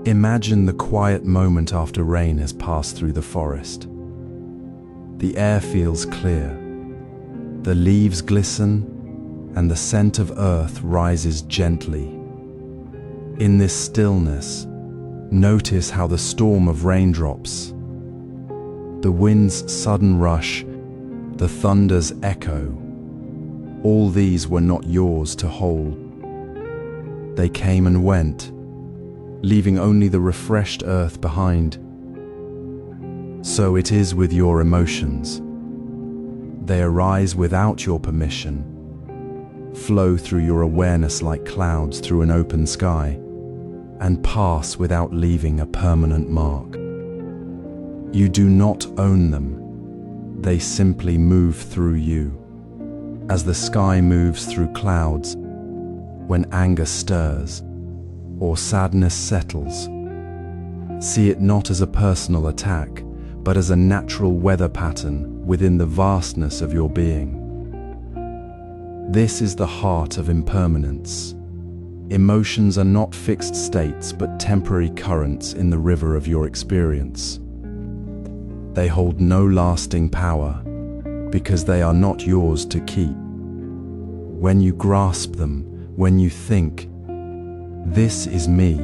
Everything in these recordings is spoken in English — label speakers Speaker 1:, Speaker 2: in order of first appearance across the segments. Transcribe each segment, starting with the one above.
Speaker 1: Imagine the quiet moment after rain has passed through the forest. The air feels clear, the leaves glisten, and the scent of earth rises gently. In this stillness, notice how the storm of raindrops, the wind's sudden rush, the thunder's echo, all these were not yours to hold. They came and went, leaving only the refreshed earth behind. So it is with your emotions. They arise without your permission, flow through your awareness like clouds through an open sky, and pass without leaving a permanent mark. You do not own them. They simply move through you. As the sky moves through clouds, when anger stirs, or sadness settles, see it not as a personal attack, but as a natural weather pattern within the vastness of your being. This is the heart of impermanence. Emotions are not fixed states, but temporary currents in the river of your experience. They hold no lasting power, because they are not yours to keep. When you grasp them, when you think, "This is me,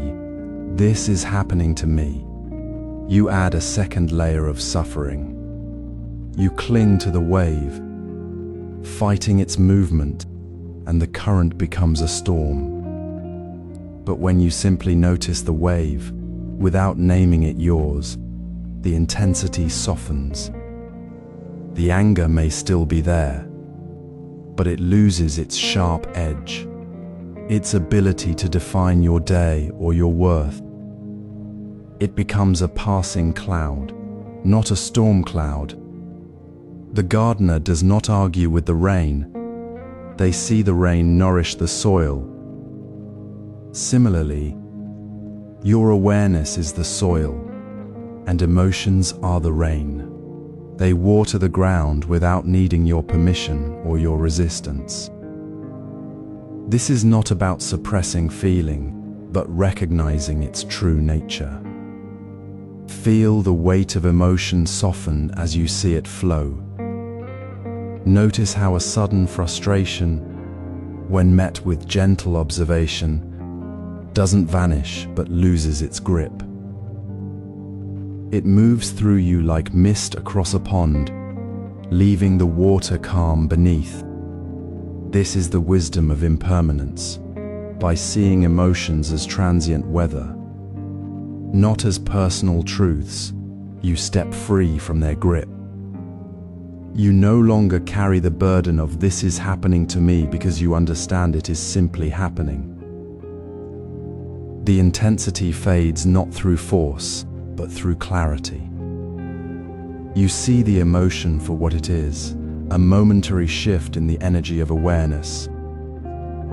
Speaker 1: this is happening to me," you add a second layer of suffering. You cling to the wave, fighting its movement, and the current becomes a storm. But when you simply notice the wave, without naming it yours, the intensity softens. The anger may still be there, but it loses its sharp edge, its ability to define your day or your worth. It becomes a passing cloud, not a storm cloud. The gardener does not argue with the rain. They see the rain nourish the soil. Similarly, your awareness is the soil, and emotions are the rain. They water the ground without needing your permission or your resistance. This is not about suppressing feeling, but recognizing its true nature. Feel the weight of emotion soften as you see it flow. Notice how a sudden frustration, when met with gentle observation, doesn't vanish but loses its grip. It moves through you like mist across a pond, leaving the water calm beneath. This is the wisdom of impermanence, by seeing emotions as transient weather, not as personal truths. You step free from their grip. You no longer carry the burden of "this is happening to me," because you understand it is simply happening. The intensity fades not through force, but through clarity. You see the emotion for what it is, a momentary shift in the energy of awareness.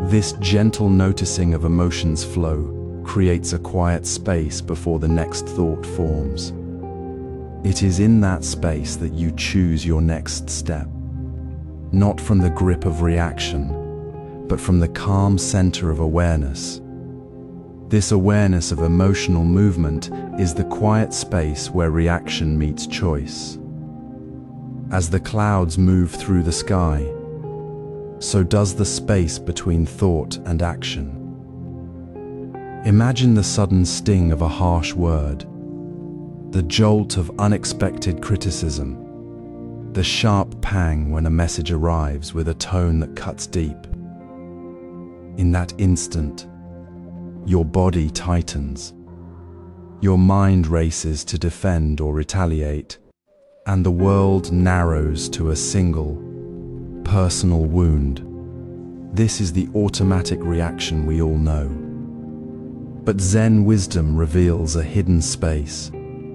Speaker 1: This gentle noticing of emotions flow creates a quiet space before the next thought forms. It is in that space that you choose your next step, not from the grip of reaction, but from the calm center of awareness. This awareness of emotional movement is the quiet space where reaction meets choice. As the clouds move through the sky, so does the space between thought and action. Imagine the sudden sting of a harsh word, the jolt of unexpected criticism, the sharp pang when a message arrives with a tone that cuts deep. In that instant, your body tightens, your mind races to defend or retaliate, and the world narrows to a single, personal wound. This is the automatic reaction we all know. But Zen wisdom reveals a hidden space,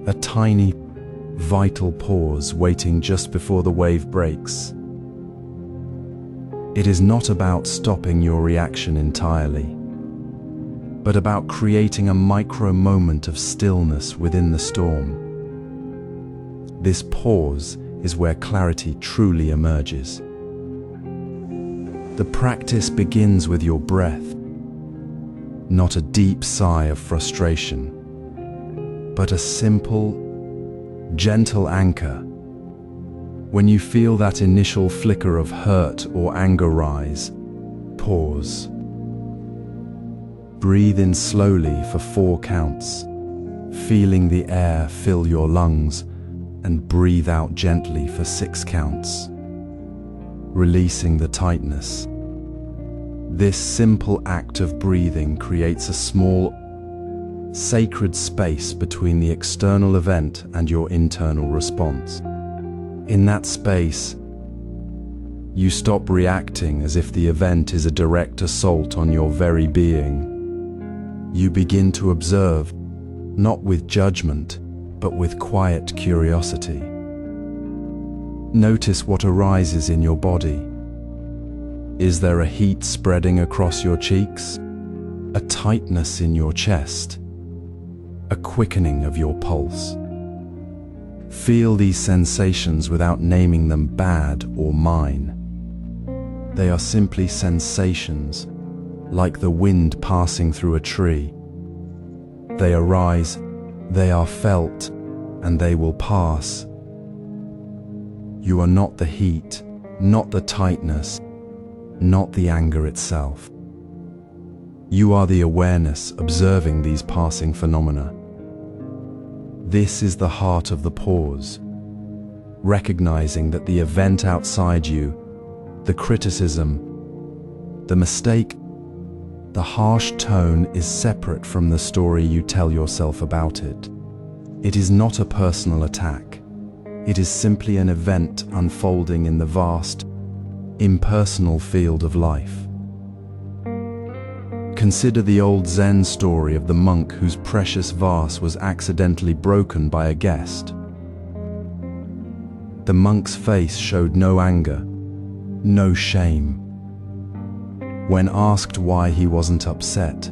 Speaker 1: a tiny, vital pause waiting just before the wave breaks. It is not about stopping your reaction entirely, but about creating a micro moment of stillness within the storm. This pause is where clarity truly emerges. The practice begins with your breath, not a deep sigh of frustration, but a simple, gentle anchor. When you feel that initial flicker of hurt or anger rise, pause. Breathe in slowly for 4 counts, feeling the air fill your lungs, and breathe out gently for 6 counts, releasing the tightness. This simple act of breathing creates a small, sacred space between the external event and your internal response. In that space, you stop reacting as if the event is a direct assault on your very being. You begin to observe, not with judgment, but with quiet curiosity. Notice what arises in your body. Is there a heat spreading across your cheeks? A tightness in your chest? A quickening of your pulse? Feel these sensations without naming them bad or mine. They are simply sensations, like the wind passing through a tree. They arise, they are felt, and they will pass. You are not the heat, not the tightness, not the anger itself. You are the awareness observing these passing phenomena. This is the heart of the pause, recognizing that the event outside you, the criticism, the mistake, the harsh tone is separate from the story you tell yourself about it. It is not a personal attack. It is simply an event unfolding in the vast, impersonal field of life. Consider the old Zen story of the monk whose precious vase was accidentally broken by a guest. The monk's face showed no anger, no shame. When asked why he wasn't upset,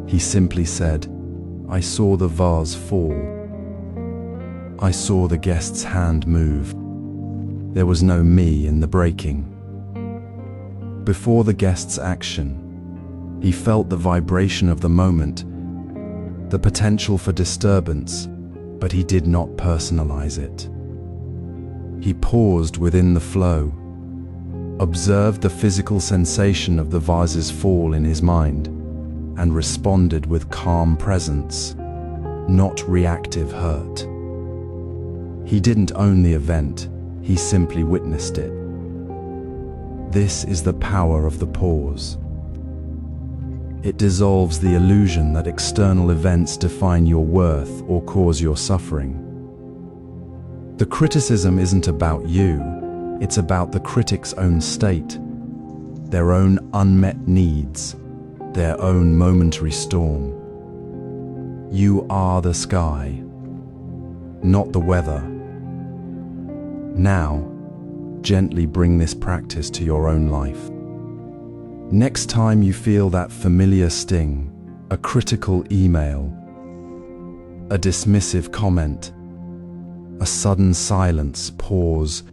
Speaker 1: he simply said, "I saw the vase fall. I saw the guest's hand move. There was no me in the breaking." Before the guest's action, he felt the vibration of the moment, the potential for disturbance, but he did not personalize it. He paused within the flow, observed the physical sensation of the vase's fall in his mind, and responded with calm presence, not reactive hurt. He didn't own the event, he simply witnessed it. This is the power of the pause. It dissolves the illusion that external events define your worth or cause your suffering. The criticism isn't about you, it's about the critic's own state, their own unmet needs, their own momentary storm. You are the sky, not the weather. Now, gently bring this practice to your own life. Next time you feel that familiar sting, a critical email, a dismissive comment, a sudden silence, pause.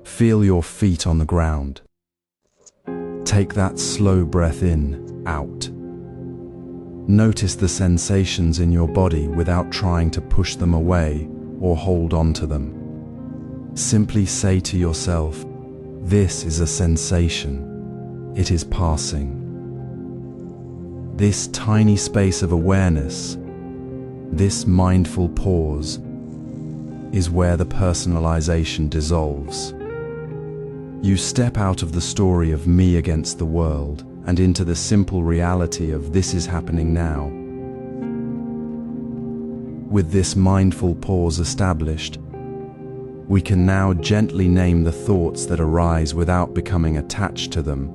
Speaker 1: Feel your feet on the ground. Take that slow breath in, out. Notice the sensations in your body without trying to push them away or hold on to them. Simply say to yourself, "This is a sensation. It is passing." This tiny space of awareness, this mindful pause, is where the personalization dissolves. You step out of the story of me against the world and into the simple reality of this is happening now. With this mindful pause established, we can now gently name the thoughts that arise without becoming attached to them,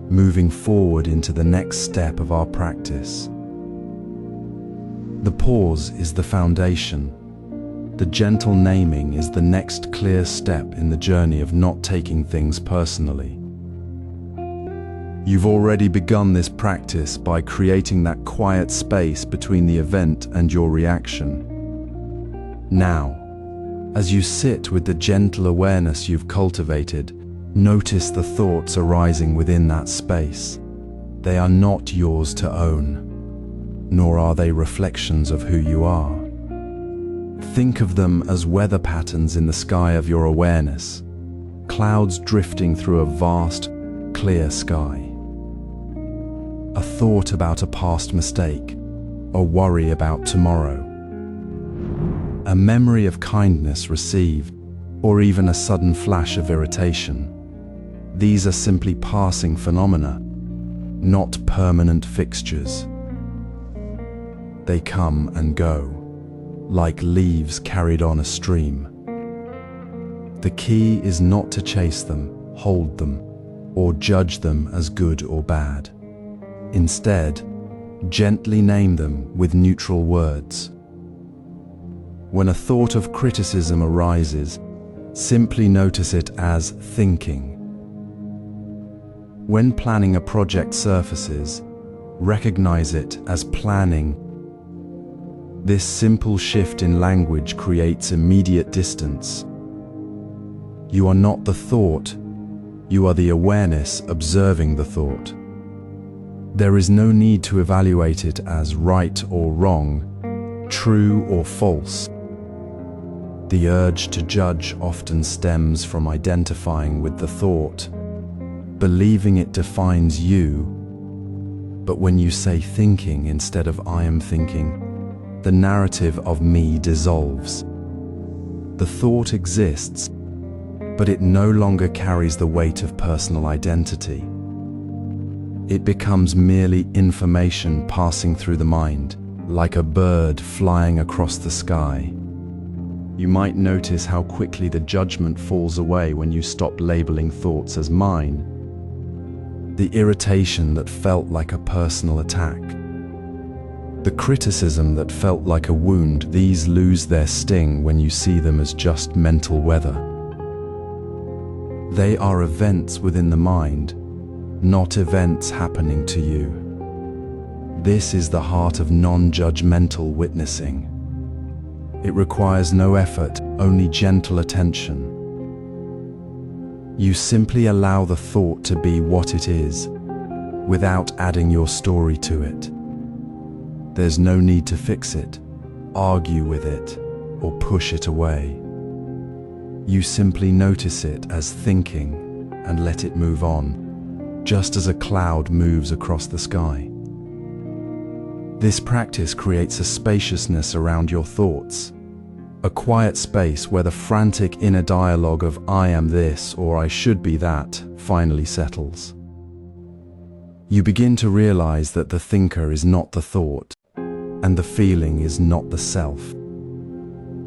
Speaker 1: moving forward into the next step of our practice. The pause is the foundation. The gentle naming is the next clear step in the journey of not taking things personally. You've already begun this practice by creating that quiet space between the event and your reaction. Now, as you sit with the gentle awareness you've cultivated, notice the thoughts arising within that space. They are not yours to own. nor are they reflections of who you are. Think of them as weather patterns in the sky of your awareness, clouds drifting through a vast, clear sky. A thought about a past mistake, a worry about tomorrow, a memory of kindness received, or even a sudden flash of irritation. These are simply passing phenomena, not permanent fixtures. They come and go, like leaves carried on a stream. The key is not to chase them, hold them, or judge them as good or bad. Instead, gently name them with neutral words. When a thought of criticism arises, simply notice it as thinking. When planning a project surfaces, recognize it as planning. This simple shift in language creates immediate distance. You are not the thought, you are the awareness observing the thought. There is no need to evaluate it as right or wrong, true or false. The urge to judge often stems from identifying with the thought, believing it defines you. But when you say thinking instead of I am thinking, the narrative of me dissolves. The thought exists, but it no longer carries the weight of personal identity. It becomes merely information passing through the mind, like a bird flying across the sky. You might notice how quickly the judgment falls away when you stop labeling thoughts as mine. The irritation that felt like a personal attack, the criticism that felt like a wound, these lose their sting when you see them as just mental weather. They are events within the mind, not events happening to you. This is the heart of non-judgmental witnessing. It requires no effort, only gentle attention. You simply allow the thought to be what it is, without adding your story to it. There's no need to fix it, argue with it, or push it away. You simply notice it as thinking and let it move on, just as a cloud moves across the sky. This practice creates a spaciousness around your thoughts, a quiet space where the frantic inner dialogue of I am this or I should be that finally settles. You begin to realize that the thinker is not the thought, and the feeling is not the self.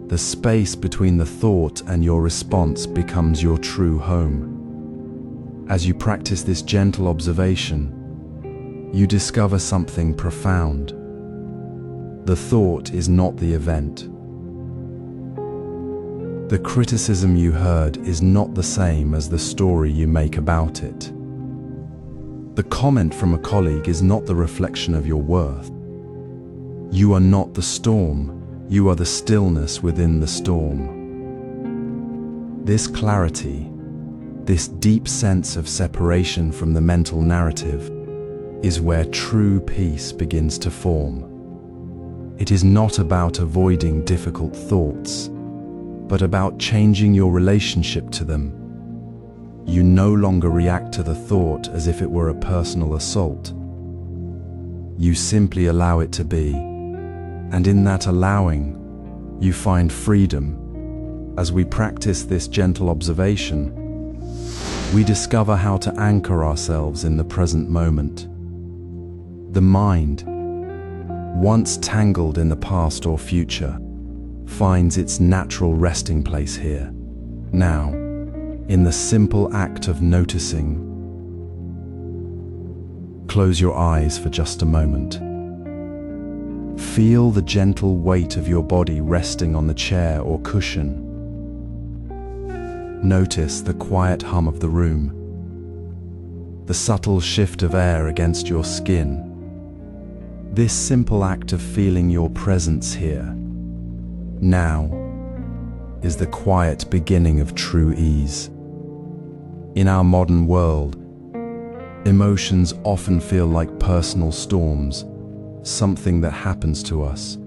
Speaker 1: The space between the thought and your response becomes your true home. As you practice this gentle observation, you discover something profound. The thought is not the event. The criticism you heard is not the same as the story you make about it. The comment from a colleague is not the reflection of your worth. You are not the storm, you are the stillness within the storm. This clarity, this deep sense of separation from the mental narrative, is where true peace begins to form. It is not about avoiding difficult thoughts, but about changing your relationship to them. You no longer react to the thought as if it were a personal assault. You simply allow it to be, and in that allowing, you find freedom. As we practice this gentle observation, we discover how to anchor ourselves in the present moment. The mind, once tangled in the past or future, finds its natural resting place here, now, in the simple act of noticing. Close your eyes for just a moment. Feel the gentle weight of your body resting on the chair or cushion. Notice the quiet hum of the room, the subtle shift of air against your skin. This simple act of feeling your presence here, now, is the quiet beginning of true ease. In our modern world, emotions often feel like personal storms, something that happens to us,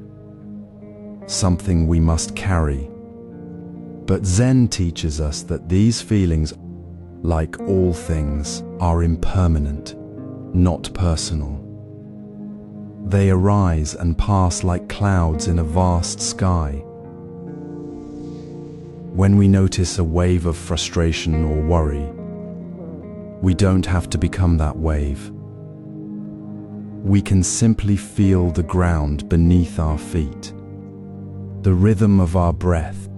Speaker 1: something we must carry. But Zen teaches us that these feelings, like all things, are impermanent, not personal. They arise and pass like clouds in a vast sky. When we notice a wave of frustration or worry, we don't have to become that wave. We can simply feel the ground beneath our feet, the rhythm of our breath,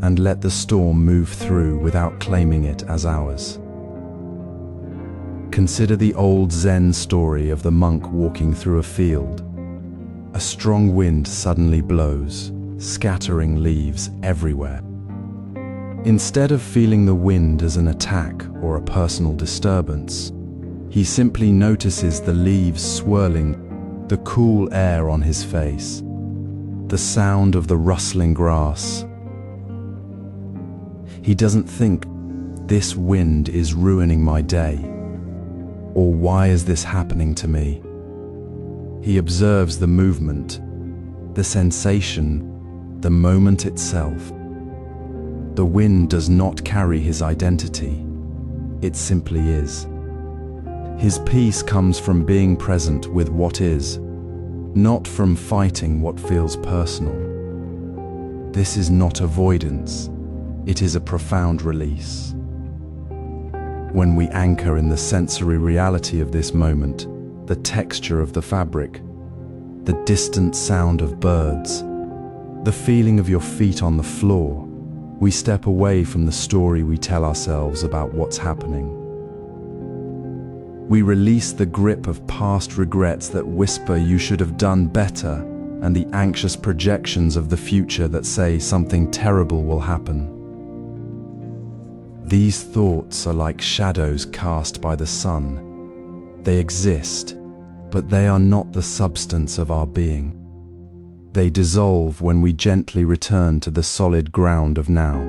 Speaker 1: and let the storm move through without claiming it as ours. Consider the old Zen story of the monk walking through a field. A strong wind suddenly blows, scattering leaves everywhere. Instead of feeling the wind as an attack or a personal disturbance, he simply notices the leaves swirling, the cool air on his face, the sound of the rustling grass. He doesn't think, "This wind is ruining my day," or "Why is this happening to me?" He observes the movement, the sensation, the moment itself. The wind does not carry his identity. It simply is. His peace comes from being present with what is, not from fighting what feels personal. This is not avoidance. It is a profound release. When we anchor in the sensory reality of this moment, the texture of the fabric, the distant sound of birds, the feeling of your feet on the floor, we step away from the story we tell ourselves about what's happening. We release the grip of past regrets that whisper you should have done better, and the anxious projections of the future that say something terrible will happen. These thoughts are like shadows cast by the sun. They exist, but they are not the substance of our being. They dissolve when we gently return to the solid ground of now.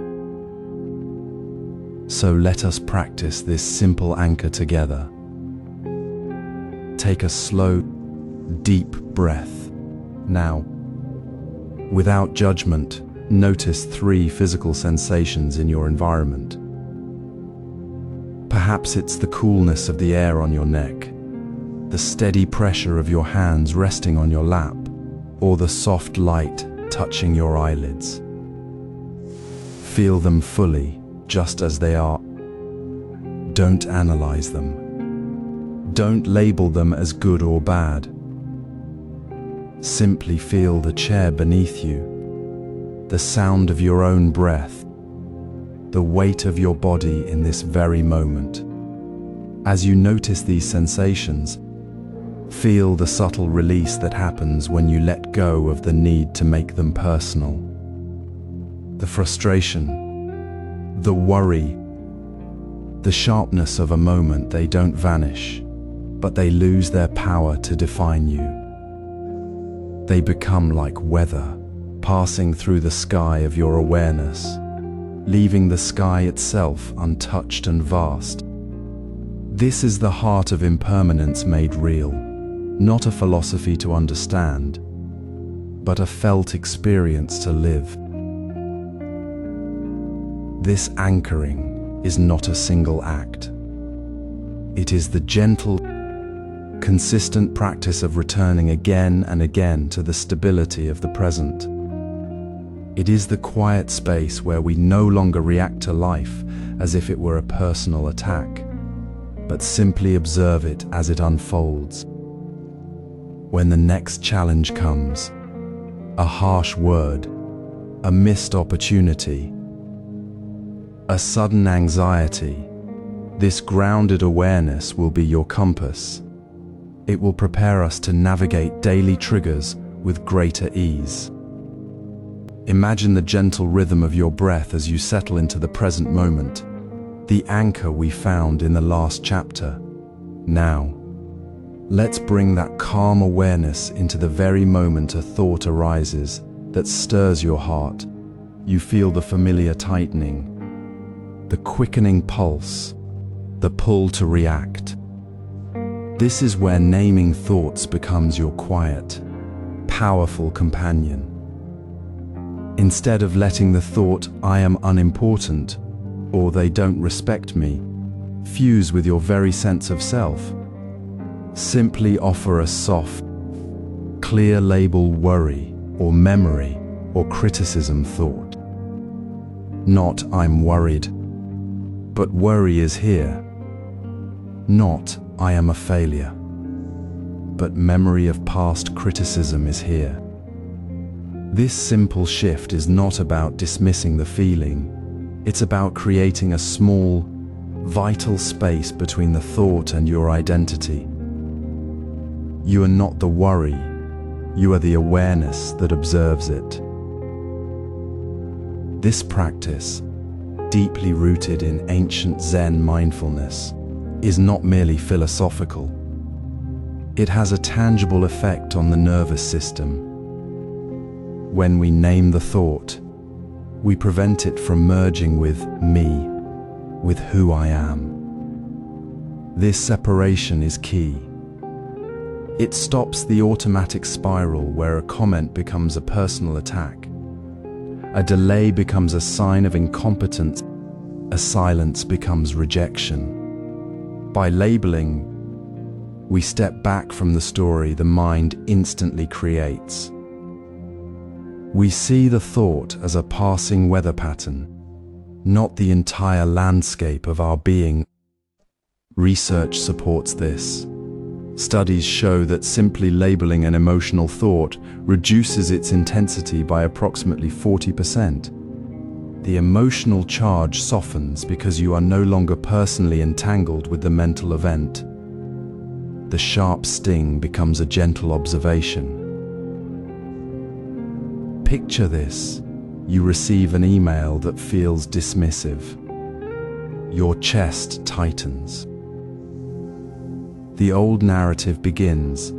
Speaker 1: So let us practice this simple anchor together. Take a slow, deep breath. Now, without judgment, notice 3 physical sensations in your environment. Perhaps it's the coolness of the air on your neck, the steady pressure of your hands resting on your lap, or the soft light touching your eyelids. Feel them fully, just as they are. Don't analyze them. Don't label them as good or bad. Simply feel the chair beneath you, the sound of your own breath, the weight of your body in this very moment. As you notice these sensations, feel the subtle release that happens when you let go of the need to make them personal. The frustration, the worry, the sharpness of a moment, they don't vanish, but they lose their power to define you. They become like weather, passing through the sky of your awareness, leaving the sky itself untouched and vast. This is the heart of impermanence made real, not a philosophy to understand, but a felt experience to live. This anchoring is not a single act. It is the gentle, consistent practice of returning again and again to the stability of the present. It is the quiet space where we no longer react to life as if it were a personal attack, but simply observe it as it unfolds. When the next challenge comes, a harsh word, a missed opportunity, a sudden anxiety, this grounded awareness will be your compass. It will prepare us to navigate daily triggers with greater ease. Imagine the gentle rhythm of your breath as you settle into the present moment, the anchor we found in the last chapter. Now, let's bring that calm awareness into the very moment a thought arises that stirs your heart. You feel the familiar tightening, the quickening pulse, the pull to react. This is where naming thoughts becomes your quiet, powerful companion. Instead of letting the thought, "I am unimportant," or "they don't respect me," fuse with your very sense of self, simply offer a soft, clear label worry or memory or criticism thought. Not "I'm worried," but "worry is here." Not "I am a failure," but memory of past criticism is here. This simple shift is not about dismissing the feeling. It's about creating a small, vital space between the thought and your identity. You are not the worry, you are the awareness that observes it. This practice, deeply rooted in ancient Zen mindfulness, is not merely philosophical. It has a tangible effect on the nervous system. When we name the thought, we prevent it from merging with me, with who I am. This separation is key. It stops the automatic spiral where a comment becomes a personal attack. A delay becomes a sign of incompetence. A silence becomes rejection. By labeling, we step back from the story the mind instantly creates. We see the thought as a passing weather pattern, not the entire landscape of our being. Research supports this. Studies show that simply labeling an emotional thought reduces its intensity by approximately 40%. The emotional charge softens because you are no longer personally entangled with the mental event. The sharp sting becomes a gentle observation. Picture this. You receive an email that feels dismissive. Your chest tightens. The old narrative begins.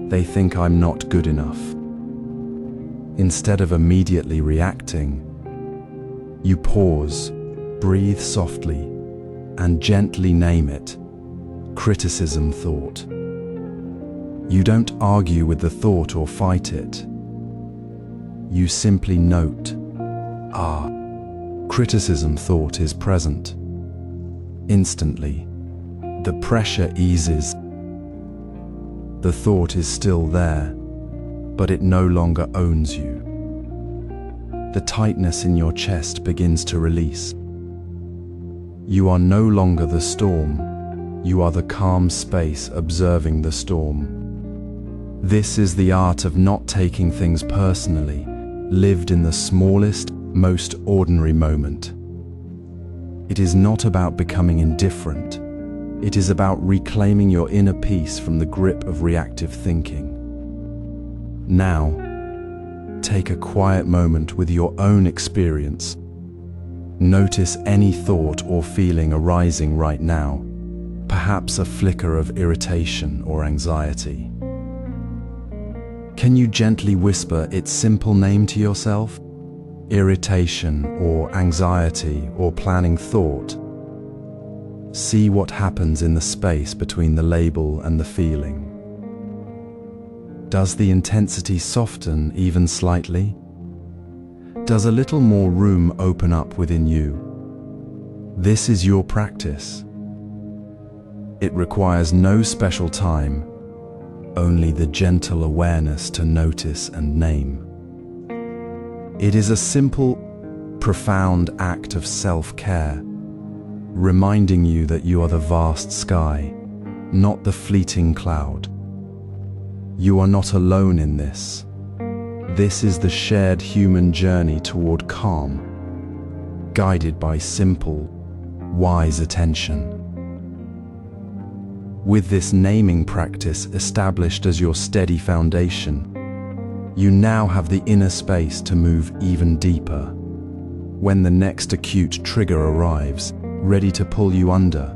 Speaker 1: They think I'm not good enough. Instead of immediately reacting, you pause, breathe softly, and gently name it. Criticism thought. You don't argue with the thought or fight it. You simply note, criticism thought is present. Instantly, the pressure eases. The thought is still there, but it no longer owns you. The tightness in your chest begins to release. You are no longer the storm. You are the calm space observing the storm. This is the art of not taking things personally, lived in the smallest, most ordinary moment. It is not about becoming indifferent. It is about reclaiming your inner peace from the grip of reactive thinking. Now, take a quiet moment with your own experience. Notice any thought or feeling arising right now, perhaps a flicker of irritation or anxiety. Can you gently whisper its simple name to yourself? Irritation or anxiety or planning thought. See what happens in the space between the label and the feeling. Does the intensity soften even slightly? Does a little more room open up within you? This is your practice. It requires no special time, only the gentle awareness to notice and name. It is a simple, profound act of self-care, reminding you that you are the vast sky, not the fleeting cloud. You are not alone in this. This is the shared human journey toward calm, guided by simple, wise attention. With this naming practice established as your steady foundation, you now have the inner space to move even deeper. When the next acute trigger arrives, ready to pull you under,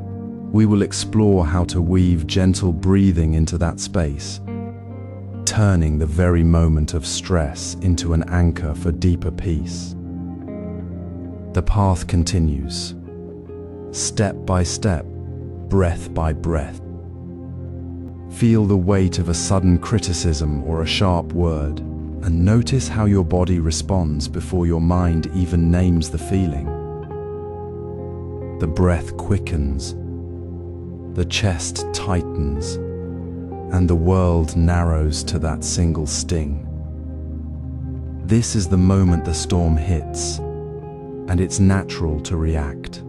Speaker 1: we will explore how to weave gentle breathing into that space, turning the very moment of stress into an anchor for deeper peace. The path continues, step by step, breath by breath. Feel the weight of a sudden criticism or a sharp word, and notice how your body responds before your mind even names the feeling. The breath quickens, the chest tightens, and the world narrows to that single sting. This is the moment the storm hits, and it's natural to react.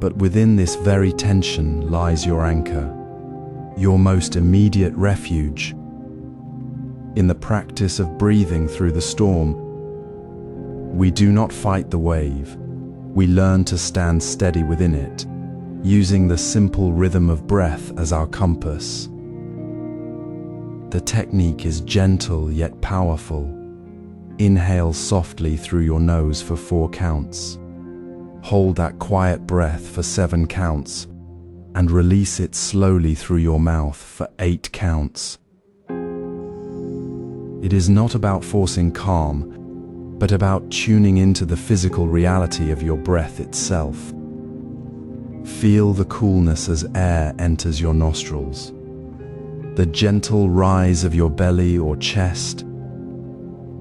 Speaker 1: But within this very tension lies your anchor, your most immediate refuge. In the practice of breathing through the storm, we do not fight the wave. We learn to stand steady within it, using the simple rhythm of breath as our compass. The technique is gentle yet powerful. Inhale softly through your nose for 4 counts. Hold that quiet breath for 7 counts, and release it slowly through your mouth for 8 counts. It is not about forcing calm, but about tuning into the physical reality of your breath itself. Feel the coolness as air enters your nostrils, the gentle rise of your belly or chest,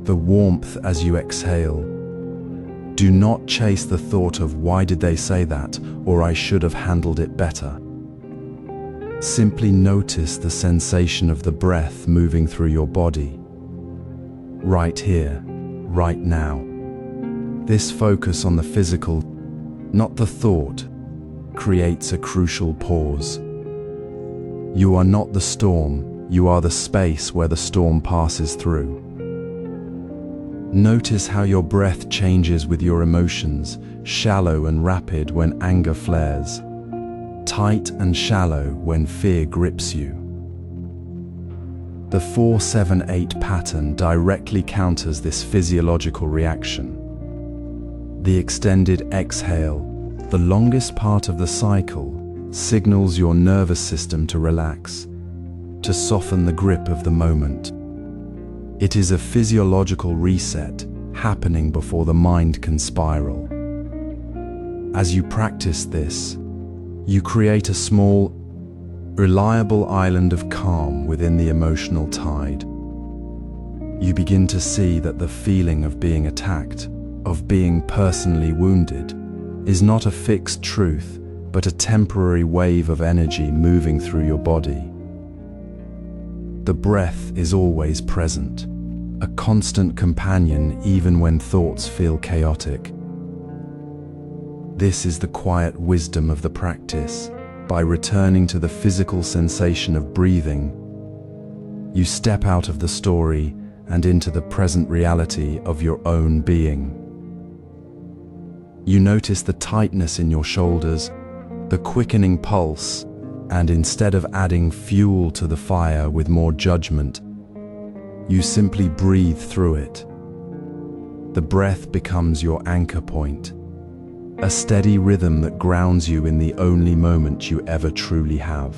Speaker 1: the warmth as you exhale. Do not chase the thought of "why did they say that?" or "I should have handled it better." Simply notice the sensation of the breath moving through your body. Right here, right now. This focus on the physical, not the thought, creates a crucial pause. You are not the storm, you are the space where the storm passes through. Notice how your breath changes with your emotions, shallow and rapid when anger flares, tight and shallow when fear grips you. The 4-7-8 pattern directly counters this physiological reaction. The extended exhale, the longest part of the cycle, signals your nervous system to relax, to soften the grip of the moment. It is a physiological reset happening before the mind can spiral. As you practice this, you create a small, reliable island of calm within the emotional tide. You begin to see that the feeling of being attacked, of being personally wounded, is not a fixed truth, but a temporary wave of energy moving through your body. The breath is always present, a constant companion even when thoughts feel chaotic. This is the quiet wisdom of the practice. By returning to the physical sensation of breathing, you step out of the story and into the present reality of your own being. You notice the tightness in your shoulders, the quickening pulse, and instead of adding fuel to the fire with more judgment, you simply breathe through it. The breath becomes your anchor point, a steady rhythm that grounds you in the only moment you ever truly have.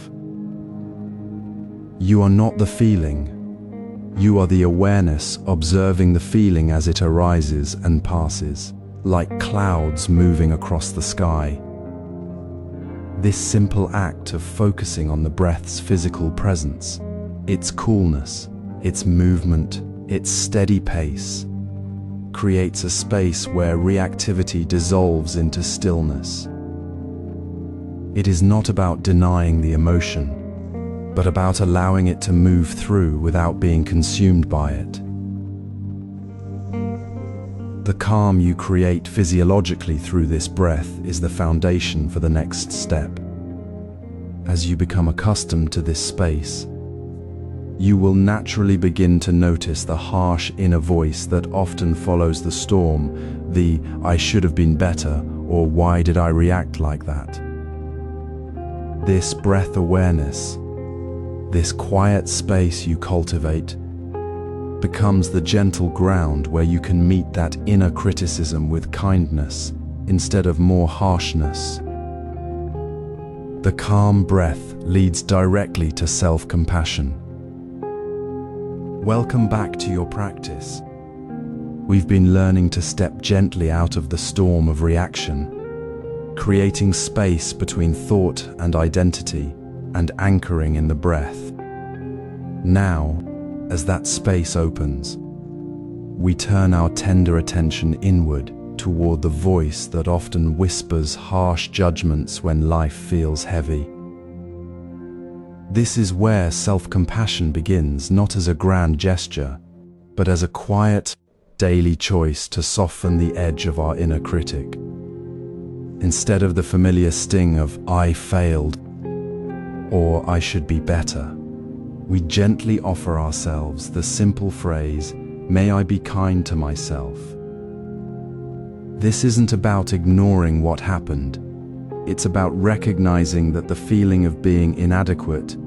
Speaker 1: You are not the feeling. You are the awareness observing the feeling as it arises and passes, like clouds moving across the sky. This simple act of focusing on the breath's physical presence, its coolness, its movement, its steady pace, creates a space where reactivity dissolves into stillness. It is not about denying the emotion, but about allowing it to move through without being consumed by it. The calm you create physiologically through this breath is the foundation for the next step. As you become accustomed to this space, you will naturally begin to notice the harsh inner voice that often follows the storm, the "I should have been better" or "why did I react like that?" This breath awareness, this quiet space you cultivate, becomes the gentle ground where you can meet that inner criticism with kindness instead of more harshness. The calm breath leads directly to self-compassion. Welcome back to your practice. We've been learning to step gently out of the storm of reaction, creating space between thought and identity, and anchoring in the breath. Now, as that space opens, we turn our tender attention inward toward the voice that often whispers harsh judgments when life feels heavy. This is where self-compassion begins, not as a grand gesture, but as a quiet, daily choice to soften the edge of our inner critic. Instead of the familiar sting of "I failed" or "I should be better," we gently offer ourselves the simple phrase, "May I be kind to myself." This isn't about ignoring what happened. It's about recognizing that the feeling of being inadequate,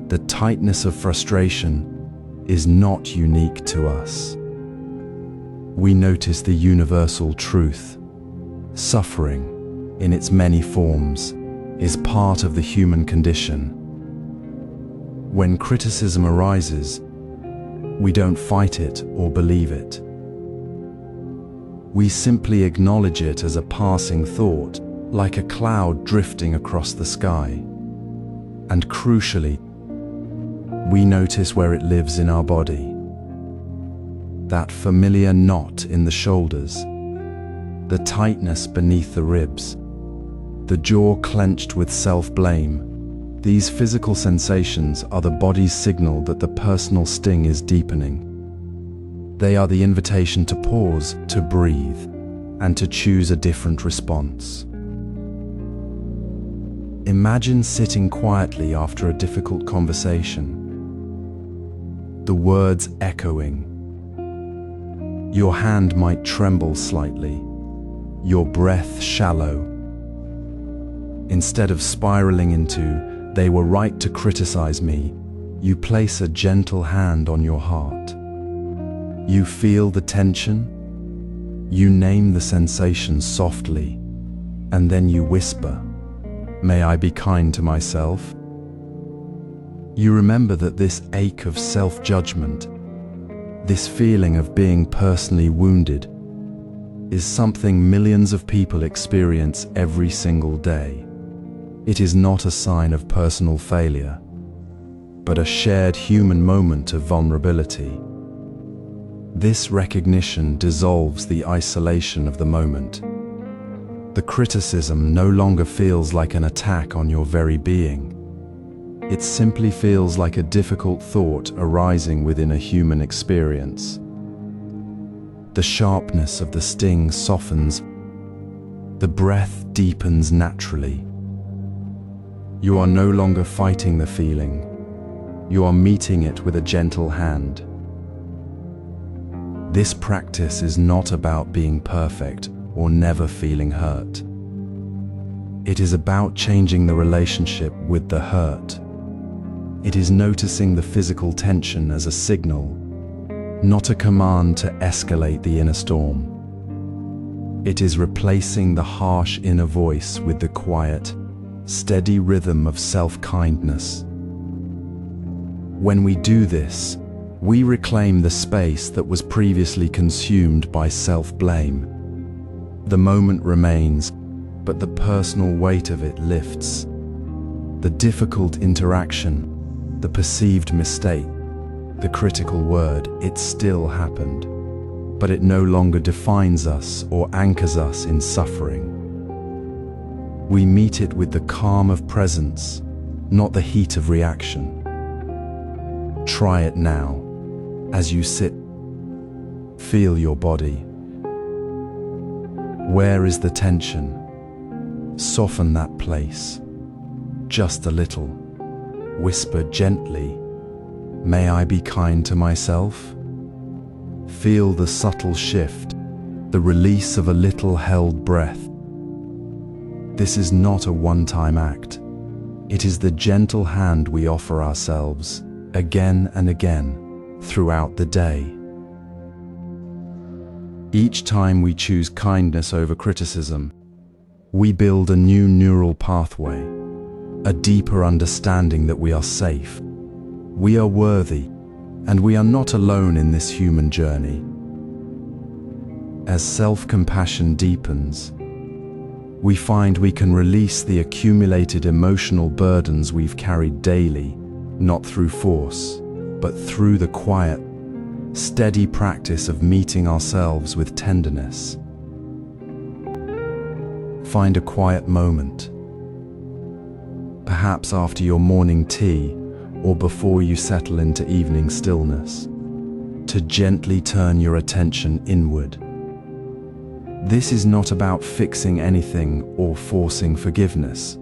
Speaker 1: the tightness of frustration, is not unique to us. We notice the universal truth. Suffering, in its many forms, is part of the human condition. When criticism arises, we don't fight it or believe it. We simply acknowledge it as a passing thought, like a cloud drifting across the sky. And crucially, we notice where it lives in our body. That familiar knot in the shoulders, the tightness beneath the ribs, the jaw clenched with self-blame. These physical sensations are the body's signal that the personal sting is deepening. They are the invitation to pause, to breathe, and to choose a different response. Imagine sitting quietly after a difficult conversation, the words echoing. Your hand might tremble slightly, your breath shallow. Instead of spiraling into, "They were right to criticize me," you place a gentle hand on your heart. You feel the tension, you name the sensation softly, and then you whisper, "May I be kind to myself?" You remember that this ache of self-judgment, this feeling of being personally wounded, is something millions of people experience every single day. It is not a sign of personal failure, but a shared human moment of vulnerability. This recognition dissolves the isolation of the moment. The criticism no longer feels like an attack on your very being. It simply feels like a difficult thought arising within a human experience. The sharpness of the sting softens. The breath deepens naturally. You are no longer fighting the feeling. You are meeting it with a gentle hand. This practice is not about being perfect or never feeling hurt. It is about changing the relationship with the hurt. It is noticing the physical tension as a signal, not a command to escalate the inner storm. It is replacing the harsh inner voice with the quiet, steady rhythm of self-kindness. When we do this, we reclaim the space that was previously consumed by self-blame. The moment remains, but the personal weight of it lifts. The difficult interaction, the perceived mistake, the critical word, it still happened, but it no longer defines us or anchors us in suffering. We meet it with the calm of presence, not the heat of reaction. Try it now. As you sit, feel your body. Where is the tension? Soften that place, just a little. Whisper gently, "May I be kind to myself?" Feel the subtle shift, the release of a little held breath. This is not a one-time act. It is the gentle hand we offer ourselves, again and again, throughout the day. Each time we choose kindness over criticism, we build a new neural pathway, a deeper understanding that we are safe, we are worthy, and we are not alone in this human journey. As self-compassion deepens, we find we can release the accumulated emotional burdens we've carried daily, not through force, but through the quiet, steady practice of meeting ourselves with tenderness. Find a quiet moment, perhaps after your morning tea or before you settle into evening stillness, to gently turn your attention inward. This is not about fixing anything or forcing forgiveness.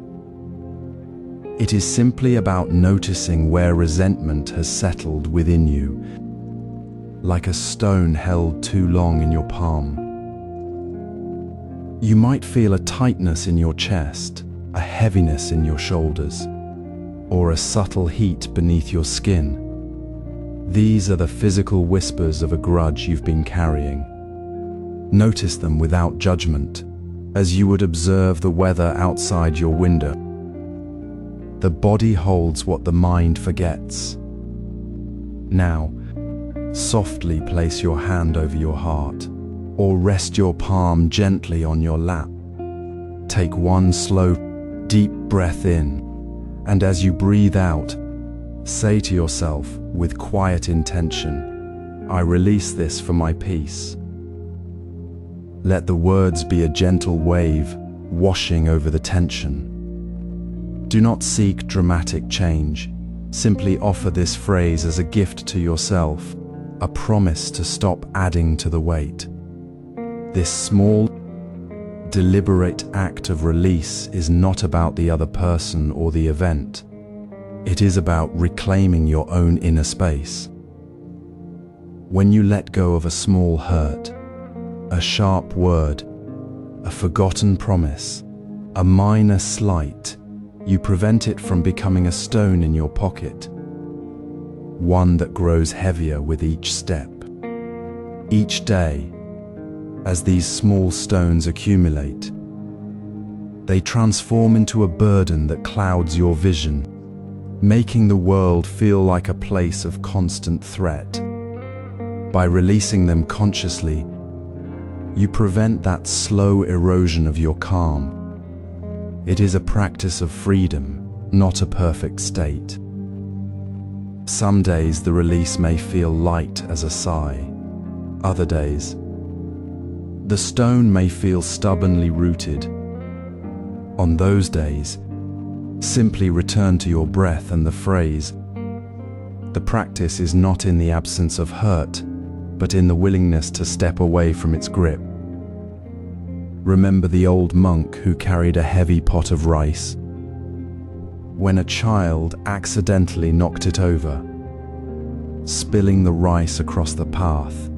Speaker 1: It is simply about noticing where resentment has settled within you, like a stone held too long in your palm. You might feel a tightness in your chest, a heaviness in your shoulders, or a subtle heat beneath your skin. These are the physical whispers of a grudge you've been carrying. Notice them without judgment, as you would observe the weather outside your window. The body holds what the mind forgets. Now, softly place your hand over your heart, or rest your palm gently on your lap. Take one slow, deep breath in, and as you breathe out, say to yourself with quiet intention, "I release this for my peace." Let the words be a gentle wave washing over the tension. Do not seek dramatic change. Simply offer this phrase as a gift to yourself, a promise to stop adding to the weight. This small, deliberate act of release is not about the other person or the event. It is about reclaiming your own inner space. When you let go of a small hurt, a sharp word, a forgotten promise, a minor slight, you prevent it from becoming a stone in your pocket, one that grows heavier with each step. Each day, as these small stones accumulate, they transform into a burden that clouds your vision, making the world feel like a place of constant threat. By releasing them consciously, you prevent that slow erosion of your calm. It is a practice of freedom, not a perfect state. Some days the release may feel light as a sigh. Other days, the stone may feel stubbornly rooted. On those days, simply return to your breath and the phrase. The practice is not in the absence of hurt, but in the willingness to step away from its grip. Remember the old monk who carried a heavy pot of rice. When a child accidentally knocked it over, spilling the rice across the path,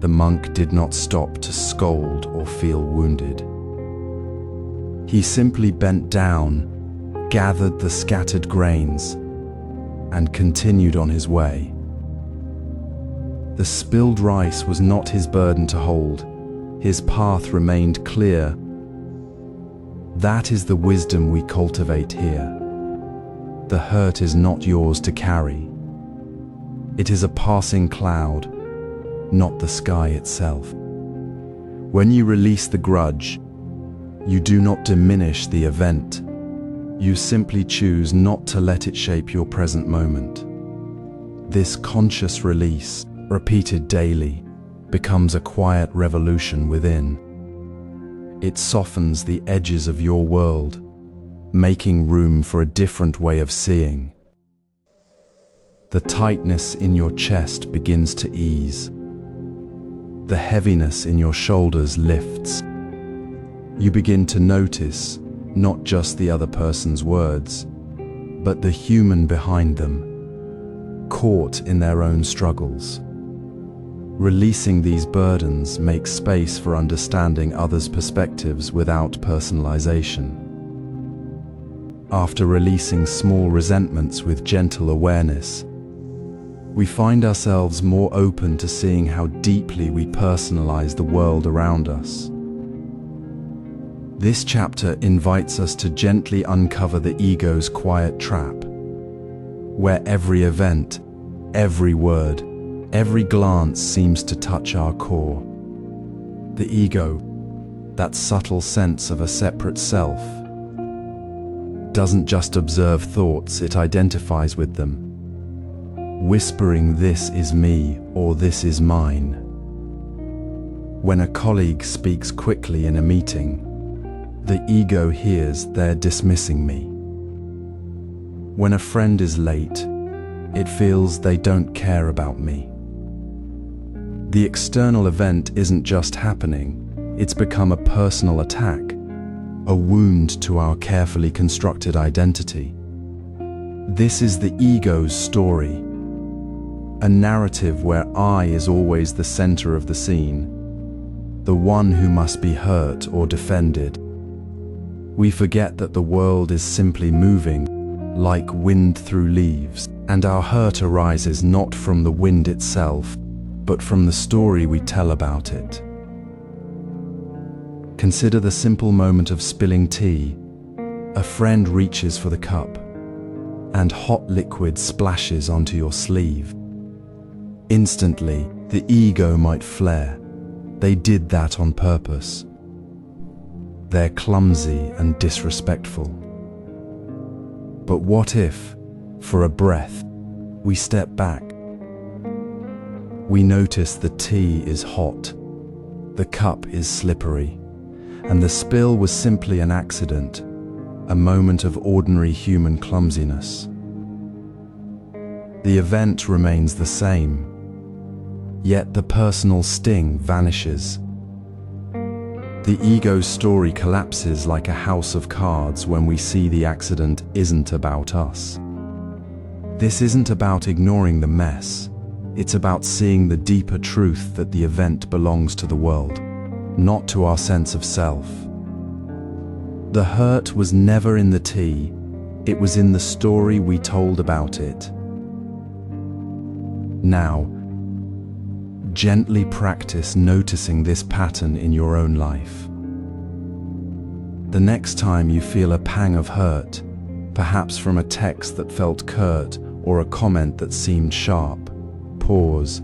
Speaker 1: the monk did not stop to scold or feel wounded. He simply bent down, gathered the scattered grains, and continued on his way. The spilled rice was not his burden to hold. His path remained clear. That is the wisdom we cultivate here. The hurt is not yours to carry. It is a passing cloud, not the sky itself. When you release the grudge, you do not diminish the event. You simply choose not to let it shape your present moment. This conscious release, repeated daily, becomes a quiet revolution within. It softens the edges of your world, making room for a different way of seeing. The tightness in your chest begins to ease. The heaviness in your shoulders lifts. You begin to notice not just the other person's words, but the human behind them, caught in their own struggles. Releasing these burdens makes space for understanding others' perspectives without personalization. After releasing small resentments with gentle awareness, we find ourselves more open to seeing how deeply we personalize the world around us. This chapter invites us to gently uncover the ego's quiet trap, where every event, every word, every glance seems to touch our core. The ego, that subtle sense of a separate self, doesn't just observe thoughts, it identifies with them, whispering, "This is me," or "This is mine." When a colleague speaks quickly in a meeting, the ego hears, "They're dismissing me." When a friend is late, it feels, "They don't care about me." The external event isn't just happening, it's become a personal attack, a wound to our carefully constructed identity. This is the ego's story, a narrative where I is always the center of the scene, the one who must be hurt or defended. We forget that the world is simply moving, like wind through leaves, and our hurt arises not from the wind itself, but from the story we tell about it. Consider the simple moment of spilling tea. A friend reaches for the cup, and hot liquid splashes onto your sleeve. Instantly, the ego might flare. They did that on purpose. They're clumsy and disrespectful. But what if, for a breath, we step back? We notice the tea is hot, the cup is slippery, and the spill was simply an accident, a moment of ordinary human clumsiness. The event remains the same, yet the personal sting vanishes. The ego's story collapses like a house of cards when we see the accident isn't about us. This isn't about ignoring the mess. It's about seeing the deeper truth that the event belongs to the world, not to our sense of self. The hurt was never in the tea, it was in the story we told about it. Now, gently practice noticing this pattern in your own life. The next time you feel a pang of hurt, perhaps from a text that felt curt or a comment that seemed sharp, pause.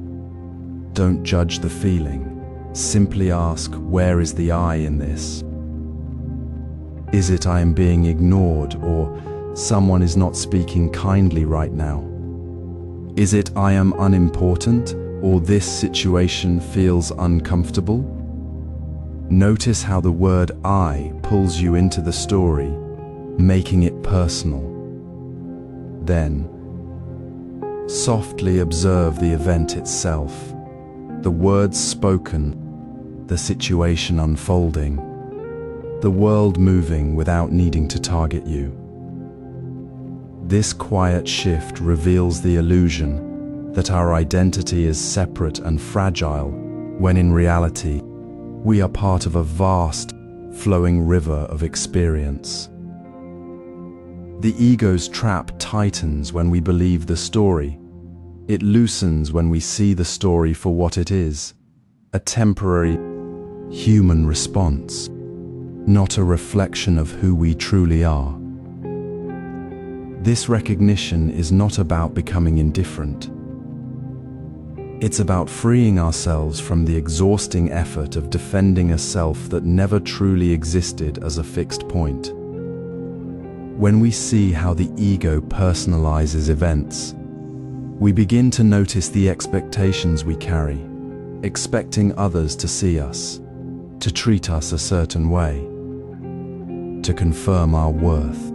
Speaker 1: Don't judge the feeling. Simply ask, where is the I in this? Is it I am being ignored, or someone is not speaking kindly right now? Is it I am unimportant, or this situation feels uncomfortable? Notice how the word I pulls you into the story, making it personal. Then, softly observe the event itself, the words spoken, the situation unfolding, the world moving without needing to target you. This quiet shift reveals the illusion that our identity is separate and fragile, when in reality, we are part of a vast, flowing river of experience. The ego's trap tightens when we believe the story. It loosens when we see the story for what it is, a temporary, human response, not a reflection of who we truly are. This recognition is not about becoming indifferent. It's about freeing ourselves from the exhausting effort of defending a self that never truly existed as a fixed point. When we see how the ego personalizes events, we begin to notice the expectations we carry, expecting others to see us, to treat us a certain way, to confirm our worth.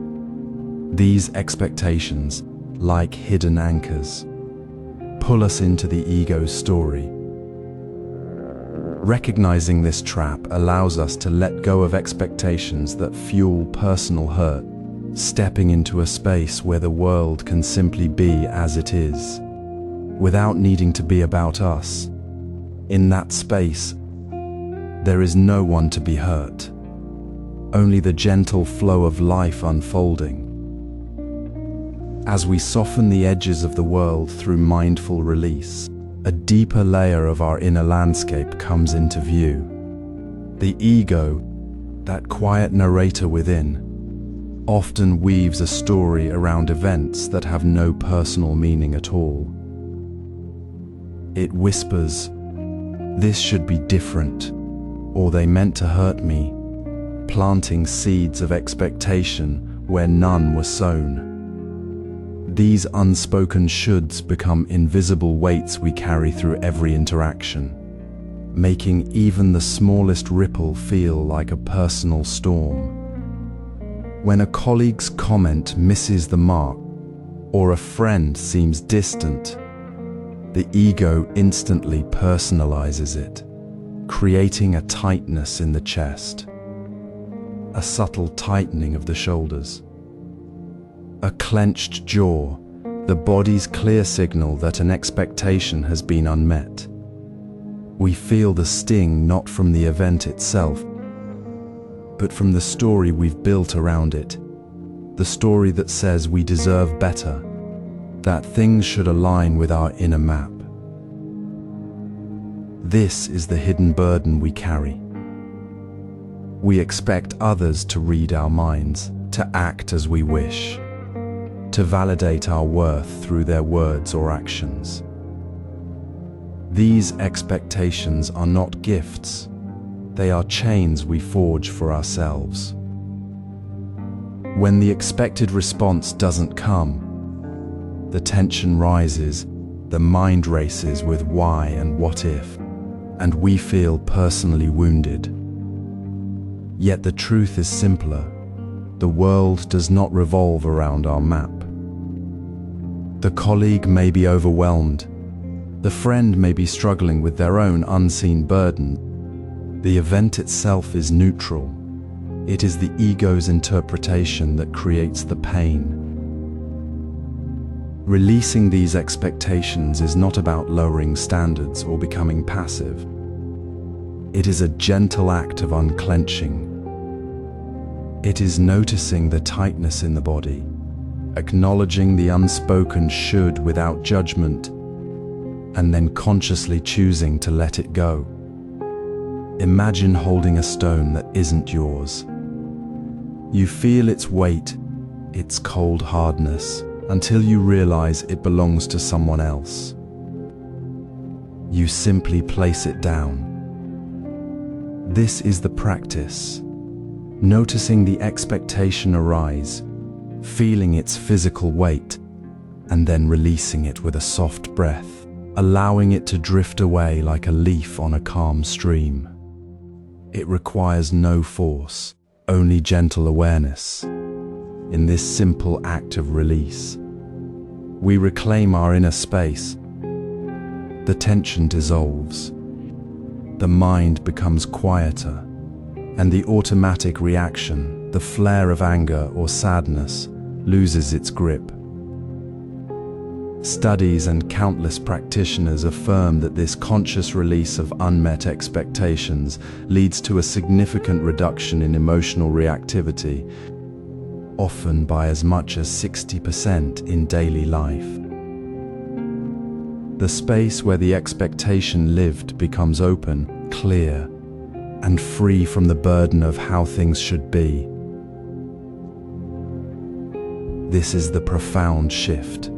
Speaker 1: These expectations, like hidden anchors, pull us into the ego's story. Recognizing this trap allows us to let go of expectations that fuel personal hurt, stepping into a space where the world can simply be as it is, without needing to be about us. In that space, there is no one to be hurt, only the gentle flow of life unfolding. As we soften the edges of the world through mindful release, a deeper layer of our inner landscape comes into view. The ego, that quiet narrator within, often weaves a story around events that have no personal meaning at all. It whispers, "This should be different. or they meant to hurt me, planting seeds of expectation where none were sown. These unspoken shoulds become invisible weights we carry through every interaction, making even the smallest ripple feel like a personal storm. When a colleague's comment misses the mark, or a friend seems distant, the ego instantly personalizes it, creating a tightness in the chest, a subtle tightening of the shoulders, a clenched jaw, the body's clear signal that an expectation has been unmet. We feel the sting not from the event itself, but from the story we've built around it, the story that says we deserve better, that things should align with our inner map. This is the hidden burden we carry. We expect others to read our minds, to act as we wish, to validate our worth through their words or actions. These expectations are not gifts. They are chains we forge for ourselves. When the expected response doesn't come, the tension rises, the mind races with why and what if, and we feel personally wounded. Yet the truth is simpler. The world does not revolve around our map. The colleague may be overwhelmed. The friend may be struggling with their own unseen burden. The event itself is neutral. It is the ego's interpretation that creates the pain. Releasing these expectations is not about lowering standards or becoming passive. It is a gentle act of unclenching. It is noticing the tightness in the body, acknowledging the unspoken should without judgment, and then consciously choosing to let it go. Imagine holding a stone that isn't yours. You feel its weight, its cold hardness, until you realize it belongs to someone else. You simply place it down. This is the practice, noticing the expectation arise, feeling its physical weight, and then releasing it with a soft breath, allowing it to drift away like a leaf on a calm stream. It requires no force, only gentle awareness. In this simple act of release, we reclaim our inner space. The tension dissolves. The mind becomes quieter, and the automatic reaction, the flare of anger or sadness, loses its grip. Studies and countless practitioners affirm that this conscious release of unmet expectations leads to a significant reduction in emotional reactivity, often by as much as 60% in daily life. The space where the expectation lived becomes open, clear, and free from the burden of how things should be. This is the profound shift.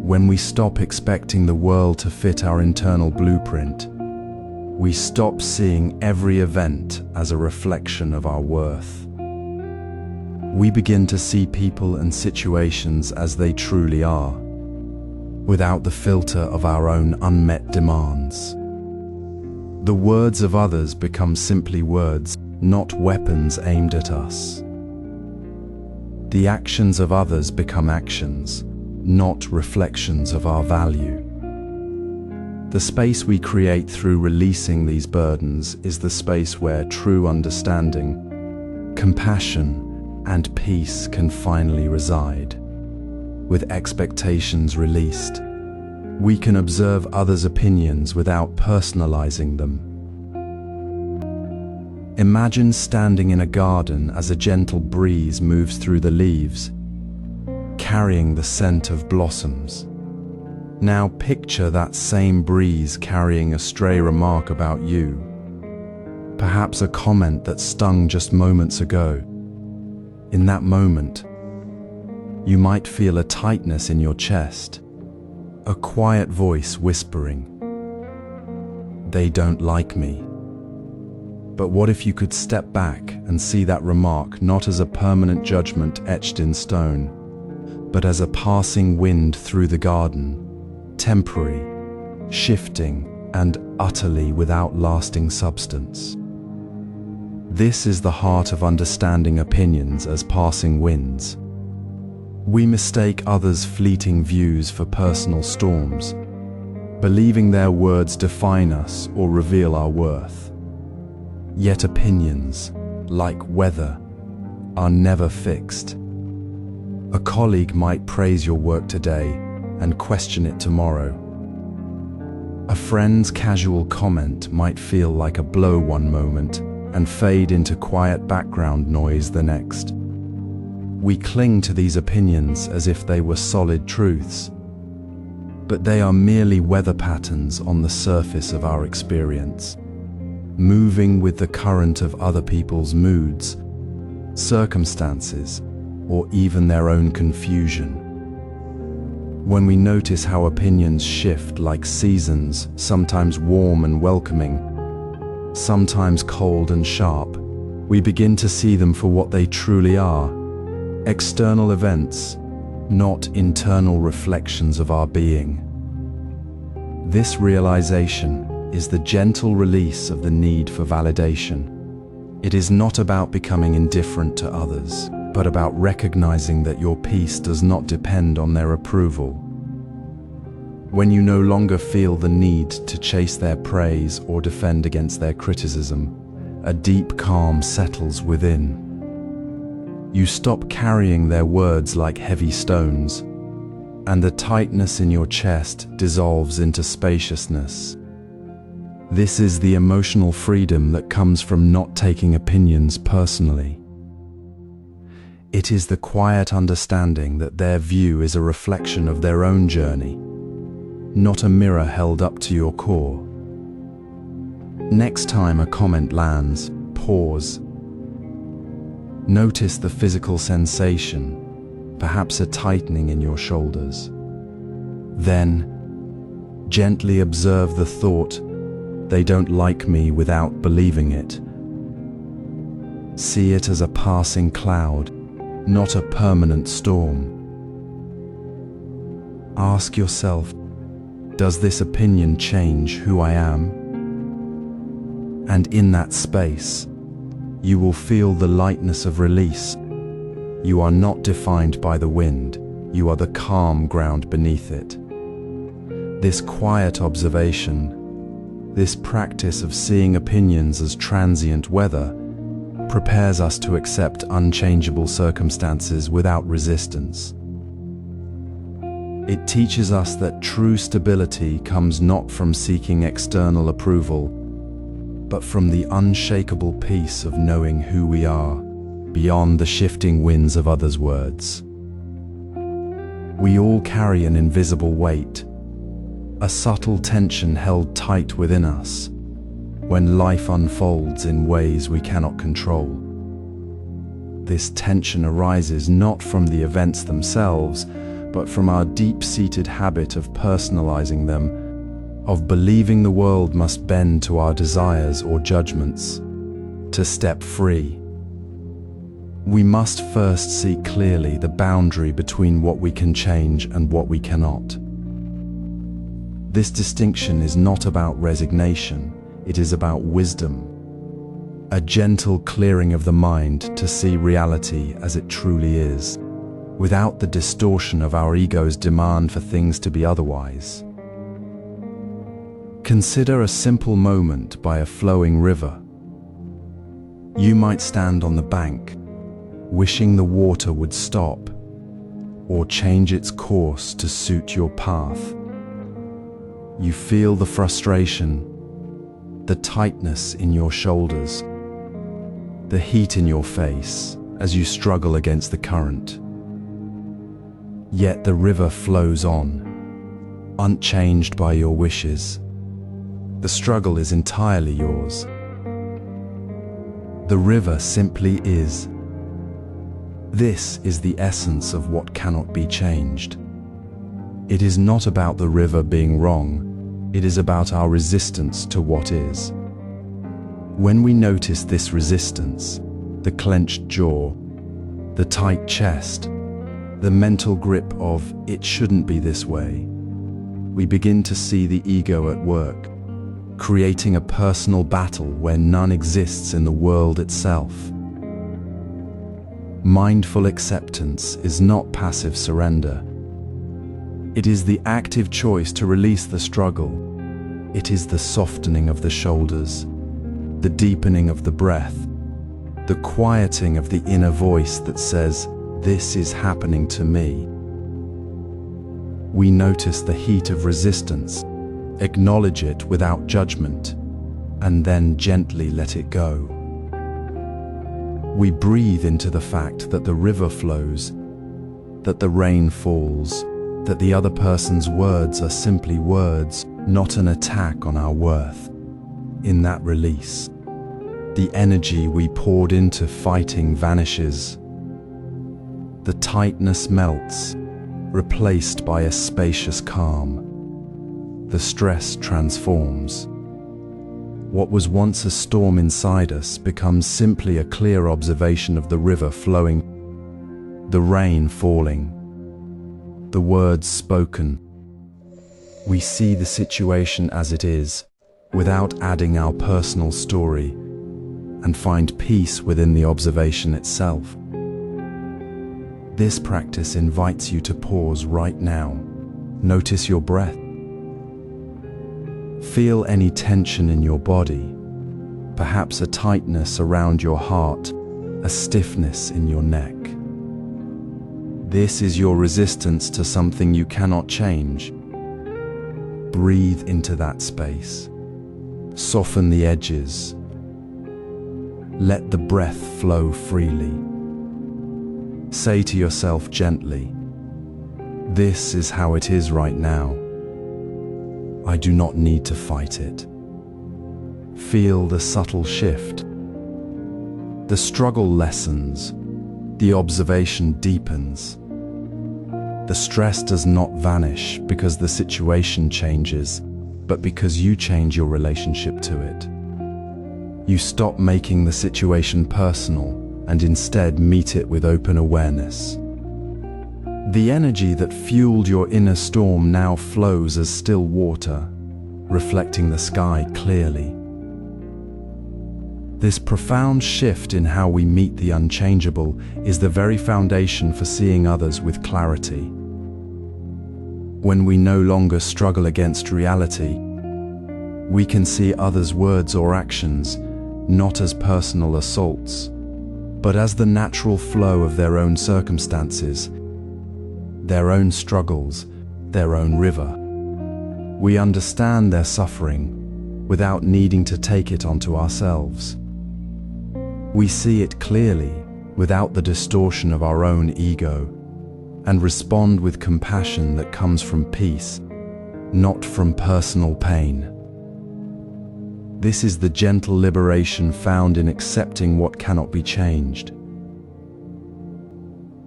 Speaker 1: When we stop expecting the world to fit our internal blueprint, we stop seeing every event as a reflection of our worth. We begin to see people and situations as they truly are, without the filter of our own unmet demands. The words of others become simply words, not weapons aimed at us. The actions of others become actions, not reflections of our value. The space we create through releasing these burdens is the space where true understanding, compassion, and peace can finally reside. With expectations released, we can observe others' opinions without personalizing them. Imagine standing in a garden as a gentle breeze moves through the leaves, carrying the scent of blossoms. Now picture that same breeze carrying a stray remark about you, perhaps a comment that stung just moments ago. In that moment, you might feel a tightness in your chest, a quiet voice whispering, "They don't like me." But what if you could step back and see that remark not as a permanent judgment etched in stone, but as a passing wind through the garden, temporary, shifting, and utterly without lasting substance? This is the heart of understanding opinions as passing winds. We mistake others' fleeting views for personal storms, believing their words define us or reveal our worth. Yet opinions, like weather, are never fixed. A colleague might praise your work today and question it tomorrow. A friend's casual comment might feel like a blow one moment and fade into quiet background noise the next. We cling to these opinions as if they were solid truths, but they are merely weather patterns on the surface of our experience, moving with the current of other people's moods, circumstances, or even their own confusion. When we notice how opinions shift like seasons, sometimes warm and welcoming, sometimes cold and sharp, we begin to see them for what they truly are: external events, not internal reflections of our being. This realization is the gentle release of the need for validation. It is not about becoming indifferent to others, but about recognizing that your peace does not depend on their approval. When you no longer feel the need to chase their praise or defend against their criticism, a deep calm settles within. You stop carrying their words like heavy stones, and the tightness in your chest dissolves into spaciousness. This is the emotional freedom that comes from not taking opinions personally. It is the quiet understanding that their view is a reflection of their own journey, not a mirror held up to your core. Next time a comment lands, pause. Notice the physical sensation, perhaps a tightening in your shoulders. Then, gently observe the thought, "They don't like me," without believing it. See it as a passing cloud, not a permanent storm. Ask yourself, does this opinion change who I am? And in that space, you will feel the lightness of release. You are not defined by the wind, you are the calm ground beneath it. This quiet observation, this practice of seeing opinions as transient weather, prepares us to accept unchangeable circumstances without resistance. It teaches us that true stability comes not from seeking external approval, but from the unshakable peace of knowing who we are, beyond the shifting winds of others' words. We all carry an invisible weight, a subtle tension held tight within us, when life unfolds in ways we cannot control. This tension arises not from the events themselves, but from our deep-seated habit of personalizing them, of believing the world must bend to our desires or judgments. To step free, we must first see clearly the boundary between what we can change and what we cannot. This distinction is not about resignation, it is about wisdom, a gentle clearing of the mind to see reality as it truly is, without the distortion of our ego's demand for things to be otherwise. Consider a simple moment by a flowing river. You might stand on the bank, wishing the water would stop, or change its course to suit your path. You feel the frustration, the tightness in your shoulders, the heat in your face as you struggle against the current. Yet the river flows on, unchanged by your wishes. The struggle is entirely yours. The river simply is. This is the essence of what cannot be changed. It is not about the river being wrong, It is about our resistance to what is. When we notice this resistance, the clenched jaw, the tight chest, the mental grip of "it shouldn't be this way," we begin to see the ego at work, creating a personal battle where none exists in the world itself. Mindful acceptance is not passive surrender. It is the active choice to release the struggle. It is the softening of the shoulders, the deepening of the breath, the quieting of the inner voice that says, "This is happening to me." We notice the heat of resistance, acknowledge it without judgment, and then gently let it go. We breathe into the fact that the river flows, that the rain falls, that the other person's words are simply words, not an attack on our worth. In that release, the energy we poured into fighting vanishes. The tightness melts, replaced by a spacious calm. The stress transforms. What was once a storm inside us becomes simply a clear observation of the river flowing, the rain falling, the words spoken. We see the situation as it is, without adding our personal story, and find peace within the observation itself. This practice invites you to pause right now. Notice your breath. Feel any tension in your body, perhaps a tightness around your heart, a stiffness in your neck. This is your resistance to something you cannot change. Breathe into that space. Soften the edges. Let the breath flow freely. Say to yourself gently, "This is how it is right now. I do not need to fight it." Feel the subtle shift. The struggle lessens. The observation deepens. The stress does not vanish because the situation changes, but because you change your relationship to it. You stop making the situation personal and instead meet it with open awareness. The energy that fueled your inner storm now flows as still water, reflecting the sky clearly. This profound shift in how we meet the unchangeable is the very foundation for seeing others with clarity. When we no longer struggle against reality, we can see others' words or actions not as personal assaults, but as the natural flow of their own circumstances, their own struggles, their own river. We understand their suffering without needing to take it onto ourselves. We see it clearly without the distortion of our own ego, and respond with compassion that comes from peace, not from personal pain. This is the gentle liberation found in accepting what cannot be changed.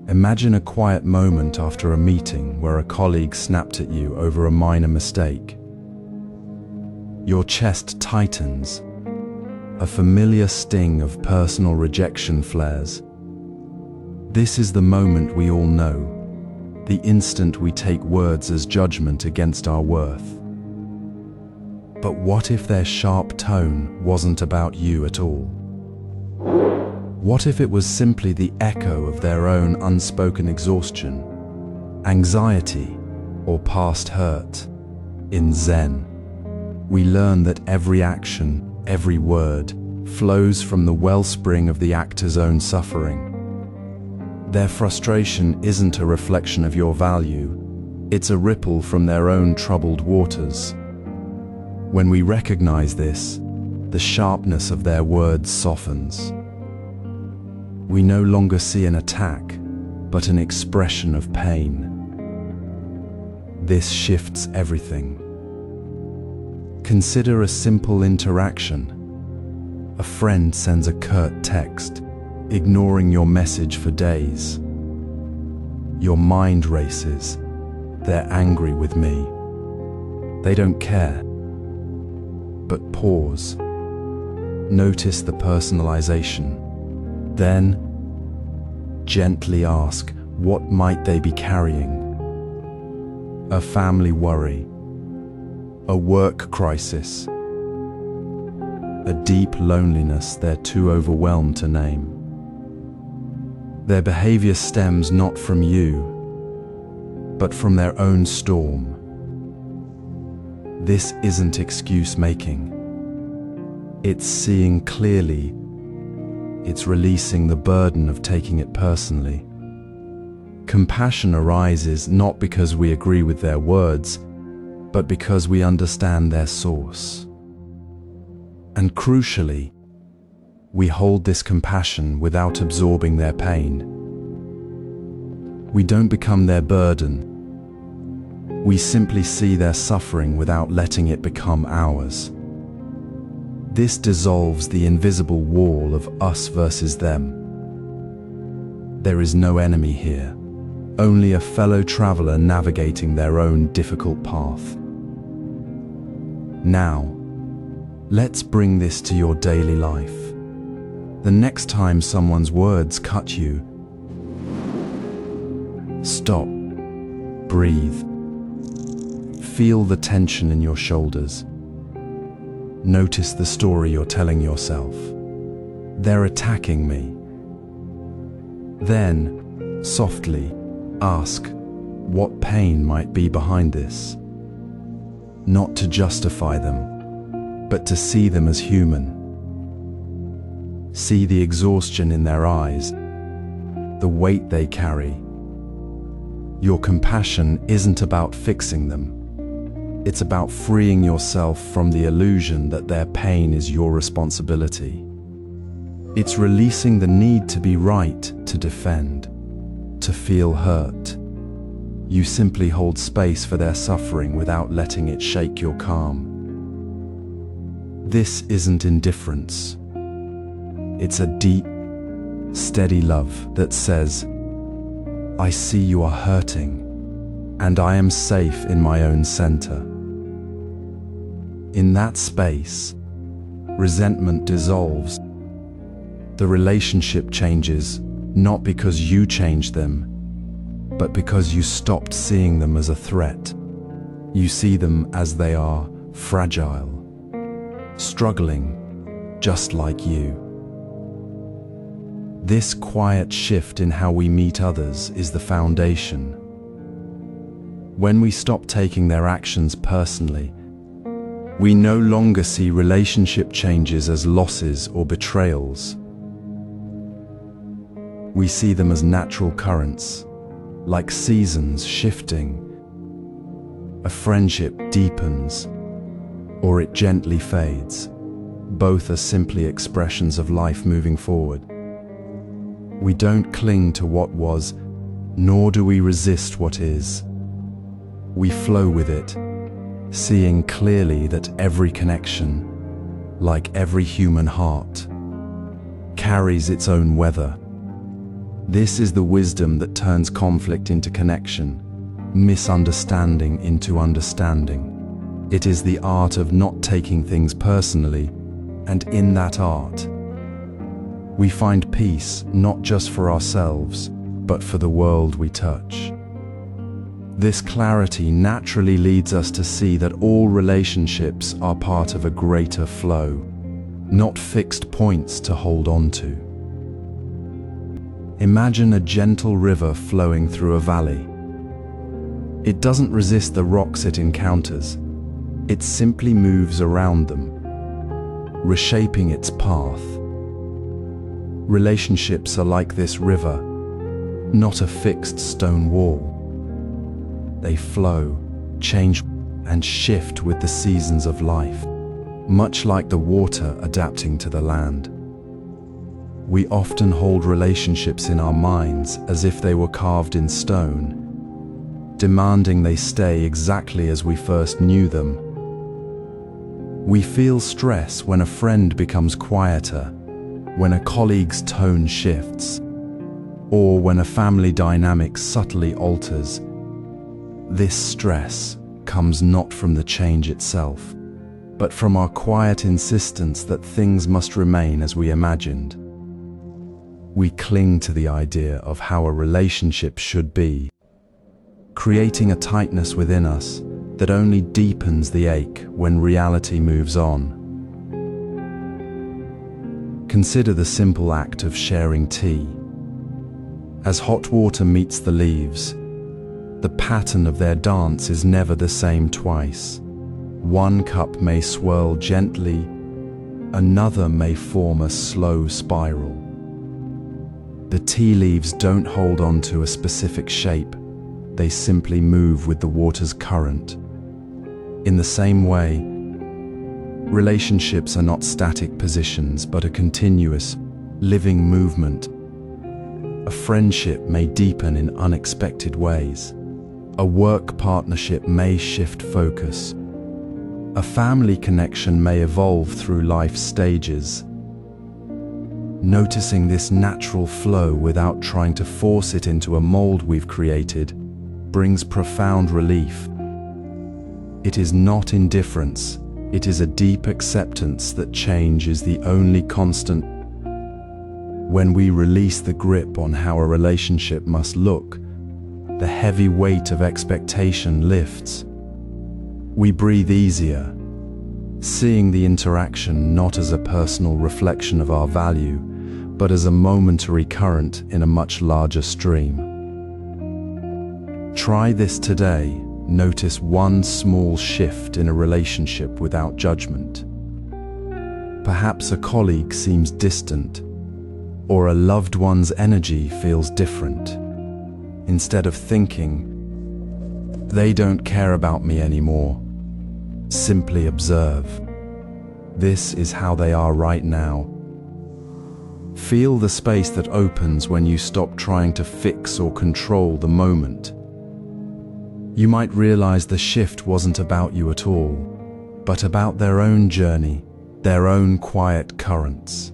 Speaker 1: Imagine a quiet moment after a meeting where a colleague snapped at you over a minor mistake. Your chest tightens. A familiar sting of personal rejection flares. This is the moment we all know, the instant we take words as judgment against our worth. But what if their sharp tone wasn't about you at all? What if it was simply the echo of their own unspoken exhaustion, anxiety, or past hurt? In Zen, we learn that every action, every word, flows from the wellspring of the actor's own suffering. Their frustration isn't a reflection of your value, it's a ripple from their own troubled waters. When we recognize this, the sharpness of their words softens. We no longer see an attack, but an expression of pain. This shifts everything. Consider a simple interaction. A friend sends a curt text, ignoring your message for days. Your mind races. They're angry with me. They don't care. but pause. Notice the personalization. Then, gently ask, what might they be carrying? A family worry, a work crisis, a deep loneliness they're too overwhelmed to name. Their behavior stems not from you, but from their own storm. This isn't excuse making. It's seeing clearly. It's releasing the burden of taking it personally. Compassion arises not because we agree with their words, but because we understand their source. And crucially, we hold this compassion without absorbing their pain. We don't become their burden. We simply see their suffering without letting it become ours. This dissolves the invisible wall of us versus them. There is no enemy here, only a fellow traveler navigating their own difficult path. Now, let's bring this to your daily life. The next time someone's words cut you, stop, breathe, feel the tension in your shoulders. Notice the story you're telling yourself. They're attacking me. Then, softly, ask, what pain might be behind this? Not to justify them, but to see them as human. See the exhaustion in their eyes, the weight they carry. Your compassion isn't about fixing them. It's about freeing yourself from the illusion that their pain is your responsibility. It's releasing the need to be right, to defend, to feel hurt. You simply hold space for their suffering without letting it shake your calm. This isn't indifference. It's a deep, steady love that says, I see you are hurting, and I am safe in my own center. In that space, resentment dissolves. The relationship changes, not because you changed them, but because you stopped seeing them as a threat. You see them as they are, fragile, struggling, just like you. This quiet shift in how we meet others is the foundation. When we stop taking their actions personally, we no longer see relationship changes as losses or betrayals. We see them as natural currents, like seasons shifting. A friendship deepens, or it gently fades. Both are simply expressions of life moving forward. We don't cling to what was, nor do we resist what is. We flow with it, seeing clearly that every connection, like every human heart, carries its own weather. This is the wisdom that turns conflict into connection, misunderstanding into understanding. It is the art of not taking things personally, and in that art, we find peace not just for ourselves, but for the world we touch. This clarity naturally leads us to see that all relationships are part of a greater flow, not fixed points to hold on to. Imagine a gentle river flowing through a valley. It doesn't resist the rocks it encounters. It simply moves around them, reshaping its path. Relationships are like this river, not a fixed stone wall. They flow, change, and shift with the seasons of life, much like the water adapting to the land. We often hold relationships in our minds as if they were carved in stone, demanding they stay exactly as we first knew them. We feel stress when a friend becomes quieter, when a colleague's tone shifts, or when a family dynamic subtly alters. This stress comes not from the change itself, but from our quiet insistence that things must remain as we imagined. We cling to the idea of how a relationship should be, creating a tightness within us that only deepens the ache when reality moves on. Consider the simple act of sharing tea. As hot water meets the leaves, the pattern of their dance is never the same twice. One cup may swirl gently, another may form a slow spiral. The tea leaves don't hold on to a specific shape, they simply move with the water's current. In the same way, relationships are not static positions but a continuous, living movement. A friendship may deepen in unexpected ways. A work partnership may shift focus. A family connection may evolve through life stages. Noticing this natural flow without trying to force it into a mold we've created brings profound relief. It is not indifference, it is a deep acceptance that change is the only constant. When we release the grip on how a relationship must look, the heavy weight of expectation lifts. We breathe easier, seeing the interaction not as a personal reflection of our value, but as a momentary current in a much larger stream. Try this today. Notice one small shift in a relationship without judgment. Perhaps a colleague seems distant, or a loved one's energy feels different. Instead of thinking, "They don't care about me anymore," simply observe. This is how they are right now. Feel the space that opens when you stop trying to fix or control the moment. You might realize the shift wasn't about you at all, but about their own journey, their own quiet currents.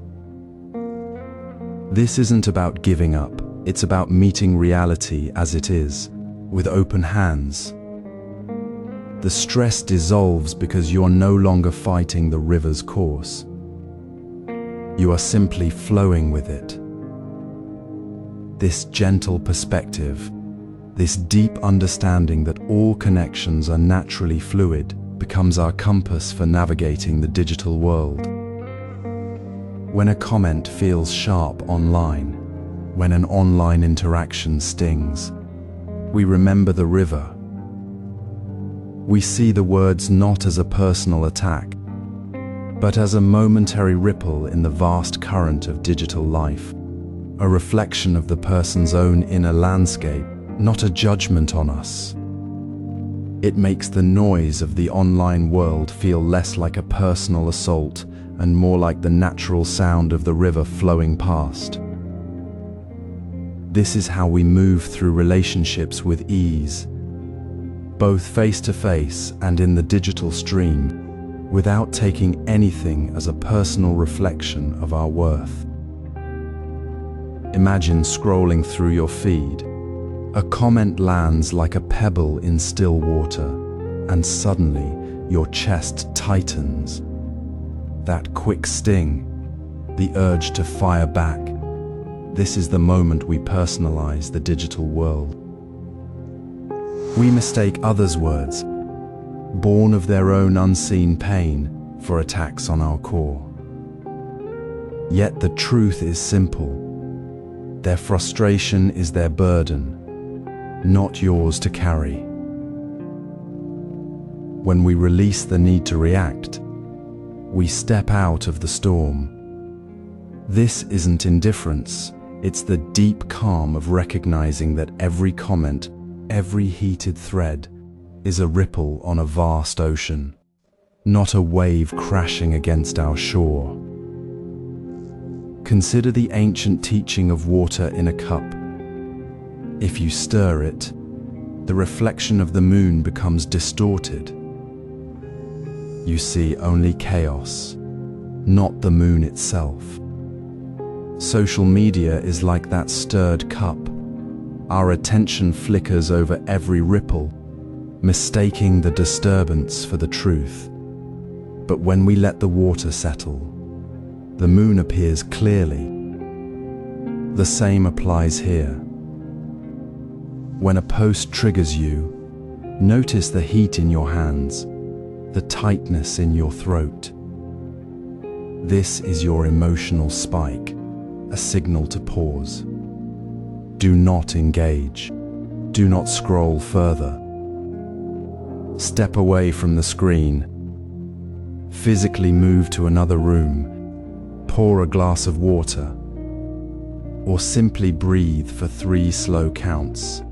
Speaker 1: This isn't about giving up, it's about meeting reality as it is, with open hands. The stress dissolves because you are no longer fighting the river's course. You are simply flowing with it. This gentle perspective, this deep understanding that all connections are naturally fluid, becomes our compass for navigating the digital world. When a comment feels sharp online, when an online interaction stings, we remember the river. We see the words not as a personal attack, but as a momentary ripple in the vast current of digital life, a reflection of the person's own inner landscape, not a judgment on us. It makes the noise of the online world feel less like a personal assault and more like the natural sound of the river flowing past. This is how we move through relationships with ease, both face-to-face and in the digital stream, without taking anything as a personal reflection of our worth. Imagine scrolling through your feed. A comment lands like a pebble in still water, and suddenly your chest tightens. That quick sting, the urge to fire back. This is the moment we personalize the digital world. We mistake others' words, born of their own unseen pain, for attacks on our core. Yet the truth is simple. Their frustration is their burden, not yours to carry. When we release the need to react, we step out of the storm. This isn't indifference, it's the deep calm of recognizing that every comment, every heated thread, is a ripple on a vast ocean, not a wave crashing against our shore. Consider the ancient teaching of water in a cup. If you stir it, the reflection of the moon becomes distorted. You see only chaos, not the moon itself. Social media is like that stirred cup. Our attention flickers over every ripple, mistaking the disturbance for the truth. But when we let the water settle, the moon appears clearly. The same applies here. When a post triggers you, notice the heat in your hands, the tightness in your throat. This is your emotional spike, a signal to pause. Do not engage. Do not scroll further. Step away from the screen. Physically move to another room. Pour a glass of water. Or simply breathe for 3 slow counts.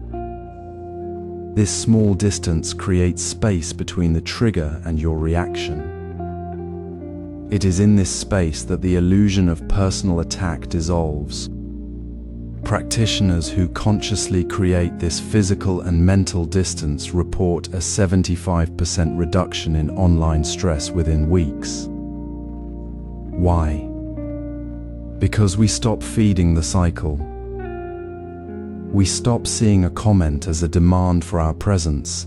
Speaker 1: This small distance creates space between the trigger and your reaction. It is in this space that the illusion of personal attack dissolves. Practitioners who consciously create this physical and mental distance report a 75% reduction in online stress within weeks. Why? Because we stop feeding the cycle. We stop seeing a comment as a demand for our presence,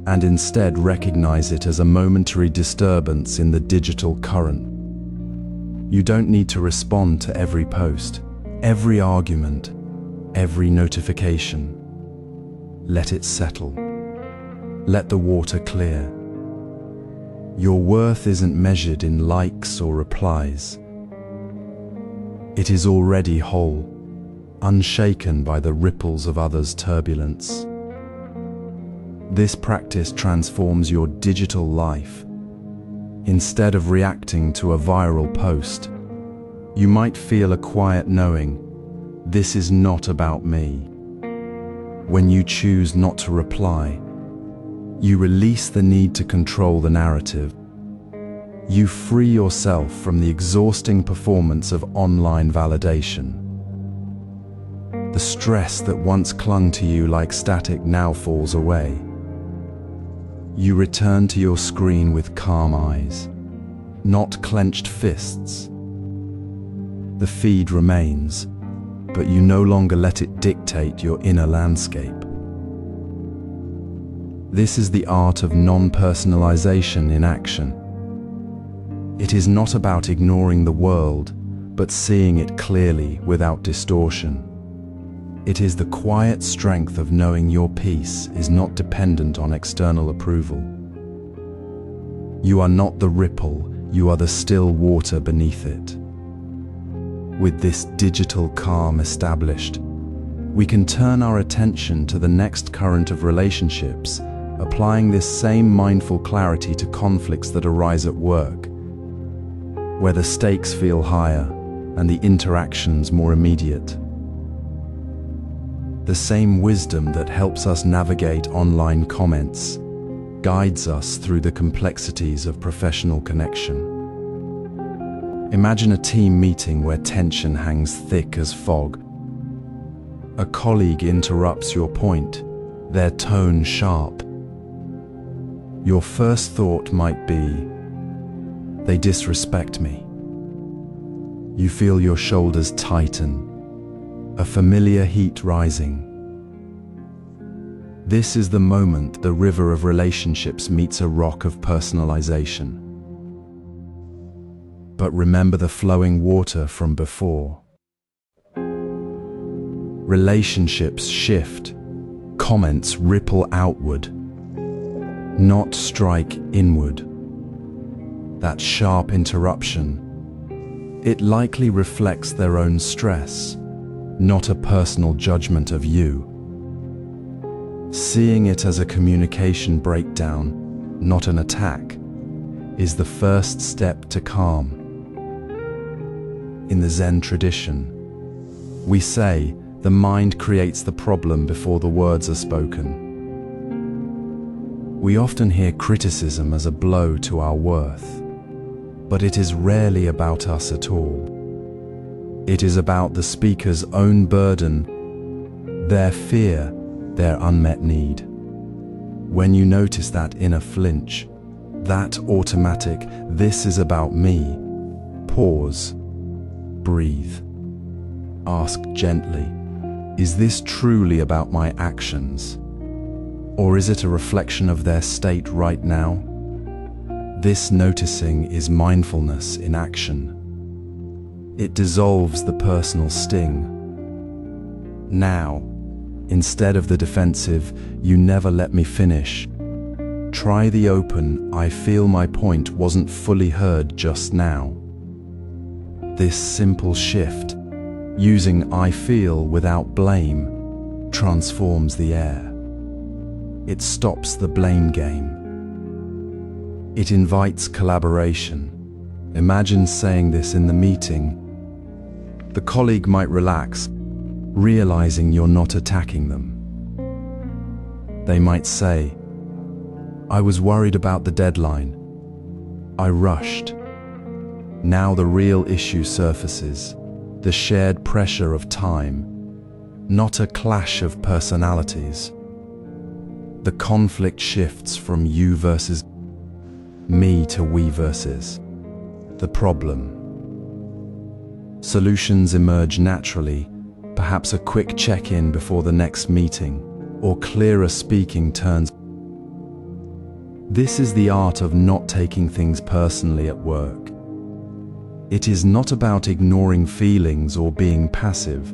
Speaker 1: and instead recognize it as a momentary disturbance in the digital current. You don't need to respond to every post, every argument, every notification. Let it settle. Let the water clear. Your worth isn't measured in likes or replies. It is already whole, unshaken by the ripples of others' turbulence. This practice transforms your digital life. Instead of reacting to a viral post, you might feel a quiet knowing, this is not about me. When you choose not to reply, you release the need to control the narrative. You free yourself from the exhausting performance of online validation. The stress that once clung to you like static now falls away. You return to your screen with calm eyes, not clenched fists. The feed remains, but you no longer let it dictate your inner landscape. This is the art of non-personalization in action. It is not about ignoring the world, but seeing it clearly without distortion. It is the quiet strength of knowing your peace is not dependent on external approval. You are not the ripple, you are the still water beneath it. With this digital calm established, we can turn our attention to the next current of relationships, applying this same mindful clarity to conflicts that arise at work, where the stakes feel higher and the interactions more immediate. The same wisdom that helps us navigate online comments guides us through the complexities of professional connection. Imagine a team meeting where tension hangs thick as fog. A colleague interrupts your point, their tone sharp. Your first thought might be, they disrespect me. You feel your shoulders tighten, a familiar heat rising. This is the moment the river of relationships meets a rock of personalization. But remember the flowing water from before. Relationships shift, comments ripple outward, not strike inward. That sharp interruption, it likely reflects their own stress, not a personal judgment of you. Seeing it as a communication breakdown, not an attack, is the first step to calm. In the Zen tradition, we say the mind creates the problem before the words are spoken. We often hear criticism as a blow to our worth, but it is rarely about us at all. It is about the speaker's own burden, their fear, their unmet need. When you notice that inner flinch, that automatic, this is about me, pause, breathe. Ask gently, is this truly about my actions? Or is it a reflection of their state right now? This noticing is mindfulness in action. It dissolves the personal sting. Now, instead of the defensive, "You never let me finish," try the open, "I feel my point wasn't fully heard just now." This simple shift, using "I feel" without blame, transforms the air. It stops the blame game. It invites collaboration. Imagine saying this in the meeting. The colleague might relax, realizing you're not attacking them. They might say, "I was worried about the deadline. I rushed." Now the real issue surfaces, the shared pressure of time, not a clash of personalities. The conflict shifts from you versus me to we versus the problem. Solutions emerge naturally, perhaps a quick check-in before the next meeting, or clearer speaking turns. This is the art of not taking things personally at work. It is not about ignoring feelings or being passive.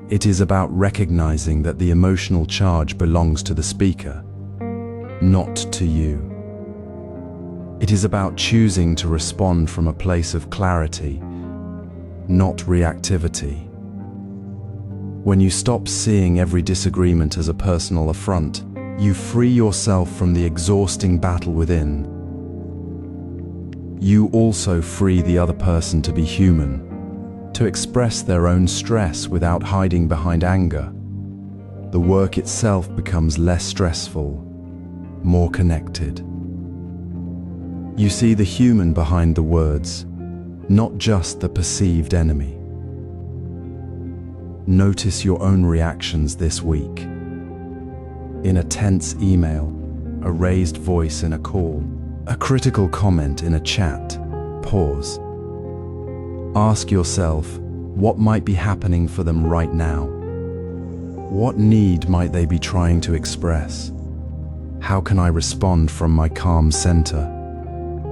Speaker 1: It is about recognizing that the emotional charge belongs to the speaker, not to you. It is about choosing to respond from a place of clarity, not reactivity. When you stop seeing every disagreement as a personal affront, you free yourself from the exhausting battle within. You also free the other person to be human, to express their own stress without hiding behind anger. The work itself becomes less stressful, more connected. You see the human behind the words, not just the perceived enemy. Notice your own reactions this week. In a tense email, a raised voice in a call, a critical comment in a chat, pause. Ask yourself, what might be happening for them right now? What need might they be trying to express? How can I respond from my calm center,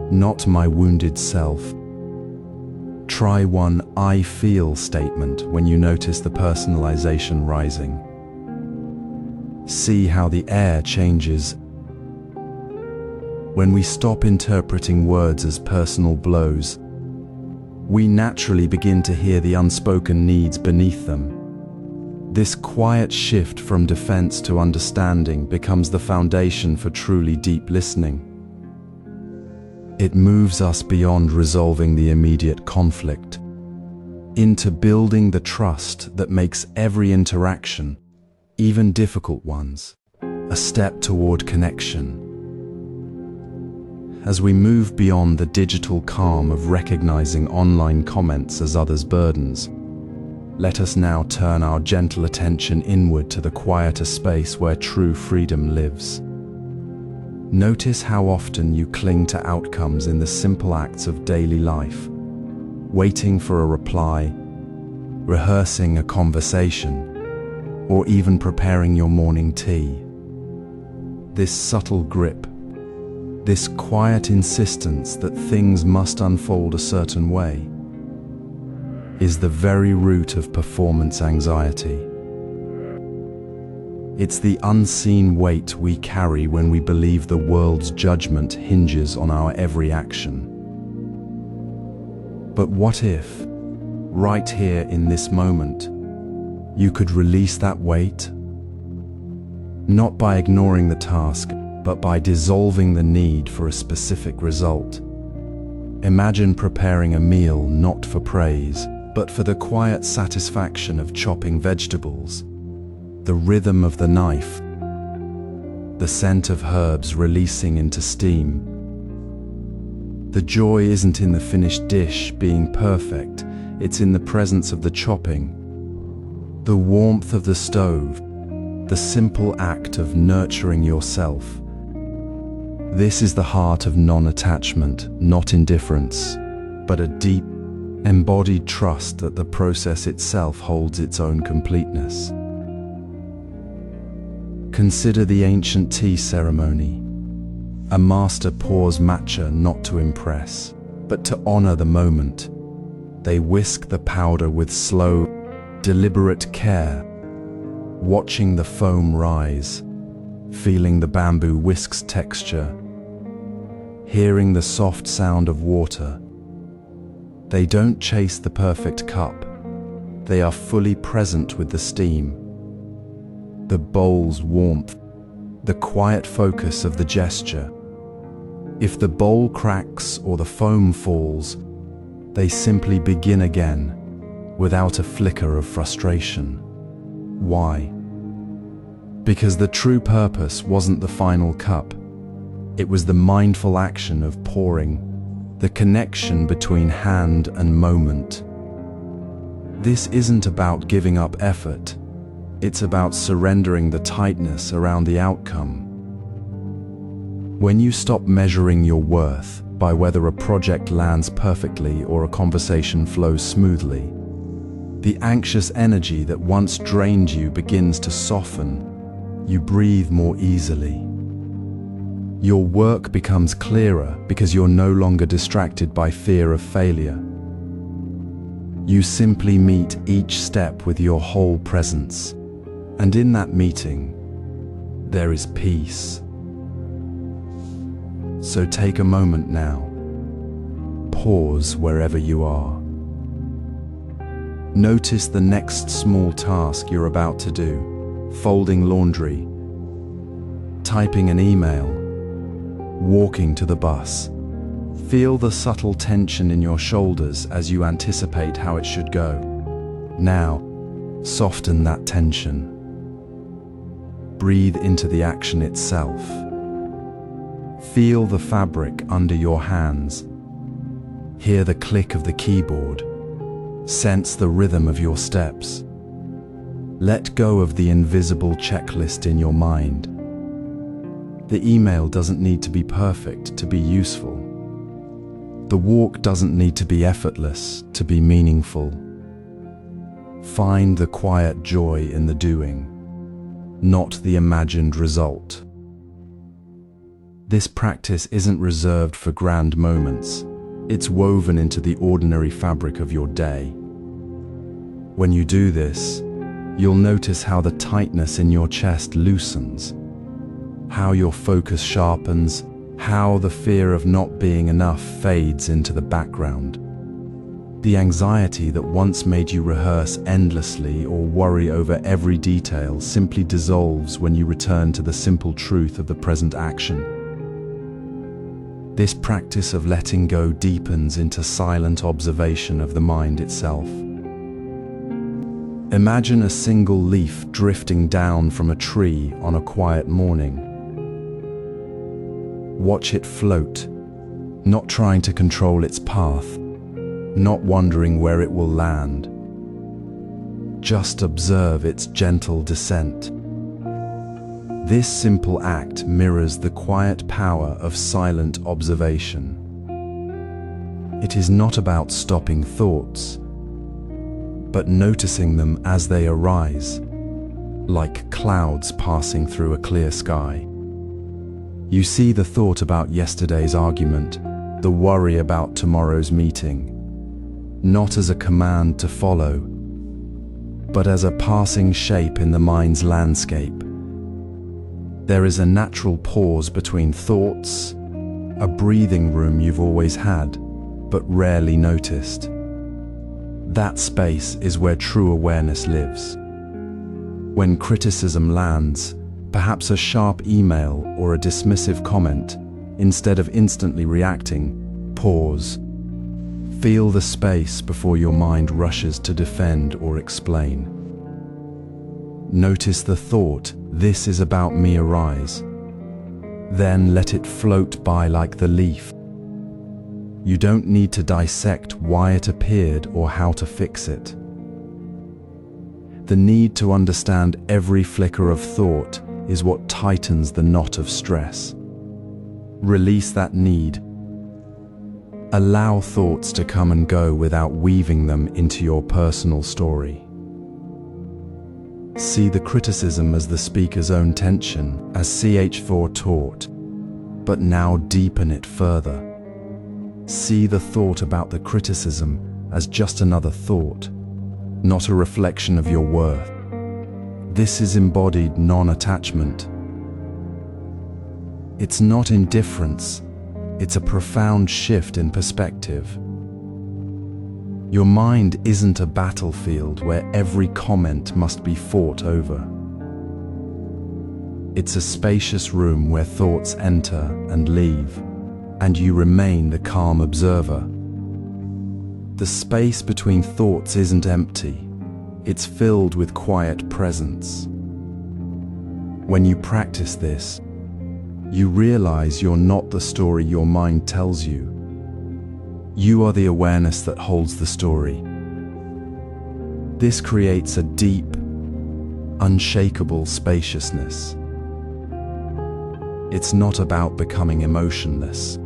Speaker 1: not my wounded self? Try one "I feel" statement when you notice the personalization rising. See how the air changes. When we stop interpreting words as personal blows, we naturally begin to hear the unspoken needs beneath them. This quiet shift from defense to understanding becomes the foundation for truly deep listening. It moves us beyond resolving the immediate conflict, into building the trust that makes every interaction, even difficult ones, a step toward connection. As we move beyond the digital calm of recognizing online comments as others' burdens, let us now turn our gentle attention inward to the quieter space where true freedom lives. Notice how often you cling to outcomes in the simple acts of daily life, waiting for a reply, rehearsing a conversation, or even preparing your morning tea. This subtle grip, this quiet insistence that things must unfold a certain way, is the very root of performance anxiety. It's the unseen weight we carry when we believe the world's judgment hinges on our every action. But what if, right here in this moment, you could release that weight? Not by ignoring the task, but by dissolving the need for a specific result. Imagine preparing a meal not for praise, but for the quiet satisfaction of chopping vegetables, the rhythm of the knife, the scent of herbs releasing into steam. The joy isn't in the finished dish being perfect, it's in the presence of the chopping, the warmth of the stove, the simple act of nurturing yourself. This is the heart of non-attachment, not indifference, but a deep, embodied trust that the process itself holds its own completeness. Consider the ancient tea ceremony. A master pours matcha not to impress, but to honor the moment. They whisk the powder with slow, deliberate care, watching the foam rise, feeling the bamboo whisk's texture, hearing the soft sound of water. They don't chase the perfect cup. They are fully present with the steam, the bowl's warmth, the quiet focus of the gesture. If the bowl cracks or the foam falls, they simply begin again, without a flicker of frustration. Why? Because the true purpose wasn't the final cup. It was the mindful action of pouring, the connection between hand and moment. This isn't about giving up effort. It's about surrendering the tightness around the outcome. When you stop measuring your worth by whether a project lands perfectly or a conversation flows smoothly, the anxious energy that once drained you begins to soften. You breathe more easily. Your work becomes clearer because you're no longer distracted by fear of failure. You simply meet each step with your whole presence, and in that meeting, there is peace. So take a moment now. Pause wherever you are. Notice the next small task you're about to do: folding laundry, typing an email, walking to the bus. Feel the subtle tension in your shoulders as you anticipate how it should go. Now, soften that tension. Breathe into the action itself. Feel the fabric under your hands. Hear the click of the keyboard. Sense the rhythm of your steps. Let go of the invisible checklist in your mind. The email doesn't need to be perfect to be useful. The walk doesn't need to be effortless to be meaningful. Find the quiet joy in the doing, not the imagined result. This practice isn't reserved for grand moments. It's woven into the ordinary fabric of your day. When you do this, you'll notice how the tightness in your chest loosens, how your focus sharpens, how the fear of not being enough fades into the background. The anxiety that once made you rehearse endlessly or worry over every detail simply dissolves when you return to the simple truth of the present action. This practice of letting go deepens into silent observation of the mind itself. Imagine a single leaf drifting down from a tree on a quiet morning. Watch it float, not trying to control its path, not wondering where it will land. Just observe its gentle descent. This simple act mirrors the quiet power of silent observation. It is not about stopping thoughts, but noticing them as they arise, like clouds passing through a clear sky. You see the thought about yesterday's argument, the worry about tomorrow's meeting, not as a command to follow, but as a passing shape in the mind's landscape. There is a natural pause between thoughts, a breathing room you've always had, but rarely noticed. That space is where true awareness lives. When criticism lands, perhaps a sharp email or a dismissive comment, instead of instantly reacting, pause. Feel the space before your mind rushes to defend or explain. Notice the thought, "This is about me," arise. Then let it float by like the leaf. You don't need to dissect why it appeared or how to fix it. The need to understand every flicker of thought is what tightens the knot of stress. Release that need. Allow thoughts to come and go without weaving them into your personal story. See the criticism as the speaker's own tension, as CH4 taught. But now deepen it further. See the thought about the criticism as just another thought, not a reflection of your worth. This is embodied non-attachment. It's not indifference, it's a profound shift in perspective. Your mind isn't a battlefield where every comment must be fought over. It's a spacious room where thoughts enter and leave, and you remain the calm observer. The space between thoughts isn't empty, it's filled with quiet presence. When you practice this, you realize you're not the story your mind tells you. You are the awareness that holds the story. This creates a deep, unshakable spaciousness. It's not about becoming emotionless.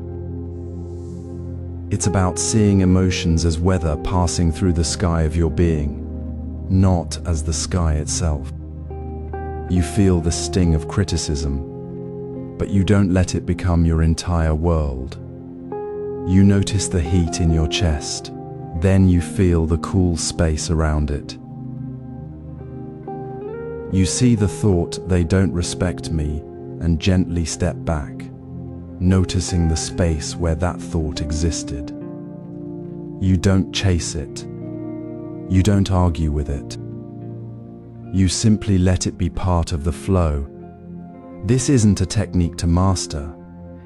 Speaker 1: It's about seeing emotions as weather passing through the sky of your being, not as the sky itself. You feel the sting of criticism, but you don't let it become your entire world. You notice the heat in your chest, then you feel the cool space around it. You see the thought, "They don't respect me," and gently step back, noticing the space where that thought existed. You don't chase it. You don't argue with it. You simply let it be part of the flow. This isn't a technique to master.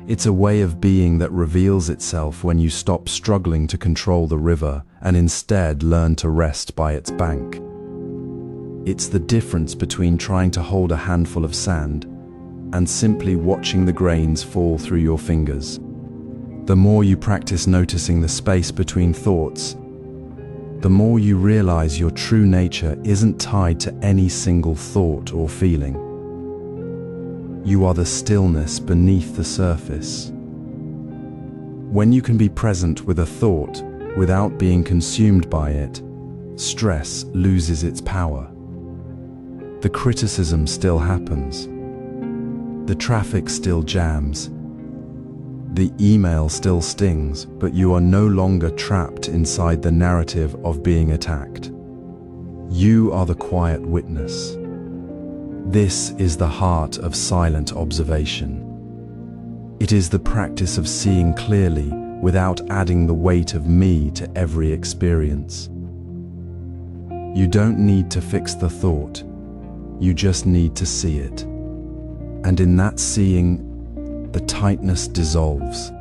Speaker 1: It's a way of being that reveals itself when you stop struggling to control the river and instead learn to rest by its bank. It's the difference between trying to hold a handful of sand and simply watching the grains fall through your fingers. The more you practice noticing the space between thoughts, the more you realize your true nature isn't tied to any single thought or feeling. You are the stillness beneath the surface. When you can be present with a thought without being consumed by it, stress loses its power. The criticism still happens. The traffic still jams. The email still stings, but you are no longer trapped inside the narrative of being attacked. You are the quiet witness. This is the heart of silent observation. It is the practice of seeing clearly without adding the weight of me to every experience. You don't need to fix the thought, you just need to see it. And in that seeing, the tightness dissolves.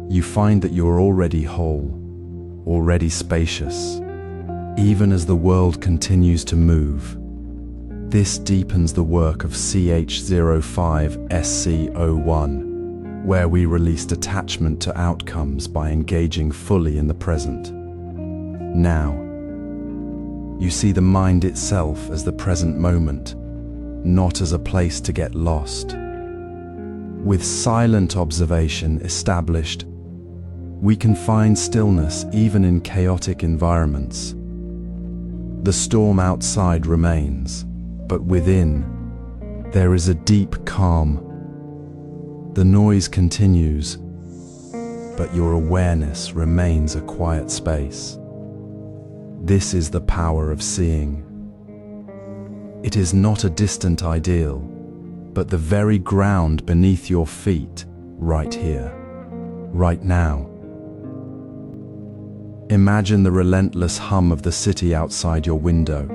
Speaker 1: You find that you're already whole, already spacious, even as the world continues to move. This deepens the work of CH05SC01, where we release attachment to outcomes by engaging fully in the present. Now, you see the mind itself as the present moment, not as a place to get lost. With silent observation established, we can find stillness even in chaotic environments. The storm outside remains, but within, there is a deep calm. The noise continues, but your awareness remains a quiet space. This is the power of seeing. It is not a distant ideal, but the very ground beneath your feet, right here, right now. Imagine the relentless hum of the city outside your window,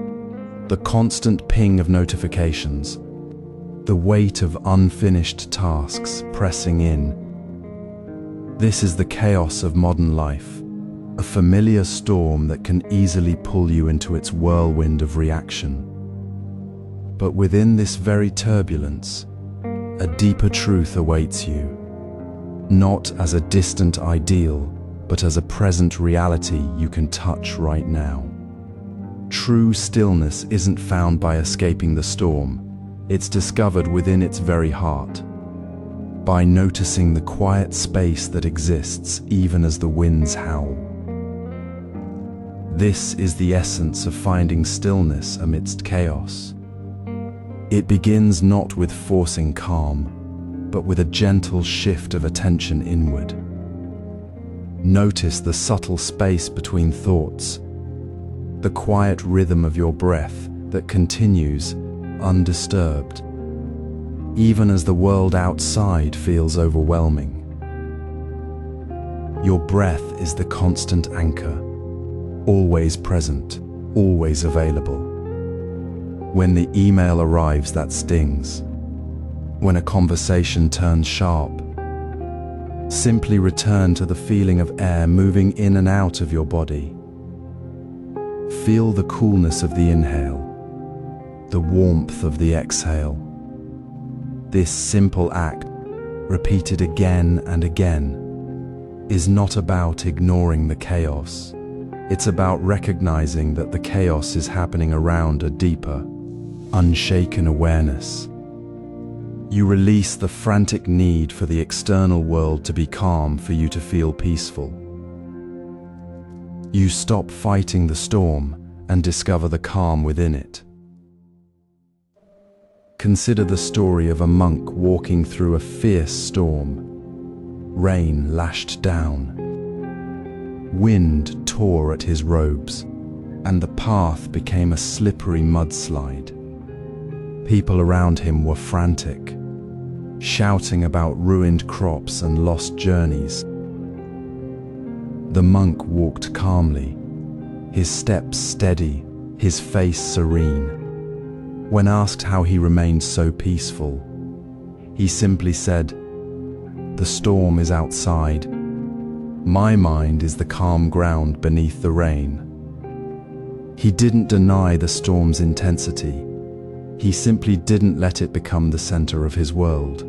Speaker 1: the constant ping of notifications, the weight of unfinished tasks pressing in. This is the chaos of modern life, a familiar storm that can easily pull you into its whirlwind of reaction. But within this very turbulence, a deeper truth awaits you, not as a distant ideal, but as a present reality you can touch right now. True stillness isn't found by escaping the storm, it's discovered within its very heart, by noticing the quiet space that exists even as the winds howl. This is the essence of finding stillness amidst chaos. It begins not with forcing calm, but with a gentle shift of attention inward. Notice the subtle space between thoughts, the quiet rhythm of your breath that continues undisturbed, even as the world outside feels overwhelming. Your breath is the constant anchor, always present, always available. When the email arrives that stings, when a conversation turns sharp, simply return to the feeling of air moving in and out of your body. Feel the coolness of the inhale, the warmth of the exhale. This simple act, repeated again and again, is not about ignoring the chaos. It's about recognizing that the chaos is happening around a deeper, unshaken awareness. You release the frantic need for the external world to be calm for you to feel peaceful. You stop fighting the storm and discover the calm within it. Consider the story of a monk walking through a fierce storm. Rain lashed down. Wind tore at his robes, and the path became a slippery mudslide. People around him were frantic, shouting about ruined crops and lost journeys. The monk walked calmly, his steps steady, his face serene. When asked how he remained so peaceful, he simply said, "The storm is outside. My mind is the calm ground beneath the rain." He didn't deny the storm's intensity. He simply didn't let it become the center of his world.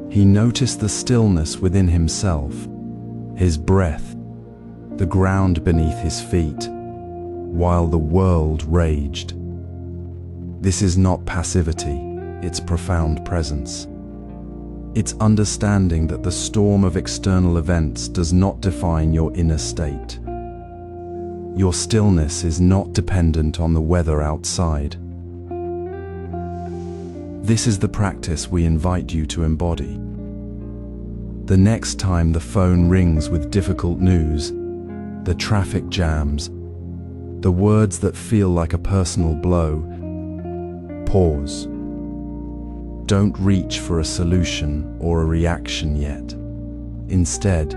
Speaker 1: He noticed the stillness within himself, his breath, the ground beneath his feet, while the world raged. This is not passivity, it's profound presence. It's understanding that the storm of external events does not define your inner state. Your stillness is not dependent on the weather outside. This is the practice we invite you to embody. The next time the phone rings with difficult news, the traffic jams, the words that feel like a personal blow, pause. Don't reach for a solution or a reaction yet. Instead,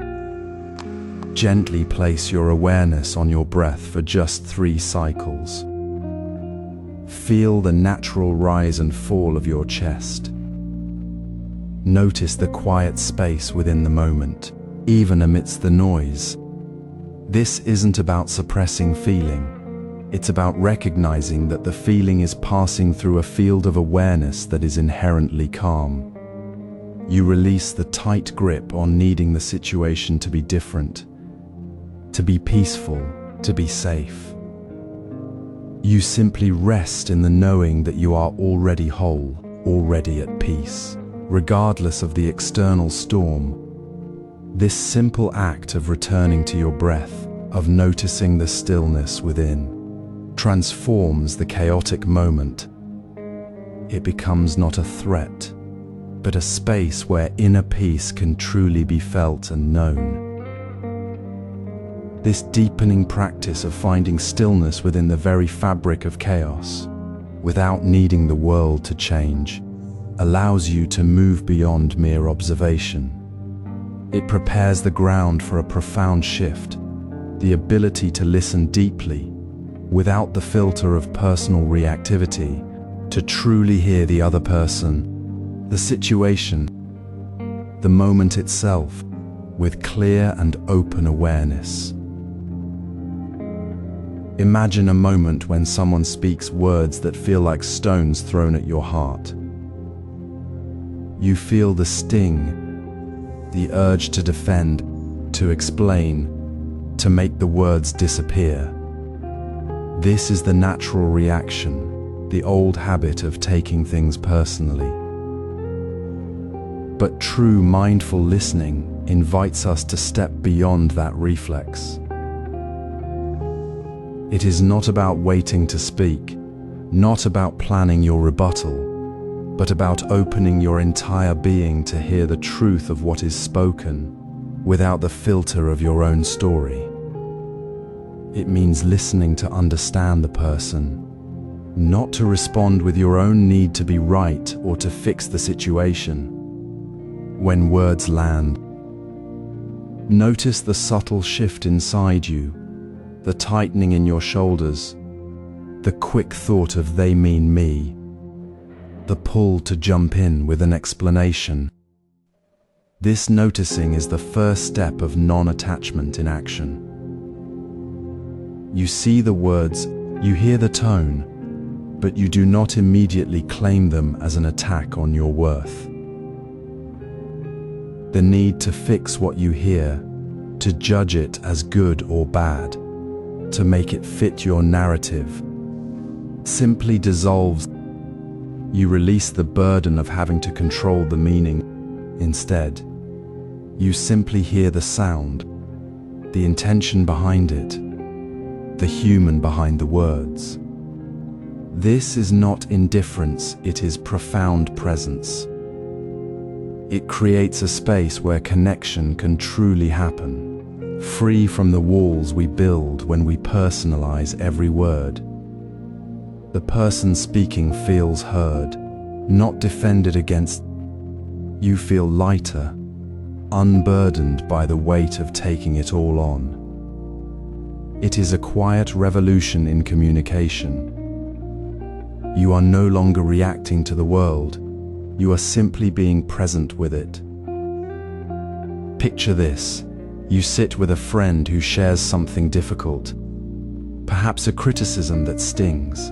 Speaker 1: gently place your awareness on your breath for just 3 cycles. Feel the natural rise and fall of your chest. Notice the quiet space within the moment, even amidst the noise. This isn't about suppressing feeling. It's about recognizing that the feeling is passing through a field of awareness that is inherently calm. You release the tight grip on needing the situation to be different, to be peaceful, to be safe. You simply rest in the knowing that you are already whole, already at peace, regardless of the external storm. This simple act of returning to your breath, of noticing the stillness within, transforms the chaotic moment. It becomes not a threat, but a space where inner peace can truly be felt and known. This deepening practice of finding stillness within the very fabric of chaos, without needing the world to change, allows you to move beyond mere observation. It prepares the ground for a profound shift, the ability to listen deeply, without the filter of personal reactivity, to truly hear the other person, the situation, the moment itself, with clear and open awareness. Imagine a moment when someone speaks words that feel like stones thrown at your heart. You feel the sting, the urge to defend, to explain, to make the words disappear. This is the natural reaction, the old habit of taking things personally. But true mindful listening invites us to step beyond that reflex. It is not about waiting to speak, not about planning your rebuttal. but about opening your entire being to hear the truth of what is spoken without the filter of your own story. It means listening to understand the person, not to respond with your own need to be right or to fix the situation. When words land, notice the subtle shift inside you, the tightening in your shoulders, the quick thought of "they mean me," the pull to jump in with an explanation. This noticing is the first step of non-attachment in action. You see the words, you hear the tone, but you do not immediately claim them as an attack on your worth. The need to fix what you hear, to judge it as good or bad, to make it fit your narrative, simply dissolves. You release the burden of having to control the meaning. Instead, you simply hear the sound, the intention behind it, the human behind the words. This is not indifference, it is profound presence. It creates a space where connection can truly happen, free from the walls we build when we personalize every word. The person speaking feels heard, not defended against. You feel lighter, unburdened by the weight of taking it all on. It is a quiet revolution in communication. You are no longer reacting to the world, you are simply being present with it. Picture this: you sit with a friend who shares something difficult, perhaps a criticism that stings.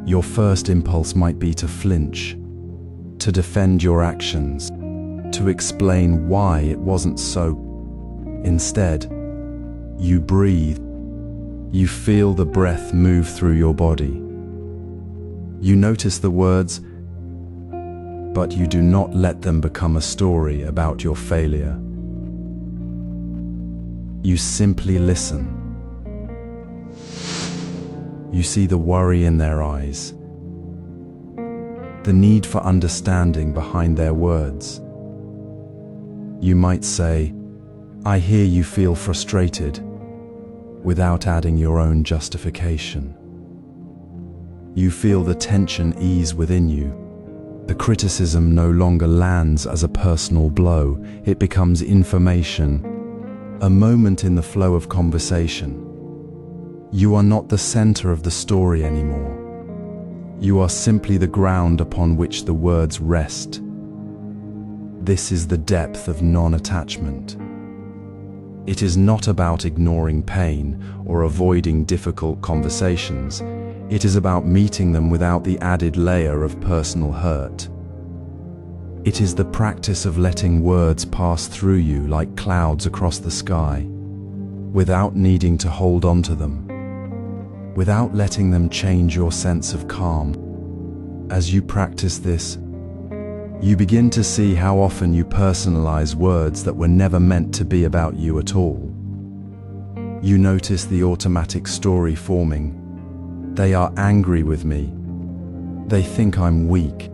Speaker 1: Your first impulse might be to flinch, to defend your actions, to explain why it wasn't so. Instead, you breathe. You feel the breath move through your body. You notice the words, but you do not let them become a story about your failure. You simply listen. You see the worry in their eyes, the need for understanding behind their words. You might say, "I hear you feel frustrated," without adding your own justification. You feel the tension ease within you. The criticism no longer lands as a personal blow, it becomes information, a moment in the flow of conversation. You are not the center of the story anymore. You are simply the ground upon which the words rest. This is the depth of non-attachment. It is not about ignoring pain or avoiding difficult conversations. It is about meeting them without the added layer of personal hurt. It is the practice of letting words pass through you like clouds across the sky, without needing to hold on to them, without letting them change your sense of calm. As you practice this, you begin to see how often you personalize words that were never meant to be about you at all. You notice the automatic story forming. They are angry with me. They think I'm weak.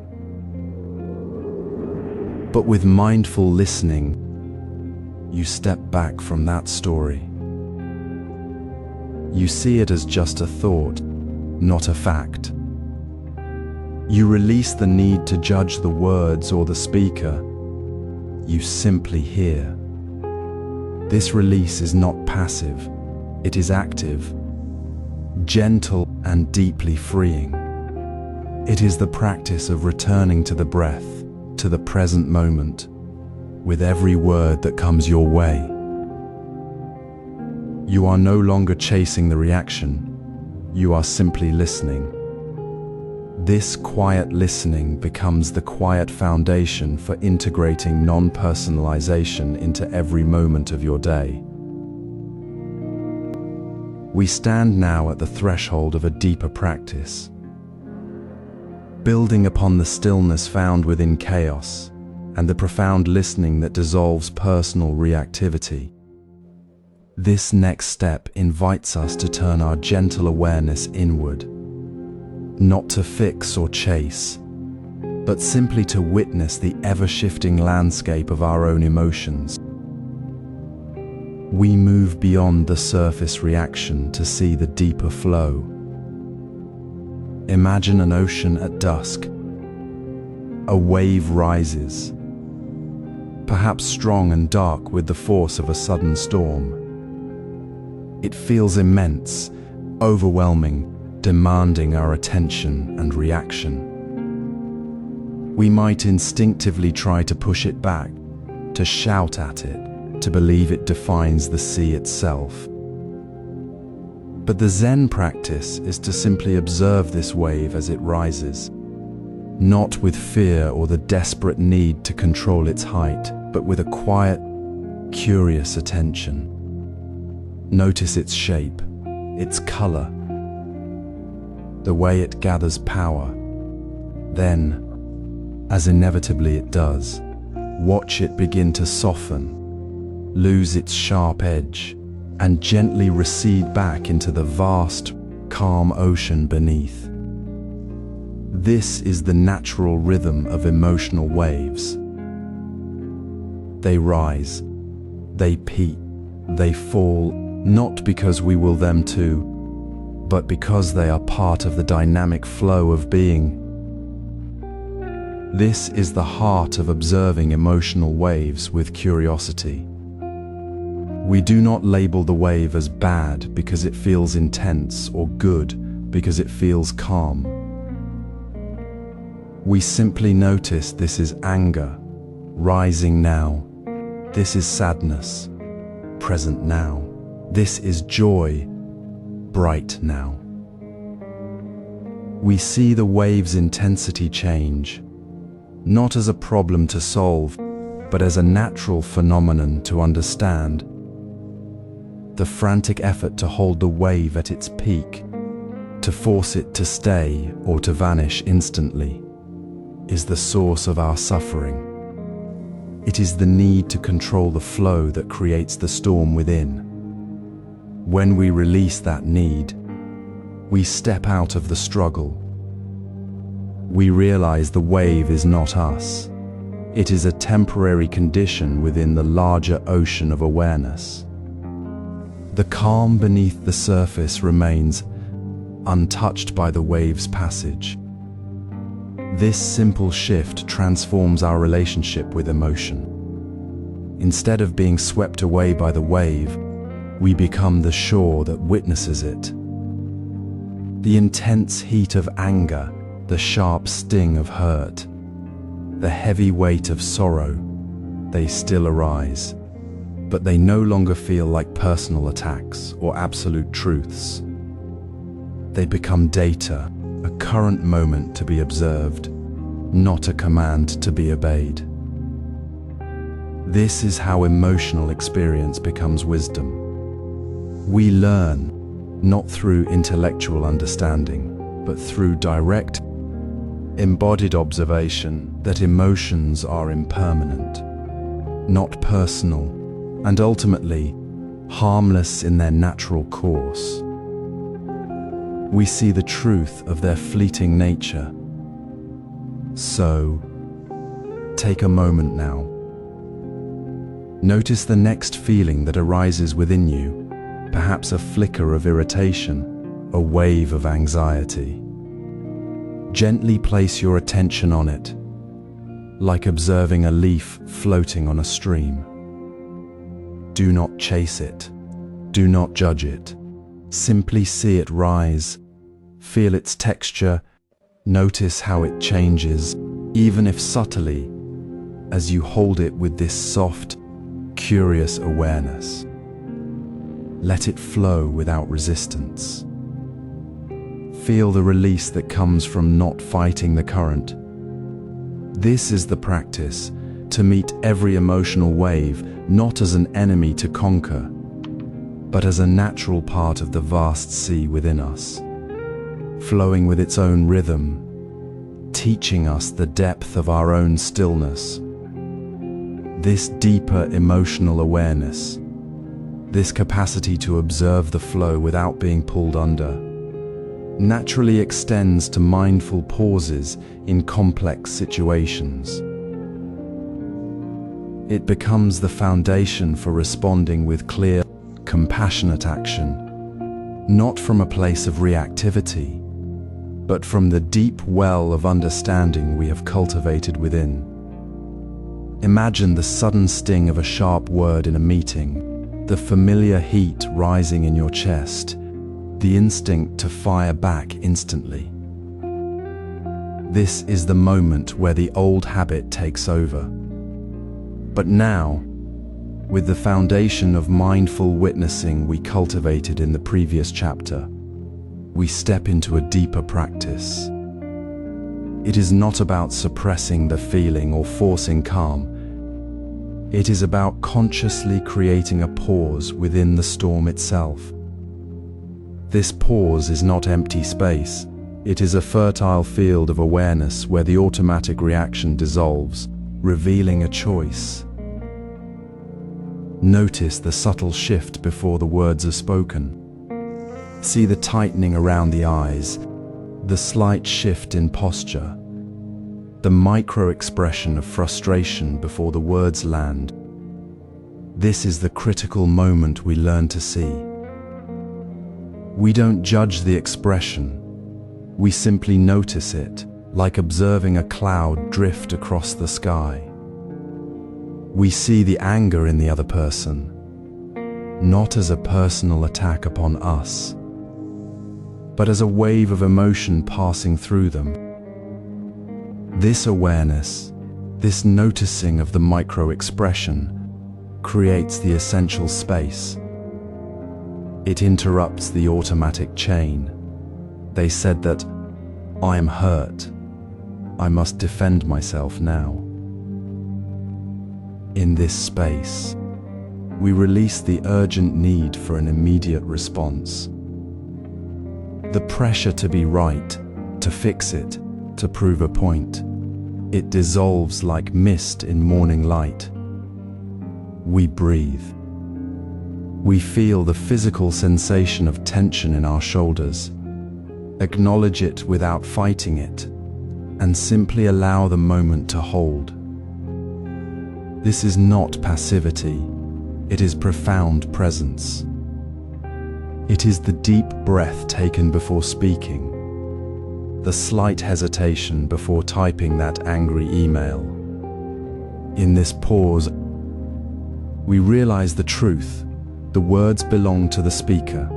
Speaker 1: But with mindful listening, you step back from that story. You see it as just a thought, not a fact. You release the need to judge the words or the speaker. You simply hear. This release is not passive, it is active, gentle and deeply freeing. It is the practice of returning to the breath, to the present moment, with every word that comes your way. You are no longer chasing the reaction, you are simply listening. This quiet listening becomes the quiet foundation for integrating non-personalization into every moment of your day. We stand now at the threshold of a deeper practice, building upon the stillness found within chaos and the profound listening that dissolves personal reactivity. This next step invites us to turn our gentle awareness inward, not to fix or chase, but simply to witness the ever-shifting landscape of our own emotions. We move beyond the surface reaction to see the deeper flow. Imagine an ocean at dusk. A wave rises, perhaps strong and dark with the force of a sudden storm. It feels immense, overwhelming, demanding our attention and reaction. We might instinctively try to push it back, to shout at it, to believe it defines the sea itself. But the Zen practice is to simply observe this wave as it rises, not with fear or the desperate need to control its height, but with a quiet, curious attention. Notice its shape, its color, the way it gathers power. Then, as inevitably it does, watch it begin to soften, lose its sharp edge, and gently recede back into the vast, calm ocean beneath. This is the natural rhythm of emotional waves. They rise, they peak, they fall, not because we will them to, but because they are part of the dynamic flow of being. This is the heart of observing emotional waves with curiosity. We do not label the wave as bad because it feels intense or good because it feels calm. We simply notice this is anger, rising now. This is sadness, present now. This is joy, bright now. We see the wave's intensity change, not as a problem to solve, but as a natural phenomenon to understand. The frantic effort to hold the wave at its peak, to force it to stay or to vanish instantly, is the source of our suffering. It is the need to control the flow that creates the storm within. When we release that need, we step out of the struggle. We realize the wave is not us. It is a temporary condition within the larger ocean of awareness. The calm beneath the surface remains untouched by the wave's passage. This simple shift transforms our relationship with emotion. Instead of being swept away by the wave, we become the shore that witnesses it. The intense heat of anger, the sharp sting of hurt, the heavy weight of sorrow, they still arise, but they no longer feel like personal attacks or absolute truths. They become data, a current moment to be observed, not a command to be obeyed. This is how emotional experience becomes wisdom. We learn, not through intellectual understanding, but through direct, embodied observation that emotions are impermanent, not personal, and ultimately harmless in their natural course. We see the truth of their fleeting nature. So, take a moment now. Notice the next feeling that arises within you, perhaps a flicker of irritation, a wave of anxiety. Gently place your attention on it, like observing a leaf floating on a stream. Do not chase it. Do not judge it. Simply see it rise. Feel its texture. Notice how it changes, even if subtly, as you hold it with this soft, curious awareness. Let it flow without resistance. Feel the release that comes from not fighting the current. This is the practice, to meet every emotional wave not as an enemy to conquer, but as a natural part of the vast sea within us, flowing with its own rhythm, teaching us the depth of our own stillness. This deeper emotional awareness, this capacity to observe the flow without being pulled under, naturally extends to mindful pauses in complex situations. It becomes the foundation for responding with clear, compassionate action, not from a place of reactivity, but from the deep well of understanding we have cultivated within. Imagine the sudden sting of a sharp word in a meeting, the familiar heat rising in your chest, the instinct to fire back instantly. This is the moment where the old habit takes over. But now, with the foundation of mindful witnessing we cultivated in the previous chapter, we step into a deeper practice. It is not about suppressing the feeling or forcing calm. It is about consciously creating a pause within the storm itself. This pause is not empty space. It is a fertile field of awareness where the automatic reaction dissolves, revealing a choice. Notice the subtle shift before the words are spoken. See the tightening around the eyes, the slight shift in posture, the micro-expression of frustration before the words land. This is the critical moment we learn to see. We don't judge the expression. We simply notice it, like observing a cloud drift across the sky. We see the anger in the other person, not as a personal attack upon us, but as a wave of emotion passing through them. This awareness, this noticing of the micro-expression, creates the essential space. It interrupts the automatic chain. They said that, "I am hurt. I must defend myself now." In this space, we release the urgent need for an immediate response. The pressure to be right, to fix it, to prove a point. It dissolves like mist in morning light. We breathe. We feel the physical sensation of tension in our shoulders. Acknowledge it without fighting it, and simply allow the moment to hold. This is not passivity. It is profound presence. It is the deep breath taken before speaking, the slight hesitation before typing that angry email. In this pause, we realize the truth. The words belong to the speaker.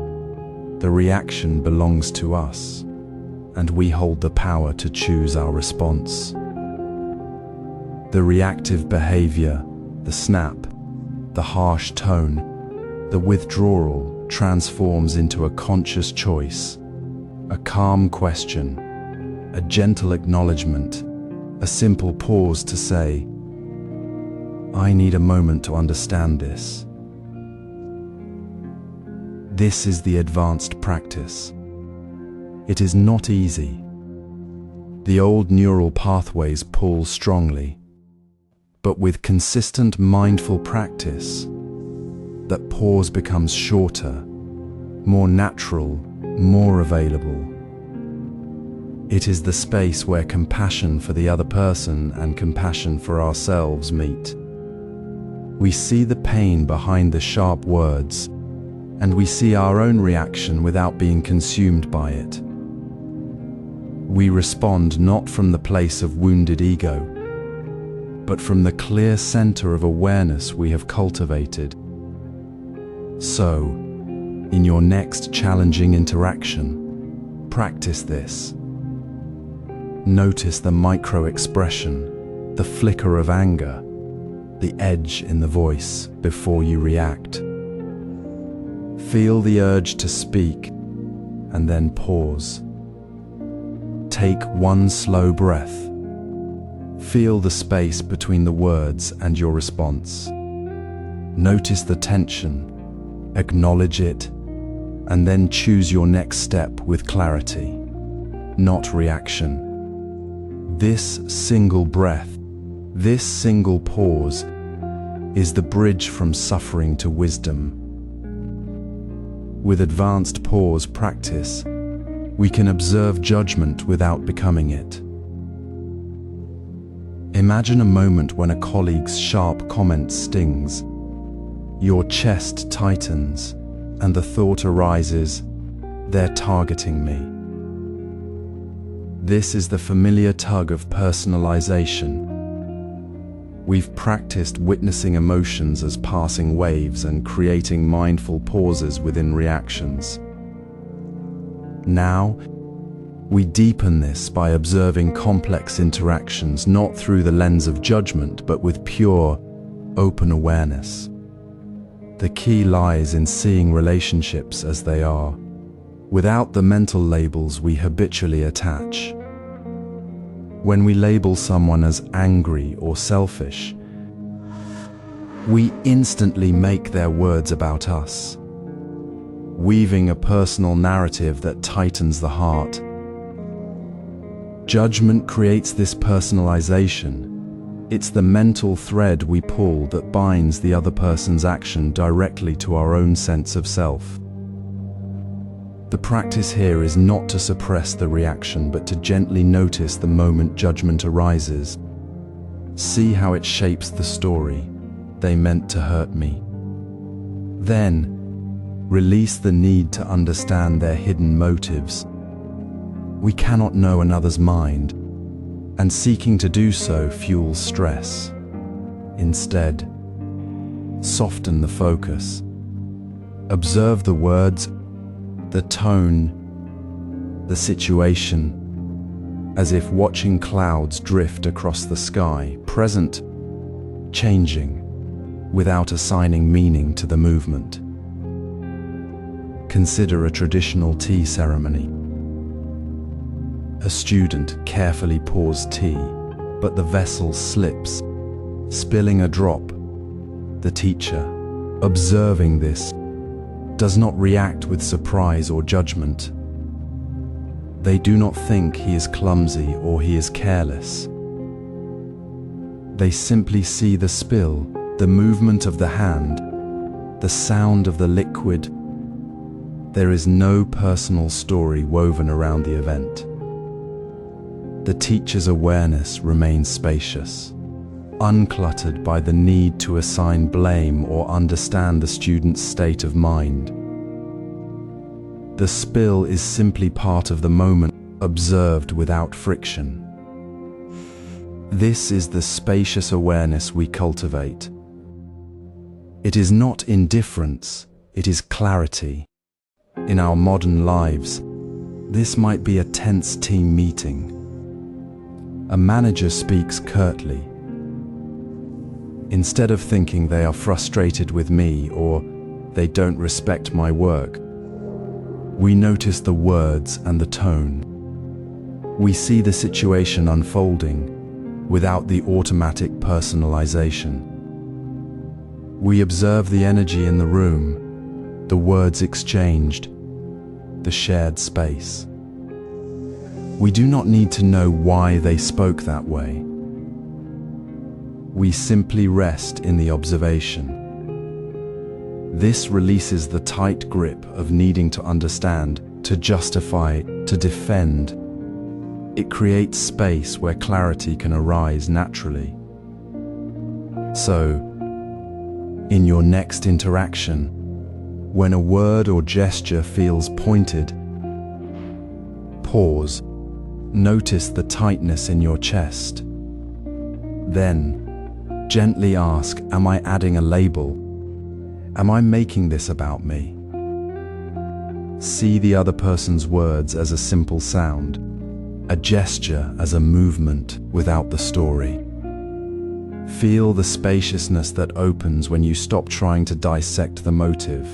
Speaker 1: The reaction belongs to us, and we hold the power to choose our response. The reactive behavior, the snap, the harsh tone, the withdrawal transforms into a conscious choice, a calm question, a gentle acknowledgement, a simple pause to say, "I need a moment to understand this." This is the advanced practice. It is not easy. The old neural pathways pull strongly, but with consistent mindful practice, that pause becomes shorter, more natural, more available. It is the space where compassion for the other person and compassion for ourselves meet. We see the pain behind the sharp words, and we see our own reaction without being consumed by it. We respond not from the place of wounded ego, but from the clear center of awareness we have cultivated. So, in your next challenging interaction, practice this. Notice the micro-expression, the flicker of anger, the edge in the voice before you react. Feel the urge to speak, and then pause. Take one slow breath. Feel the space between the words and your response. Notice the tension, acknowledge it, and then choose your next step with clarity, not reaction. This single breath, this single pause, is the bridge from suffering to wisdom. With advanced pause practice, We can observe judgment without becoming it. Imagine a moment when a colleague's sharp comment stings. Your chest tightens, and the thought arises, "They're targeting me." This is the familiar tug of personalization. We've practiced witnessing emotions as passing waves and creating mindful pauses within reactions. Now, we deepen this by observing complex interactions not through the lens of judgment but with pure, open awareness. The key lies in seeing relationships as they are, without the mental labels we habitually attach. When we label someone as angry or selfish, we instantly make their words about us, weaving a personal narrative that tightens the heart. Judgment creates this personalization. It's the mental thread we pull that binds the other person's action directly to our own sense of self. The practice here is not to suppress the reaction, but to gently notice the moment judgment arises. See how it shapes the story. They meant to hurt me. Then, release the need to understand their hidden motives. We cannot know another's mind, and seeking to do so fuels stress. Instead, soften the focus. Observe the words, the tone, the situation, as if watching clouds drift across the sky, present, changing, without assigning meaning to the movement. Consider a traditional tea ceremony. A student carefully pours tea, but the vessel slips, spilling a drop. The teacher, observing this, does not react with surprise or judgment. They do not think he is clumsy or he is careless. They simply see the spill, the movement of the hand, the sound of the liquid. There is no personal story woven around the event. The teacher's awareness remains spacious, uncluttered by the need to assign blame or understand the student's state of mind. The spill is simply part of the moment, observed without friction. This is the spacious awareness we cultivate. It is not indifference, it is clarity. In our modern lives, this might be a tense team meeting. A manager speaks curtly. Instead of thinking they are frustrated with me or they don't respect my work, we notice the words and the tone. We see the situation unfolding without the automatic personalization. We observe the energy in the room, the words exchanged, the shared space. We do not need to know why they spoke that way. We simply rest in the observation. This releases the tight grip of needing to understand, to justify, to defend. It creates space where clarity can arise naturally. So, in your next interaction, when a word or gesture feels pointed, pause. Notice the tightness in your chest. Then, gently ask, am I adding a label? Am I making this about me? See the other person's words as a simple sound, a gesture as a movement without the story. Feel the spaciousness that opens when you stop trying to dissect the motive.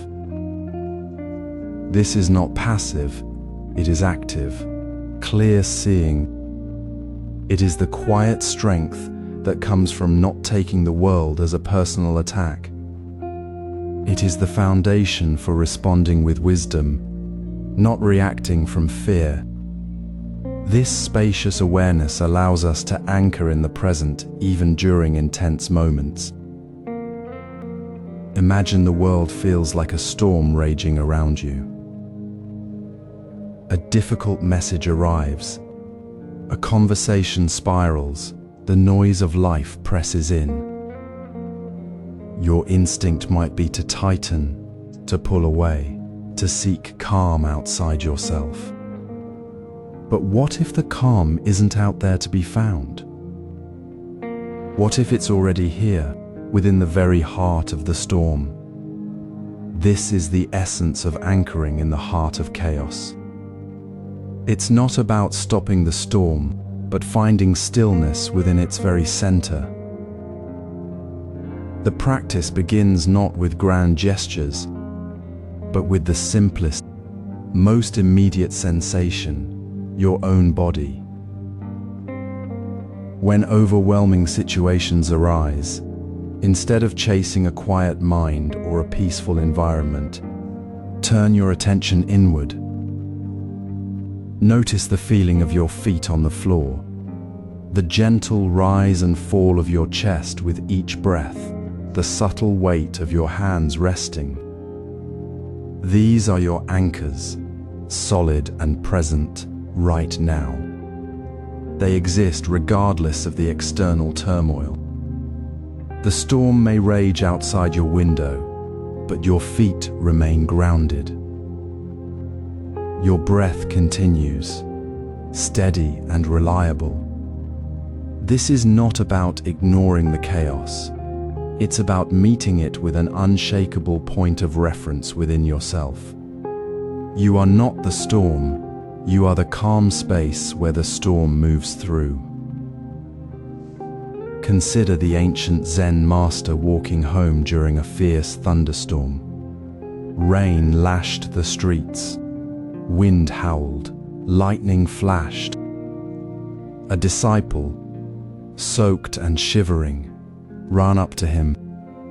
Speaker 1: This is not passive, it is active, clear seeing. It is the quiet strength that comes from not taking the world as a personal attack. It is the foundation for responding with wisdom, not reacting from fear. This spacious awareness allows us to anchor in the present even during intense moments. Imagine the world feels like a storm raging around you. A difficult message arrives. A conversation spirals. The noise of life presses in. Your instinct might be to tighten, to pull away, to seek calm outside yourself. But what if the calm isn't out there to be found? What if it's already here, within the very heart of the storm? This is the essence of anchoring in the heart of chaos. It's not about stopping the storm, but finding stillness within its very center. The practice begins not with grand gestures, but with the simplest, most immediate sensation, your own body. When overwhelming situations arise, instead of chasing a quiet mind or a peaceful environment, turn your attention inward. Notice the feeling of your feet on the floor, the gentle rise and fall of your chest with each breath, the subtle weight of your hands resting. These are your anchors, solid and present right now. They exist regardless of the external turmoil. The storm may rage outside your window, but your feet remain grounded. Your breath continues, steady and reliable. This is not about ignoring the chaos. It's about meeting it with an unshakable point of reference within yourself. You are not the storm, you are the calm space where the storm moves through. Consider the ancient Zen master walking home during a fierce thunderstorm. Rain lashed the streets. Wind howled, lightning flashed. A disciple, soaked and shivering, ran up to him,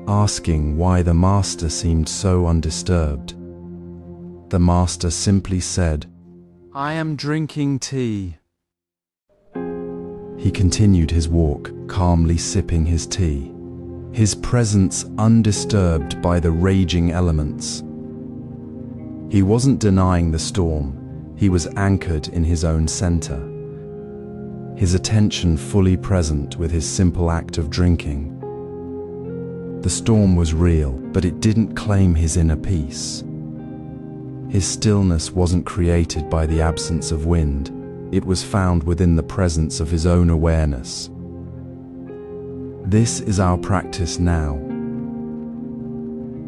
Speaker 1: asking why the master seemed so undisturbed. The master simply said, "I am drinking tea." He continued his walk, calmly sipping his tea, his presence undisturbed by the raging elements. He wasn't denying the storm, he was anchored in his own center, his attention fully present with his simple act of drinking. The storm was real, but it didn't claim his inner peace. His stillness wasn't created by the absence of wind, it was found within the presence of his own awareness. This is our practice now.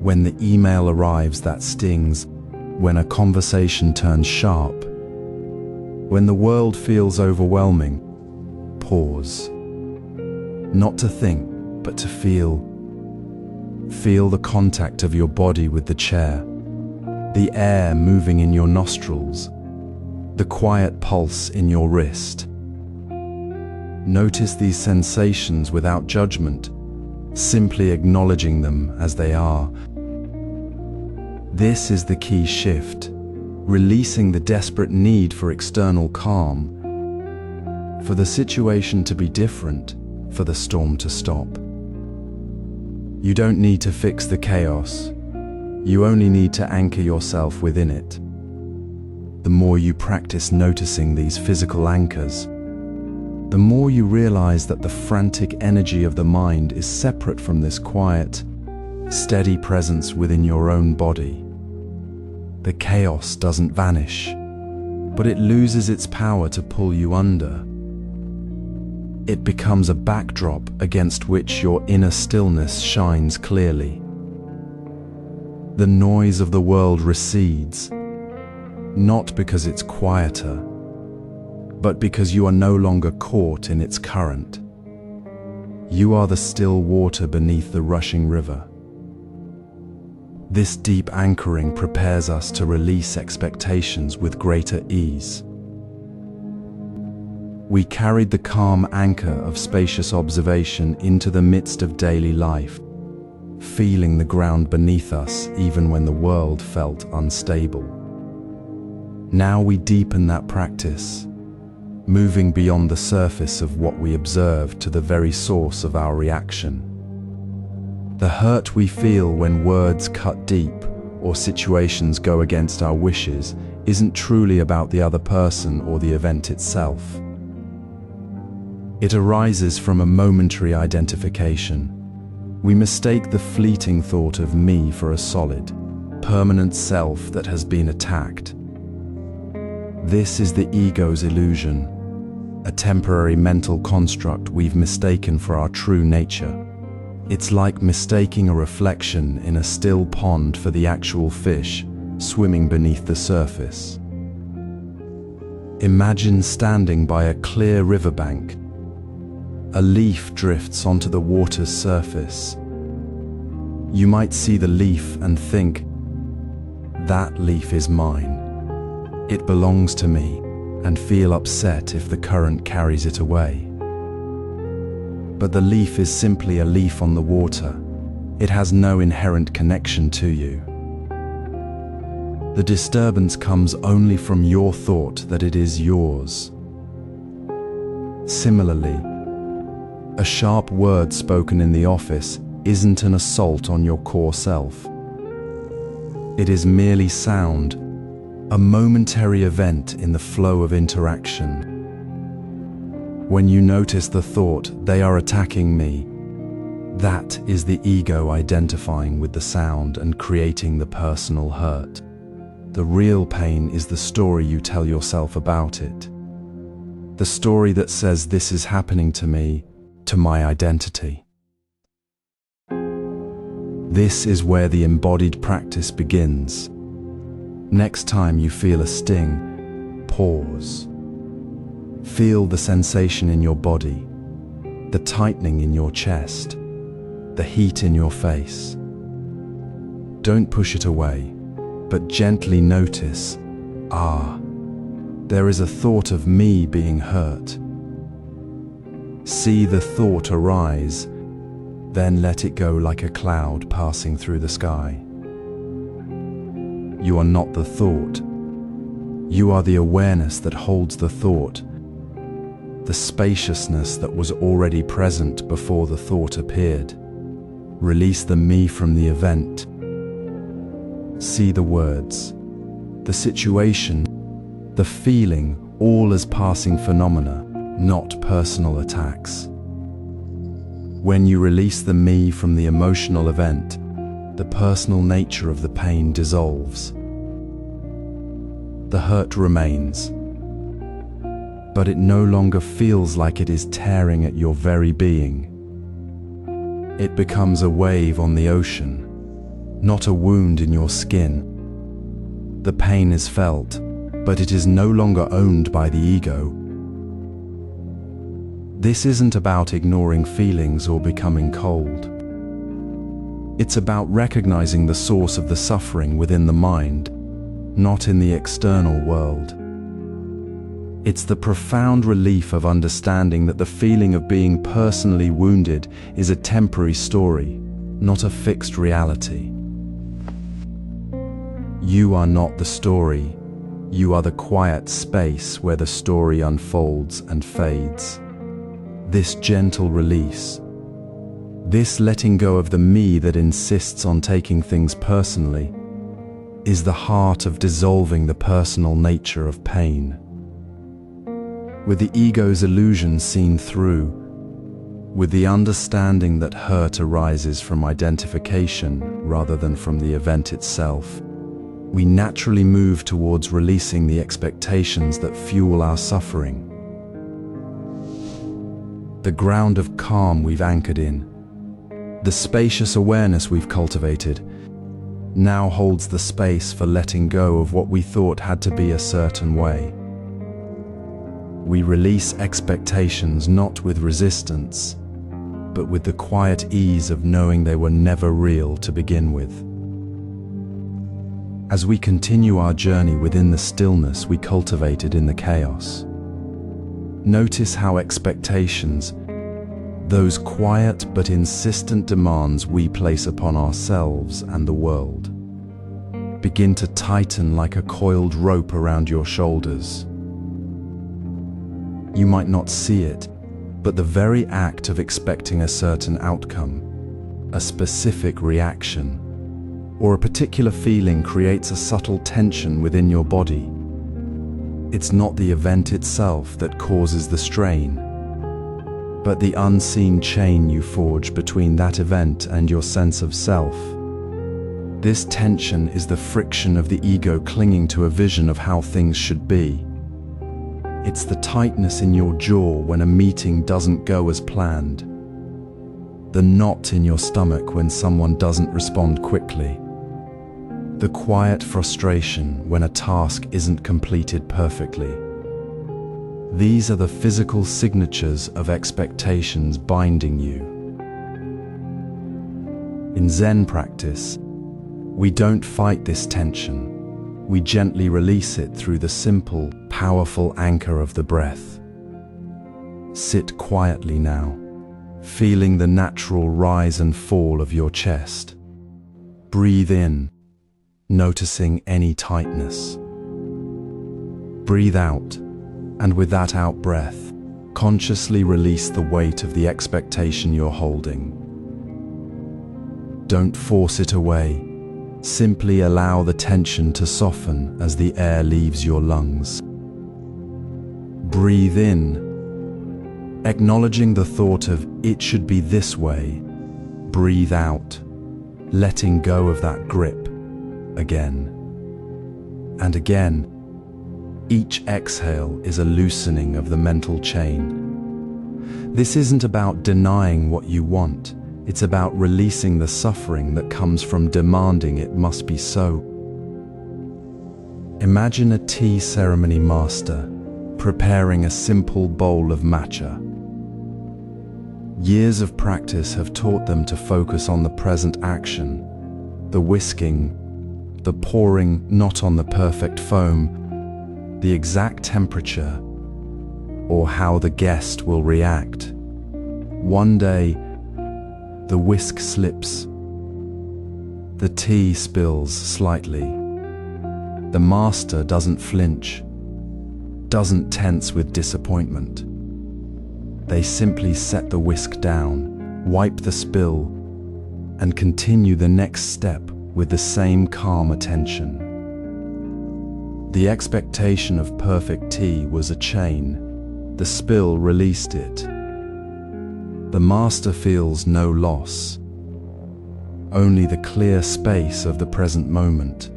Speaker 1: When the email arrives that stings, when a conversation turns sharp, when the world feels overwhelming, pause. Not to think, but to feel. Feel the contact of your body with the chair, the air moving in your nostrils, the quiet pulse in your wrist. Notice these sensations without judgment, simply acknowledging them as they are. This is the key shift, releasing the desperate need for external calm, for the situation to be different, for the storm to stop. You don't need to fix the chaos, you only need to anchor yourself within it. The more you practice noticing these physical anchors, the more you realize that the frantic energy of the mind is separate from this quiet, steady presence within your own body. The chaos doesn't vanish, but it loses its power to pull you under. It becomes a backdrop against which your inner stillness shines clearly. The noise of the world recedes, not because it's quieter, but because you are no longer caught in its current. You are the still water beneath the rushing river. This deep anchoring prepares us to release expectations with greater ease. We carried the calm anchor of spacious observation into the midst of daily life, feeling the ground beneath us even when the world felt unstable. Now we deepen that practice, moving beyond the surface of what we observe to the very source of our reaction. The hurt we feel when words cut deep, or situations go against our wishes isn't truly about the other person or the event itself. It arises from a momentary identification. We mistake the fleeting thought of me for a solid, permanent self that has been attacked. This is the ego's illusion, a temporary mental construct we've mistaken for our true nature. It's like mistaking a reflection in a still pond for the actual fish swimming beneath the surface. Imagine standing by a clear riverbank. A leaf drifts onto the water's surface. You might see the leaf and think, "That leaf is mine. It belongs to me," and feel upset if the current carries it away. But the leaf is simply a leaf on the water. It has no inherent connection to you. The disturbance comes only from your thought that it is yours. Similarly, a sharp word spoken in the office isn't an assault on your core self. It is merely sound, a momentary event in the flow of interaction. When you notice the thought, "They are attacking me," that is the ego identifying with the sound and creating the personal hurt. The real pain is the story you tell yourself about it. The story that says, "This is happening to me, to my identity." This is where the embodied practice begins. Next time you feel a sting, pause. Feel the sensation in your body, the tightening in your chest, the heat in your face. Don't push it away, but gently notice, there is a thought of me being hurt. See the thought arise, then let it go like a cloud passing through the sky. You are not the thought. You are the awareness that holds the thought, the spaciousness that was already present before the thought appeared. Release the me from the event. See the words, the situation, the feeling, all as passing phenomena, not personal attacks. When you release the me from the emotional event, the personal nature of the pain dissolves. The hurt remains, but it no longer feels like it is tearing at your very being. It becomes a wave on the ocean, not a wound in your skin. The pain is felt, but it is no longer owned by the ego. This isn't about ignoring feelings or becoming cold. It's about recognizing the source of the suffering within the mind, not in the external world. It's the profound relief of understanding that the feeling of being personally wounded is a temporary story, not a fixed reality. You are not the story. You are the quiet space where the story unfolds and fades. This gentle release, this letting go of the me that insists on taking things personally, is the heart of dissolving the personal nature of pain. With the ego's illusions seen through, with the understanding that hurt arises from identification rather than from the event itself, we naturally move towards releasing the expectations that fuel our suffering. The ground of calm we've anchored in, the spacious awareness we've cultivated, now holds the space for letting go of what we thought had to be a certain way. We release expectations not with resistance, but with the quiet ease of knowing they were never real to begin with. As we continue our journey within the stillness we cultivated in the chaos, notice how expectations, those quiet but insistent demands we place upon ourselves and the world, begin to tighten like a coiled rope around your shoulders. You might not see it, but the very act of expecting a certain outcome, a specific reaction, or a particular feeling creates a subtle tension within your body, it's not the event itself that causes the strain, but the unseen chain you forge between that event and your sense of self. This tension is the friction of the ego clinging to a vision of how things should be. It's the tightness in your jaw when a meeting doesn't go as planned, the knot in your stomach when someone doesn't respond quickly, the quiet frustration when a task isn't completed perfectly. These are the physical signatures of expectations binding you. In Zen practice, we don't fight this tension. We gently release it through the simple, powerful anchor of the breath. Sit quietly now, feeling the natural rise and fall of your chest. Breathe in, noticing any tightness. Breathe out, and with that out breath, consciously release the weight of the expectation you're holding. Don't force it away. Simply allow the tension to soften as the air leaves your lungs. Breathe in, acknowledging the thought of "it should be this way." Breathe out, letting go of that grip, again and again. Each exhale is a loosening of the mental chain. This isn't about denying what you want. It's about releasing the suffering that comes from demanding it must be so. Imagine a tea ceremony master preparing a simple bowl of matcha. Years of practice have taught them to focus on the present action, the whisking, the pouring, not on the perfect foam, the exact temperature, or how the guest will react. One day, the whisk slips. The tea spills slightly. The master doesn't flinch, doesn't tense with disappointment. They simply set the whisk down, wipe the spill, and continue the next step with the same calm attention. The expectation of perfect tea was a chain. The spill released it. The master feels no loss, only the clear space of the present moment.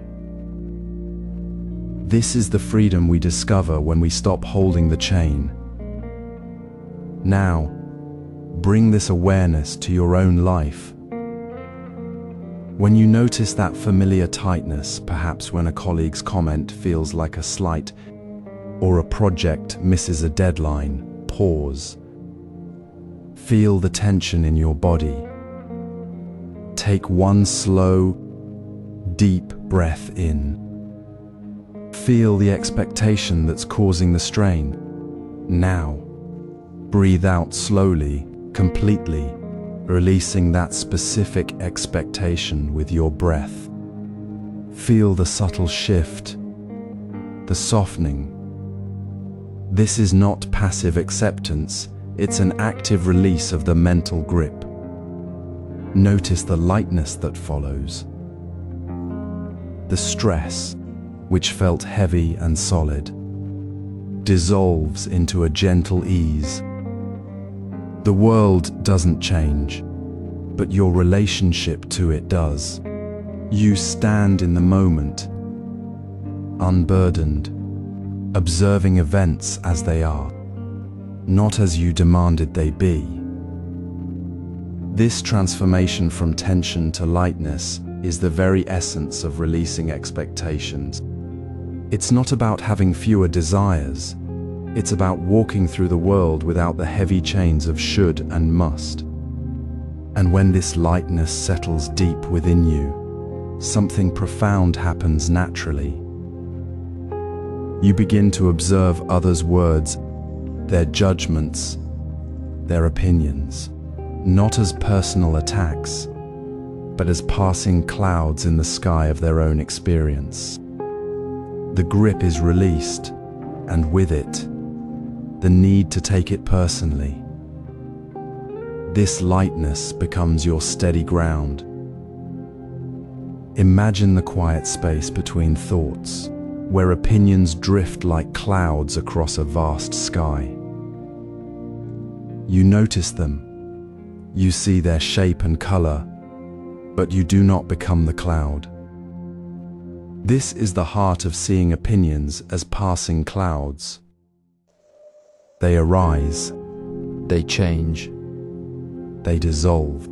Speaker 1: This is the freedom we discover when we stop holding the chain. Now, bring this awareness to your own life. When you notice that familiar tightness, perhaps when a colleague's comment feels like a slight or a project misses a deadline, pause. Feel the tension in your body. Take one slow, deep breath in. Feel the expectation that's causing the strain. Now, breathe out slowly, completely, releasing that specific expectation with your breath. Feel the subtle shift, the softening. This is not passive acceptance, it's an active release of the mental grip. Notice the lightness that follows. The stress, which felt heavy and solid, dissolves into a gentle ease. The world doesn't change, but your relationship to it does. You stand in the moment, unburdened, observing events as they are, not as you demanded they be. This transformation from tension to lightness is the very essence of releasing expectations. It's not about having fewer desires. It's about walking through the world without the heavy chains of should and must. And when this lightness settles deep within you, something profound happens naturally. You begin to observe others' words, their judgments, their opinions, not as personal attacks, but as passing clouds in the sky of their own experience. The grip is released, and with it, the need to take it personally. This lightness becomes your steady ground. Imagine the quiet space between thoughts, where opinions drift like clouds across a vast sky. You notice them, you see their shape and color, but you do not become the cloud. This is the heart of seeing opinions as passing clouds. They arise,
Speaker 2: They change.
Speaker 1: they dissolve,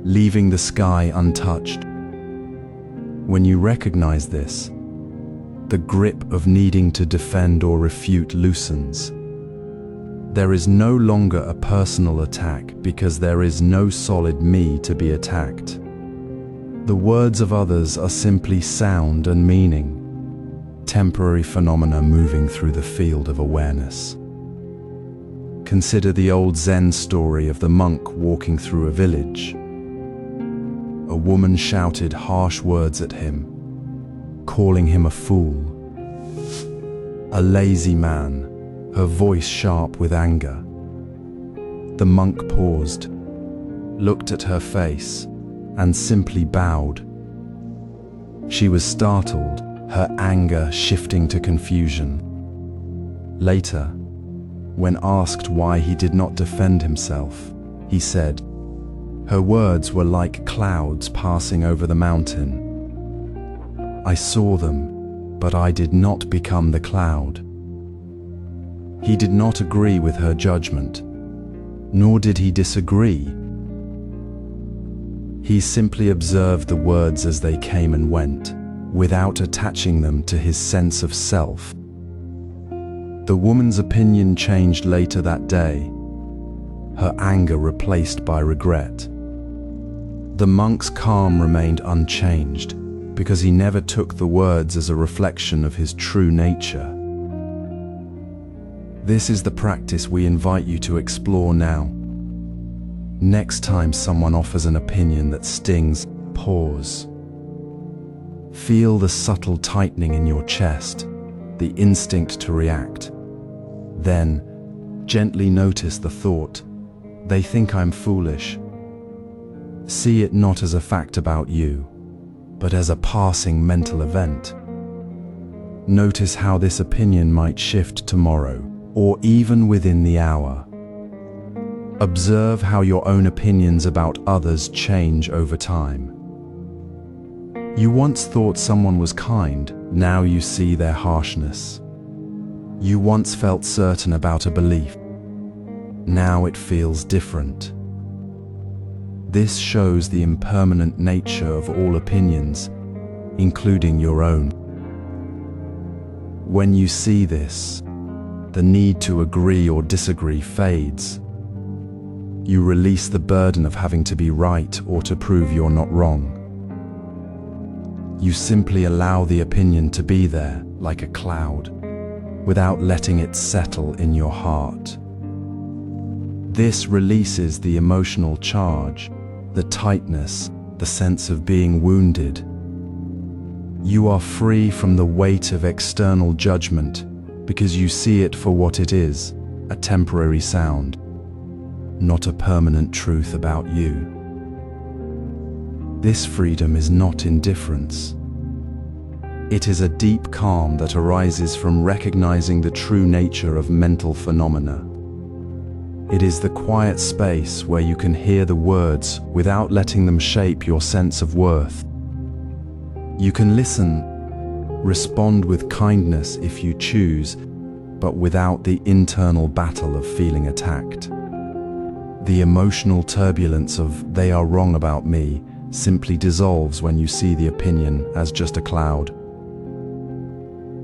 Speaker 1: leaving the sky untouched. When you recognize this, the grip of needing to defend or refute loosens. There is no longer a personal attack because there is no solid me to be attacked. The words of others are simply sound and meaning, temporary phenomena moving through the field of awareness. Consider the old Zen story of the monk walking through a village. A woman shouted harsh words at him, calling him a fool. A lazy man, her voice sharp with anger. The monk paused, looked at her face, and simply bowed. She was startled, her anger shifting to confusion. Later, when asked why he did not defend himself, he said, "Her words were like clouds passing over the mountain. I saw them, but I did not become the cloud." He did not agree with her judgment, nor did he disagree. He simply observed the words as they came and went, without attaching them to his sense of self. The woman's opinion changed later that day, her anger replaced by regret. The monk's calm remained unchanged because he never took the words as a reflection of his true nature. This is the practice we invite you to explore now. Next time someone offers an opinion that stings, pause. Feel the subtle tightening in your chest, the instinct to react. Then, gently notice the thought, "They think I'm foolish." See it not as a fact about you, but as a passing mental event. Notice how this opinion might shift tomorrow, or even within the hour. Observe how your own opinions about others change over time. You once thought someone was kind, now you see their harshness. You once felt certain about a belief, now it feels different. This shows the impermanent nature of all opinions, including your own. When you see this, the need to agree or disagree fades. You release the burden of having to be right or to prove you're not wrong. You simply allow the opinion to be there, like a cloud, without letting it settle in your heart. This releases the emotional charge, the tightness, the sense of being wounded. You are free from the weight of external judgment because you see it for what it is, a temporary sound, not a permanent truth about you. This freedom is not indifference. It is a deep calm that arises from recognizing the true nature of mental phenomena. It is the quiet space where you can hear the words without letting them shape your sense of worth. You can listen, respond with kindness if you choose, but without the internal battle of feeling attacked. The emotional turbulence of "they are wrong about me" simply dissolves when you see the opinion as just a cloud.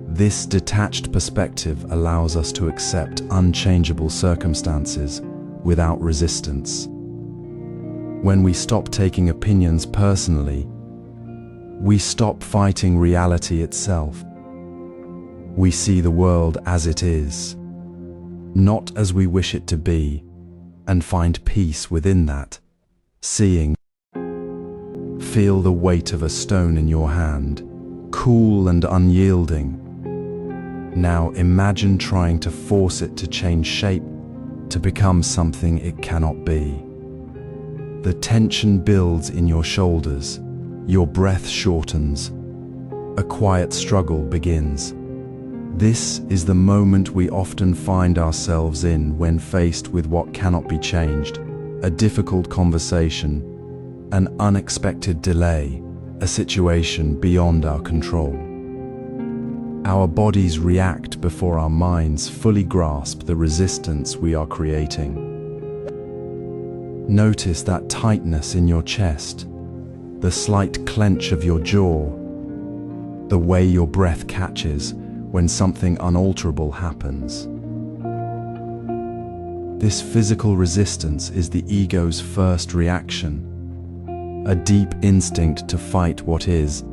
Speaker 1: This detached perspective allows us to accept unchangeable circumstances without resistance. When we stop taking opinions personally, we stop fighting reality itself. We see the world as it is, not as we wish it to be, and find peace within that, seeing. Feel the weight of a stone in your hand, cool and unyielding. Now imagine trying to force it to change shape, to become something it cannot be. The tension builds in your shoulders, Your breath shortens. A quiet struggle begins. This is the moment we often find ourselves in when faced with what cannot be changed: a difficult conversation, an unexpected delay, a situation beyond our control. Our bodies react before our minds fully grasp the resistance we are creating. Notice that tightness in your chest, the slight clench of your jaw, the way your breath catches when something unalterable happens. This physical resistance is the ego's first reaction, a deep instinct to fight what is,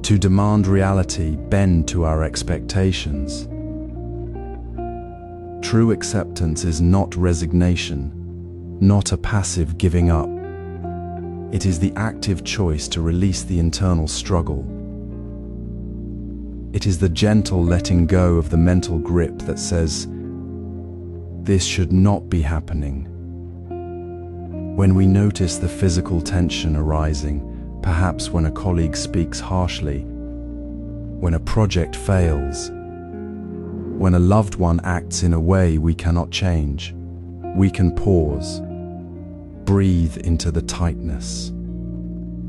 Speaker 1: to demand reality bend to our expectations. True acceptance is not resignation, not a passive giving up. It is the active choice to release the internal struggle. It is the gentle letting go of the mental grip that says, "This should not be happening." When we notice the physical tension arising, perhaps when a colleague speaks harshly, when a project fails, when a loved one acts in a way we cannot change, we can pause, breathe into the tightness,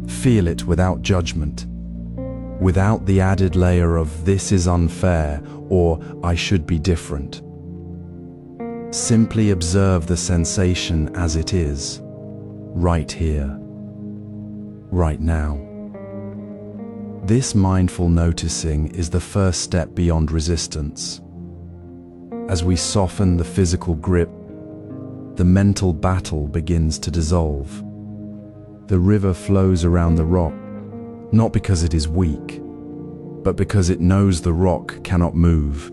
Speaker 1: feel it without judgment, without the added layer of "this is unfair" or "I should be different." Simply observe the sensation as it is, right here, right now. This mindful noticing is the first step beyond resistance. As we soften the physical grip, the mental battle begins to dissolve. The river flows around the rock, not because it is weak, but because it knows the rock cannot move.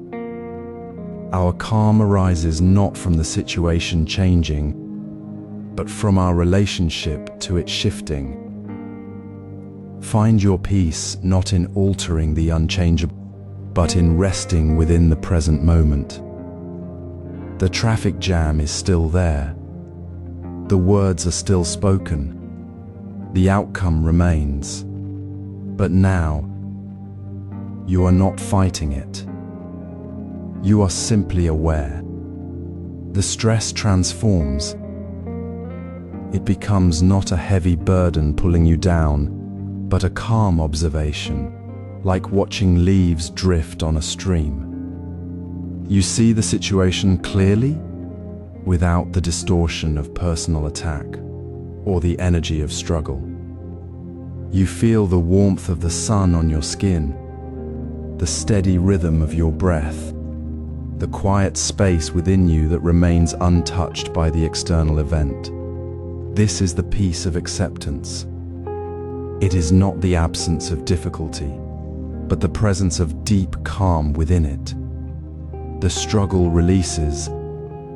Speaker 1: Our calm arises not from the situation changing, but from our relationship to it shifting. Find your peace not in altering the unchangeable, but in resting within the present moment. The traffic jam is still there. The words are still spoken. The outcome remains. But now, you are not fighting it. You are simply aware. The stress transforms. It becomes not a heavy burden pulling you down, but a calm observation, like watching leaves drift on a stream. You see the situation clearly, without the distortion of personal attack or the energy of struggle. You feel the warmth of the sun on your skin, the steady rhythm of your breath, the quiet space within you that remains untouched by the external event. This is the peace of acceptance. It is not the absence of difficulty, but the presence of deep calm within it. The struggle releases,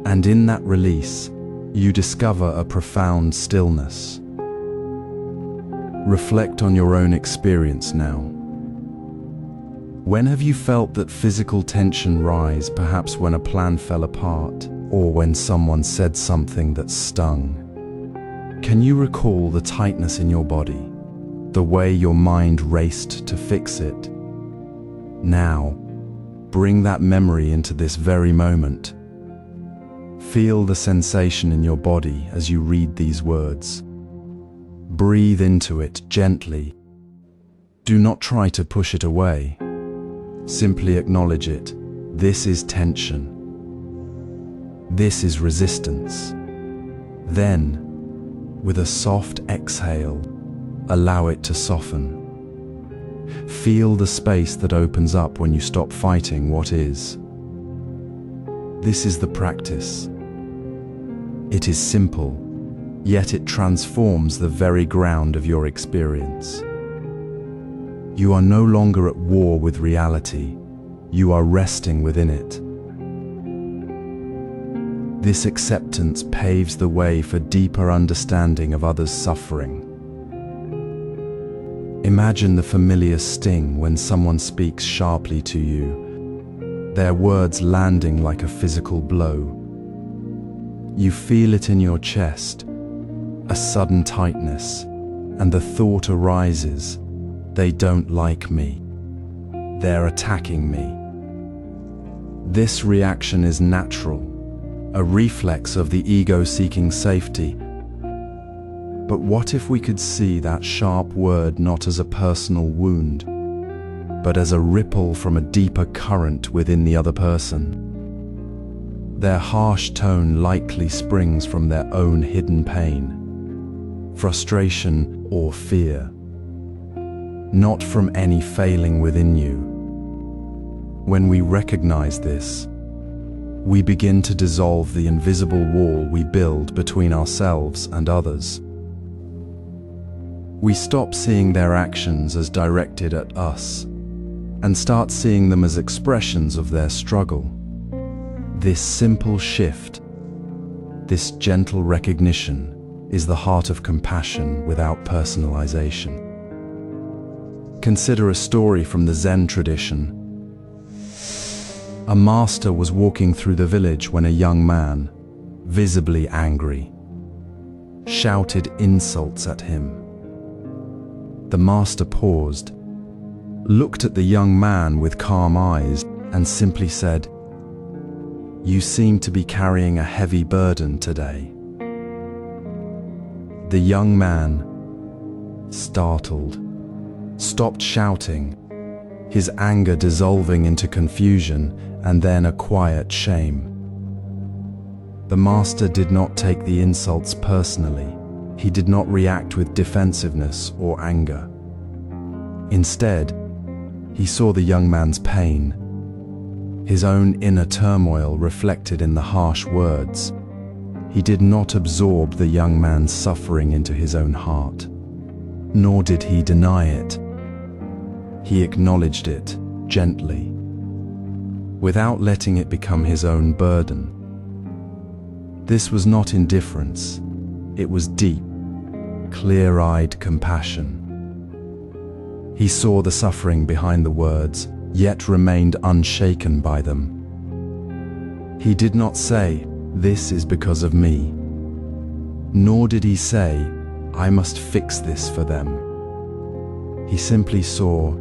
Speaker 1: and in that release, you discover a profound stillness. Reflect on your own experience now. When have you felt that physical tension rise, perhaps when a plan fell apart, or when someone said something that stung? Can you recall the tightness in your body, the way your mind raced to fix it? Now, bring that memory into this very moment. Feel the sensation in your body as you read these words. Breathe into it gently. Do not try to push it away. Simply acknowledge it. This is tension. This is resistance. Then, with a soft exhale, allow it to soften. Feel the space that opens up when you stop fighting what is. This is the practice. It is simple, yet it transforms the very ground of your experience. You are no longer at war with reality. You are resting within it. This acceptance paves the way for deeper understanding of others' suffering. Imagine the familiar sting when someone speaks sharply to you, their words landing like a physical blow. You feel it in your chest, a sudden tightness, and the thought arises, they don't like me. They're attacking me. This reaction is natural, a reflex of the ego seeking safety. But what if we could see that sharp word not as a personal wound, but as a ripple from a deeper current within the other person? Their harsh tone likely springs from their own hidden pain, frustration, or fear, not from any failing within you. When we recognize this, we begin to dissolve the invisible wall we build between ourselves and others. We stop seeing their actions as directed at us and start seeing them as expressions of their struggle. This simple shift, this gentle recognition, is the heart of compassion without personalization. Consider a story from the Zen tradition. A master was walking through the village when a young man, visibly angry, shouted insults at him. The master paused, looked at the young man with calm eyes, and simply said, "You seem to be carrying a heavy burden today." The young man, startled, stopped shouting, his anger dissolving into confusion and then a quiet shame. The master did not take the insults personally. He did not react with defensiveness or anger. Instead, he saw the young man's pain, his own inner turmoil reflected in the harsh words. He did not absorb the young man's suffering into his own heart, nor did he deny it. He acknowledged it gently, without letting it become his own burden. This was not indifference, it was deep, clear-eyed compassion. He saw the suffering behind the words, yet remained unshaken by them. He did not say, "This is because of me," nor did he say, "I must fix this for them." He simply saw,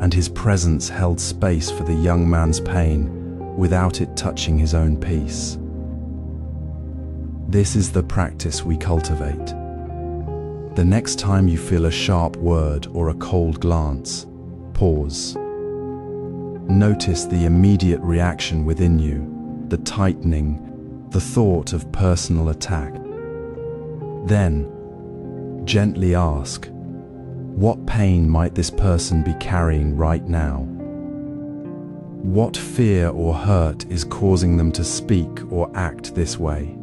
Speaker 1: and his presence held space for the young man's pain without it touching his own peace. This is the practice we cultivate. The next time you feel a sharp word or a cold glance, pause. Notice the immediate reaction within you, the tightening, the thought of personal attack. Then, gently ask, what pain might this person be carrying right now? What fear or hurt is causing them to speak or act this way?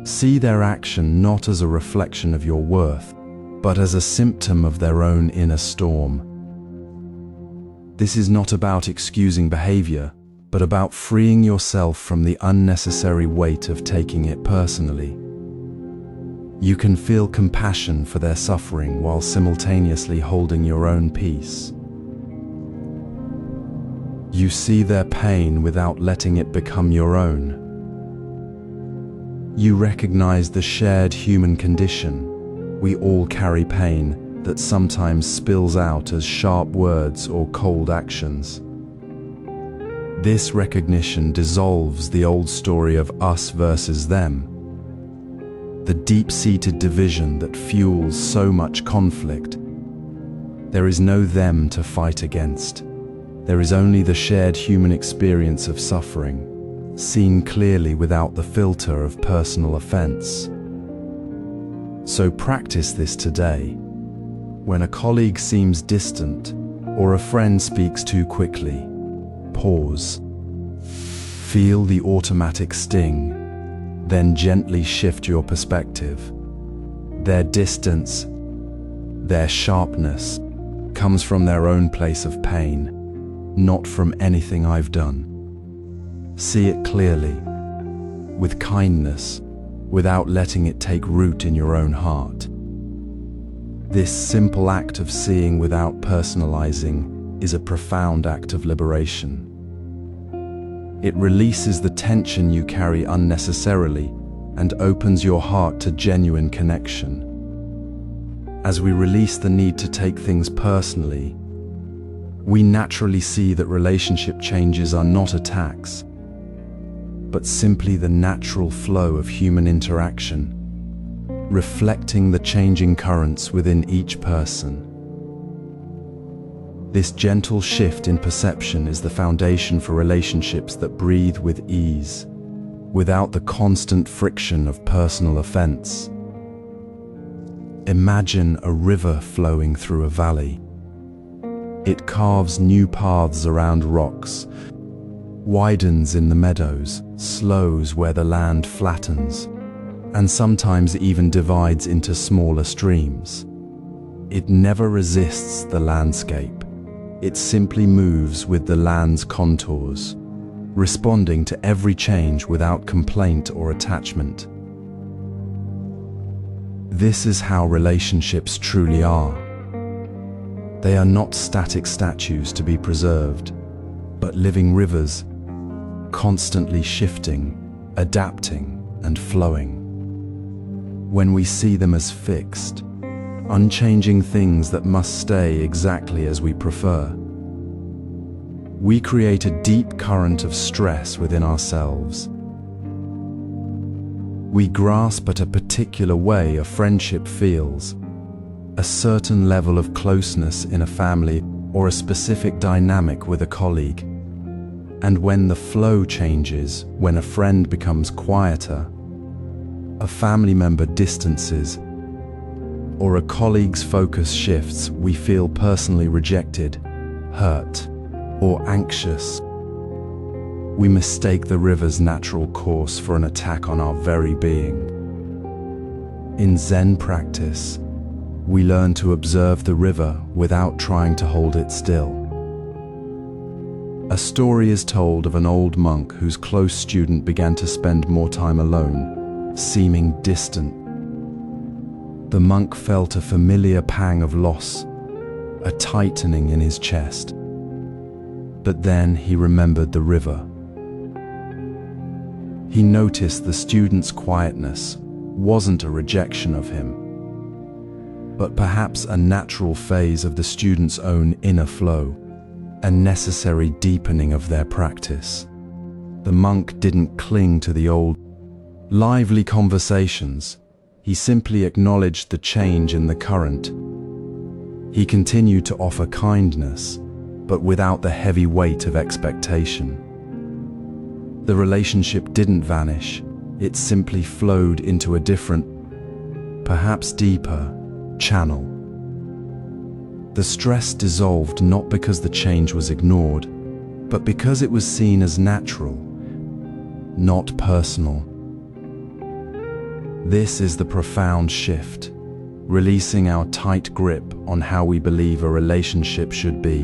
Speaker 1: See their action not as a reflection of your worth, but as a symptom of their own inner storm. This is not about excusing behavior, but about freeing yourself from the unnecessary weight of taking it personally. You can feel compassion for their suffering while simultaneously holding your own peace. You see their pain without letting it become your own. You recognize the shared human condition. We all carry pain that sometimes spills out as sharp words or cold actions. This recognition dissolves the old story of us versus them, the deep-seated division that fuels so much conflict. There is no them to fight against. There is only the shared human experience of suffering, seen clearly without the filter of personal offense. So practice this today. When a colleague seems distant or a friend speaks too quickly, pause. Feel the automatic sting, then gently shift your perspective. Their distance, their sharpness, comes from their own place of pain, not from anything I've done. See it clearly, with kindness, without letting it take root in your own heart. This simple act of seeing without personalizing is a profound act of liberation. It releases the tension you carry unnecessarily and opens your heart to genuine connection. As we release the need to take things personally, we naturally see that relationship changes are not attacks, but simply the natural flow of human interaction, reflecting the changing currents within each person. This gentle shift in perception is the foundation for relationships that breathe with ease, without the constant friction of personal offense. Imagine a river flowing through a valley. It carves new paths around rocks, widens in the meadows, slows where the land flattens, and sometimes even divides into smaller streams. It never resists the landscape. It simply moves with the land's contours, responding to every change without complaint or attachment. This is how relationships truly are. They are not static statues to be preserved, but living rivers, constantly shifting, adapting, and flowing. When we see them as fixed, unchanging things that must stay exactly as we prefer, we create a deep current of stress within ourselves. We grasp at a particular way a friendship feels, a certain level of closeness in a family, or a specific dynamic with a colleague. And when the flow changes, when a friend becomes quieter, a family member distances, or a colleague's focus shifts, we feel personally rejected, hurt, or anxious. We mistake the river's natural course for an attack on our very being. In Zen practice, we learn to observe the river without trying to hold it still. A story is told of an old monk whose close student began to spend more time alone, seeming distant. The monk felt a familiar pang of loss, a tightening in his chest. But then he remembered the river. He noticed the student's quietness wasn't a rejection of him, but perhaps a natural phase of the student's own inner flow, a necessary deepening of their practice. The monk didn't cling to the old, lively conversations. He simply acknowledged the change in the current. He continued to offer kindness, but without the heavy weight of expectation. The relationship didn't vanish, it simply flowed into a different, perhaps deeper, channel. The stress dissolved not because the change was ignored, but because it was seen as natural, not personal. This is the profound shift, releasing our tight grip on how we believe a relationship should be.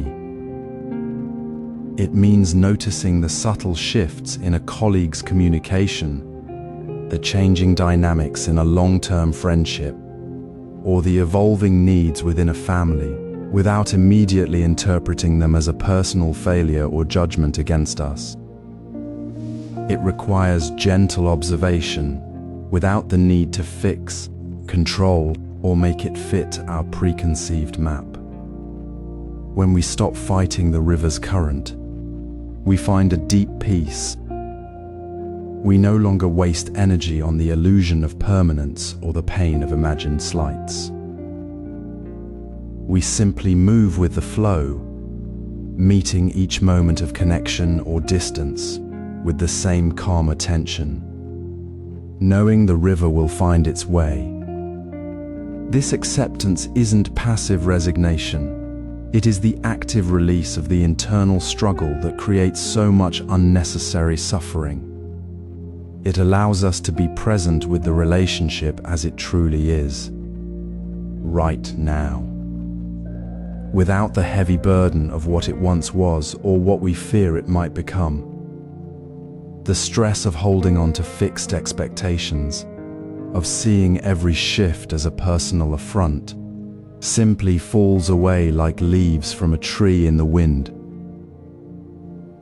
Speaker 1: It means noticing the subtle shifts in a colleague's communication, the changing dynamics in a long-term friendship, or the evolving needs within a family, without immediately interpreting them as a personal failure or judgment against us. It requires gentle observation, without the need to fix, control, or make it fit our preconceived map. When we stop fighting the river's current, we find a deep peace. We no longer waste energy on the illusion of permanence or the pain of imagined slights. We simply move with the flow, meeting each moment of connection or distance with the same calm attention, knowing the river will find its way. This acceptance isn't passive resignation. It is the active release of the internal struggle that creates so much unnecessary suffering. It allows us to be present with the relationship as it truly is, right now, without the heavy burden of what it once was or what we fear it might become. The stress of holding on to fixed expectations, of seeing every shift as a personal affront, simply falls away like leaves from a tree in the wind.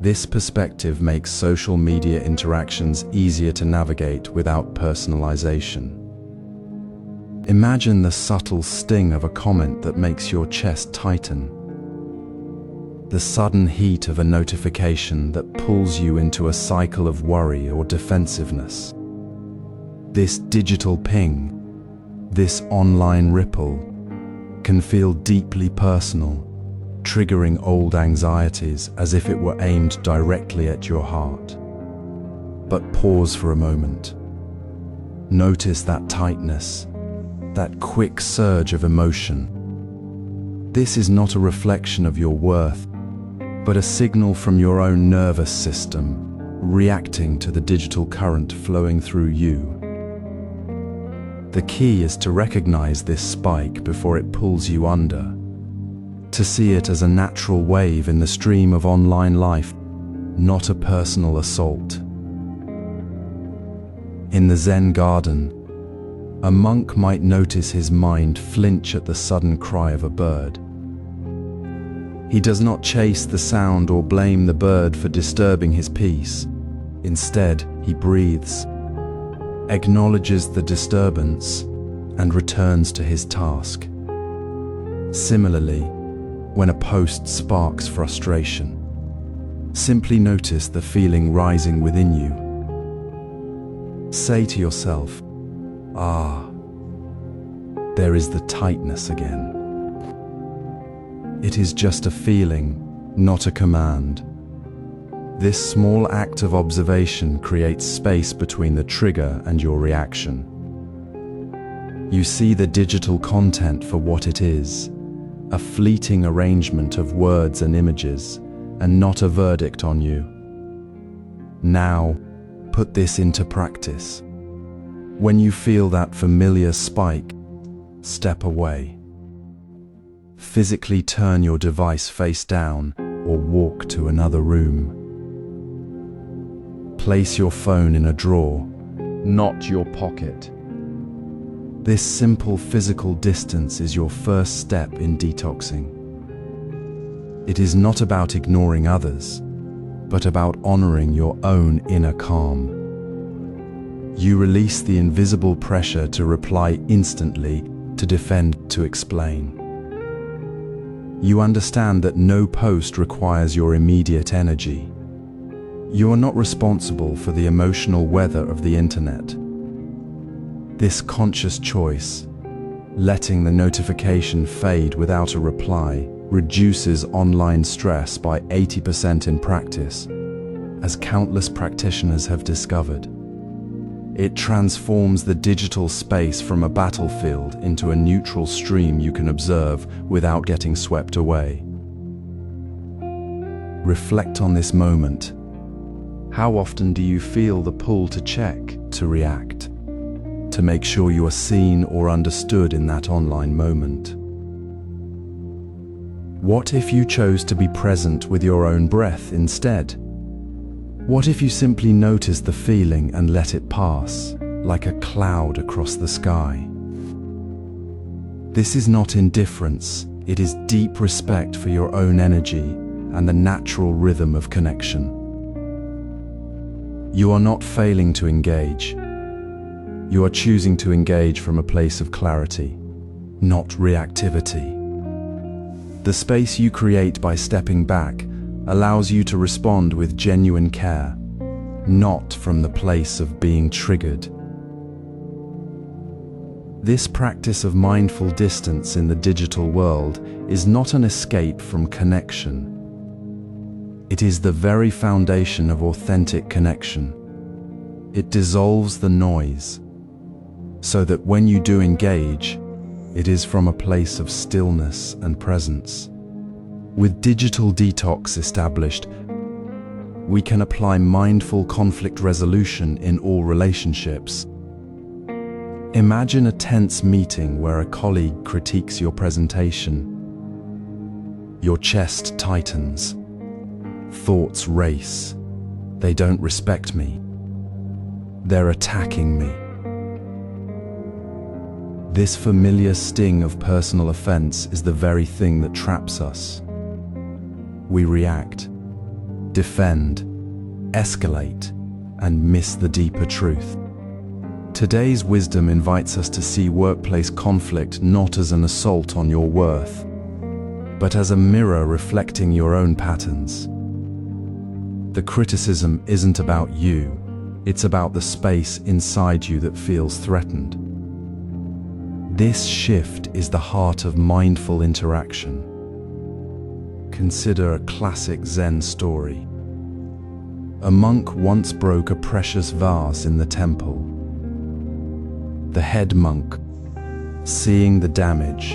Speaker 1: This perspective makes social media interactions easier to navigate without personalization. Imagine the subtle sting of a comment that makes your chest tighten. The sudden heat of a notification that pulls you into a cycle of worry or defensiveness. This digital ping, this online ripple, can feel deeply personal, triggering old anxieties as if it were aimed directly at your heart. But pause for a moment. Notice that tightness, that quick surge of emotion. This is not a reflection of your worth, but a signal from your own nervous system, reacting to the digital current flowing through you. The key is to recognize this spike before it pulls you under, to see it as a natural wave in the stream of online life, not a personal assault. In the Zen garden, a monk might notice his mind flinch at the sudden cry of a bird. He does not chase the sound or blame the bird for disturbing his peace. Instead, he breathes, acknowledges the disturbance, and returns to his task. Similarly, when a post sparks frustration, simply notice the feeling rising within you. Say to yourself, there is the tightness again. It is just a feeling, not a command. This small act of observation creates space between the trigger and your reaction. You see the digital content for what it is, a fleeting arrangement of words and images, and not a verdict on you. Now, put this into practice. When you feel that familiar spike, step away. Physically turn your device face down or walk to another room. Place your phone in a drawer, not your pocket. This simple physical distance is your first step in detoxing. It is not about ignoring others, but about honoring your own inner calm. You release the invisible pressure to reply instantly, to defend, to explain. You understand that no post requires your immediate energy. You are not responsible for the emotional weather of the internet. This conscious choice, letting the notification fade without a reply, reduces online stress by 80% in practice, as countless practitioners have discovered. It transforms the digital space from a battlefield into a neutral stream you can observe without getting swept away. Reflect on this moment. How often do you feel the pull to check, to react, to make sure you are seen or understood in that online moment? What if you chose to be present with your own breath instead? What if you simply noticed the feeling and let it pass, like a cloud across the sky? This is not indifference, it is deep respect for your own energy and the natural rhythm of connection. You are not failing to engage. You are choosing to engage from a place of clarity, not reactivity. The space you create by stepping back allows you to respond with genuine care, not from the place of being triggered. This practice of mindful distance in the digital world is not an escape from connection. It is the very foundation of authentic connection. It dissolves the noise, so that when you do engage, it is from a place of stillness and presence. With digital detox established, we can apply mindful conflict resolution in all relationships. Imagine a tense meeting where a colleague critiques your presentation. Your chest tightens. Thoughts race. They don't respect me. They're attacking me. This familiar sting of personal offense is the very thing that traps us. We react, defend, escalate, and miss the deeper truth. Today's wisdom invites us to see workplace conflict not as an assault on your worth, but as a mirror reflecting your own patterns. The criticism isn't about you, it's about the space inside you that feels threatened. This shift is the heart of mindful interaction. Consider a classic Zen story. A monk once broke a precious vase in the temple. The head monk, seeing the damage,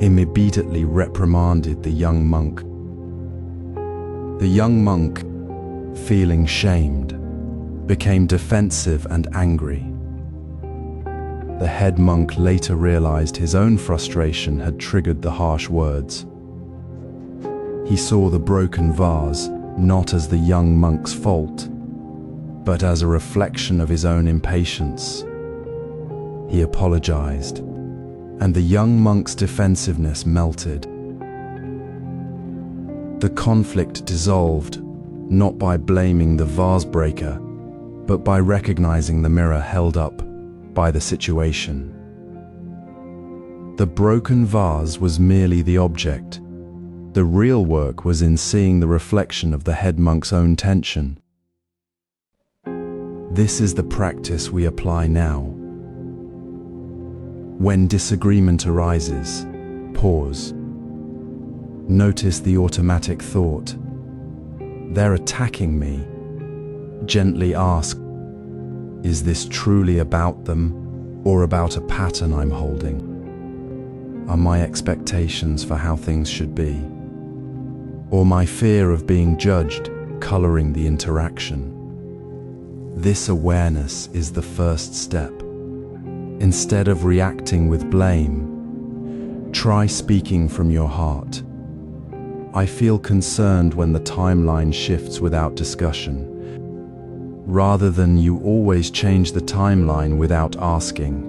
Speaker 1: immediately reprimanded the young monk. The young monk, feeling shamed, became defensive and angry. The head monk later realized his own frustration had triggered the harsh words. He saw the broken vase not as the young monk's fault, but as a reflection of his own impatience. He apologized, and the young monk's defensiveness melted. The conflict dissolved, not by blaming the vase breaker, but by recognizing the mirror held up by the situation. The broken vase was merely the object. The real work was in seeing the reflection of the head monk's own tension. This is the practice we apply now. When disagreement arises, pause. Notice the automatic thought. They're attacking me. Gently ask, is this truly about them or about a pattern I'm holding? Are my expectations for how things should be, or my fear of being judged coloring the interaction? This awareness is the first step. Instead of reacting with blame, try speaking from your heart. I feel concerned when the timeline shifts without discussion, rather than you always change the timeline without asking.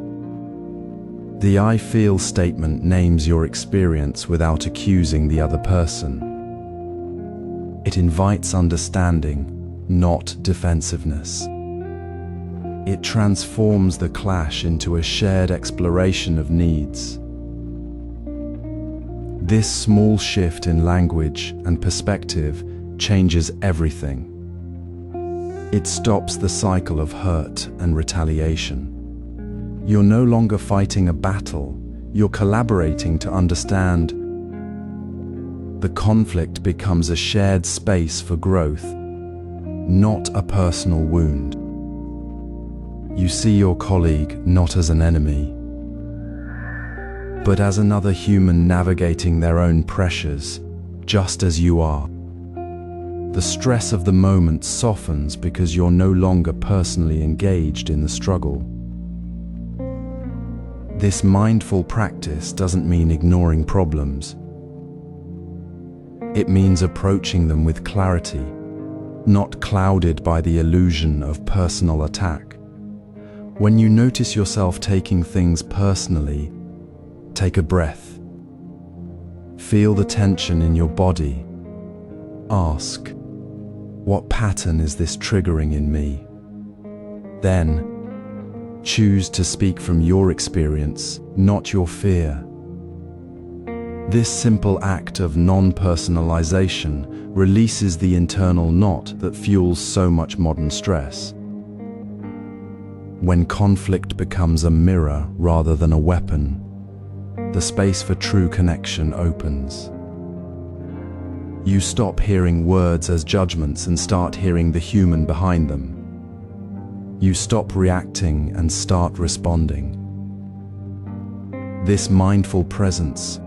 Speaker 1: The I feel statement names your experience without accusing the other person. It invites understanding, not defensiveness. It transforms the clash into a shared exploration of needs. This small shift in language and perspective changes everything. It stops the cycle of hurt and retaliation. You're no longer fighting a battle, you're collaborating to understand. The conflict becomes a shared space for growth, not a personal wound. You see your colleague not as an enemy, but as another human navigating their own pressures, just as you are. The stress of the moment softens because you're no longer personally engaged in the struggle. This mindful practice doesn't mean ignoring problems. It means approaching them with clarity, not clouded by the illusion of personal attack. When you notice yourself taking things personally, take a breath. Feel the tension in your body. Ask, what pattern is this triggering in me? Then, choose to speak from your experience, not your fear. This simple act of non-personalization releases the internal knot that fuels so much modern stress. When conflict becomes a mirror rather than a weapon, the space for true connection opens. You stop hearing words as judgments and start hearing the human behind them. You stop reacting and start responding. This mindful presence,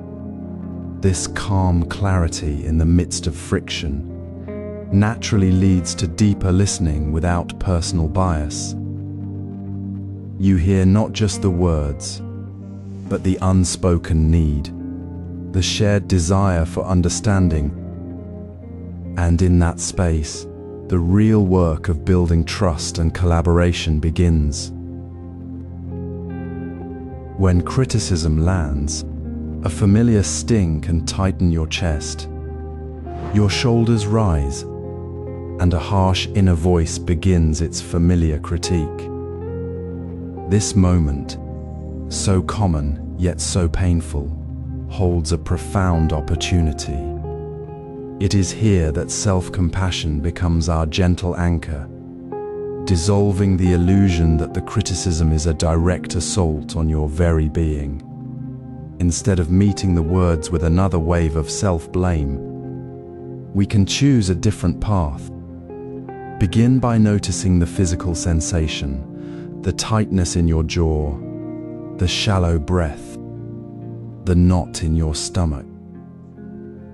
Speaker 1: this calm clarity in the midst of friction, naturally leads to deeper listening without personal bias. You hear not just the words, but the unspoken need, the shared desire for understanding. And in that space, the real work of building trust and collaboration begins. When criticism lands, a familiar sting can tighten your chest. Your shoulders rise, and a harsh inner voice begins its familiar critique. This moment, so common yet so painful, holds a profound opportunity. It is here that self-compassion becomes our gentle anchor, dissolving the illusion that the criticism is a direct assault on your very being. Instead of meeting the words with another wave of self-blame, we can choose a different path. Begin by noticing the physical sensation, the tightness in your jaw, the shallow breath, the knot in your stomach.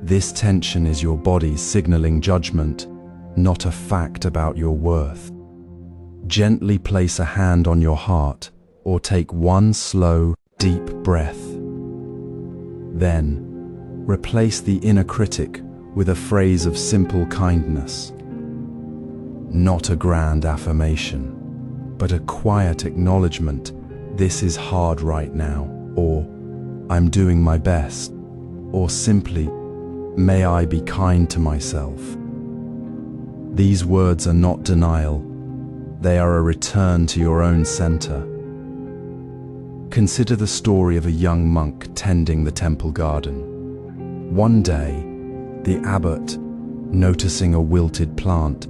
Speaker 1: This tension is your body signaling judgment, not a fact about your worth. Gently place a hand on your heart or take one slow, deep breath. Then, replace the inner critic with a phrase of simple kindness. Not a grand affirmation, but a quiet acknowledgement, "This is hard right now," or "I'm doing my best," or simply, "May I be kind to myself." These words are not denial, they are a return to your own center. Consider the story of a young monk tending the temple garden. One day, the abbot, noticing a wilted plant,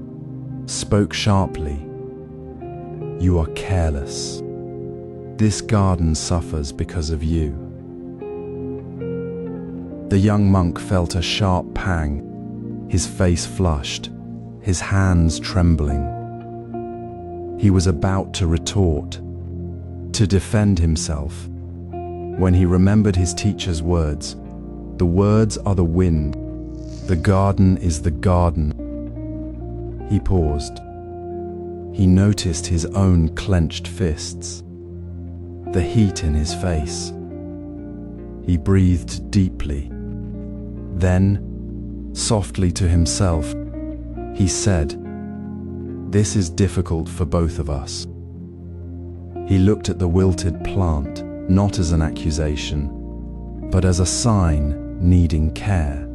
Speaker 1: spoke sharply, "You are careless. This garden suffers because of you." The young monk felt a sharp pang, his face flushed, his hands trembling. He was about to retort, to defend himself, when he remembered his teacher's words. "The words are the wind, the garden is the garden." He paused. He noticed his own clenched fists, the heat in his face. He breathed deeply. Then, softly to himself, he said, "This is difficult for both of us." He looked at the wilted plant, not as an accusation, but as a sign needing care.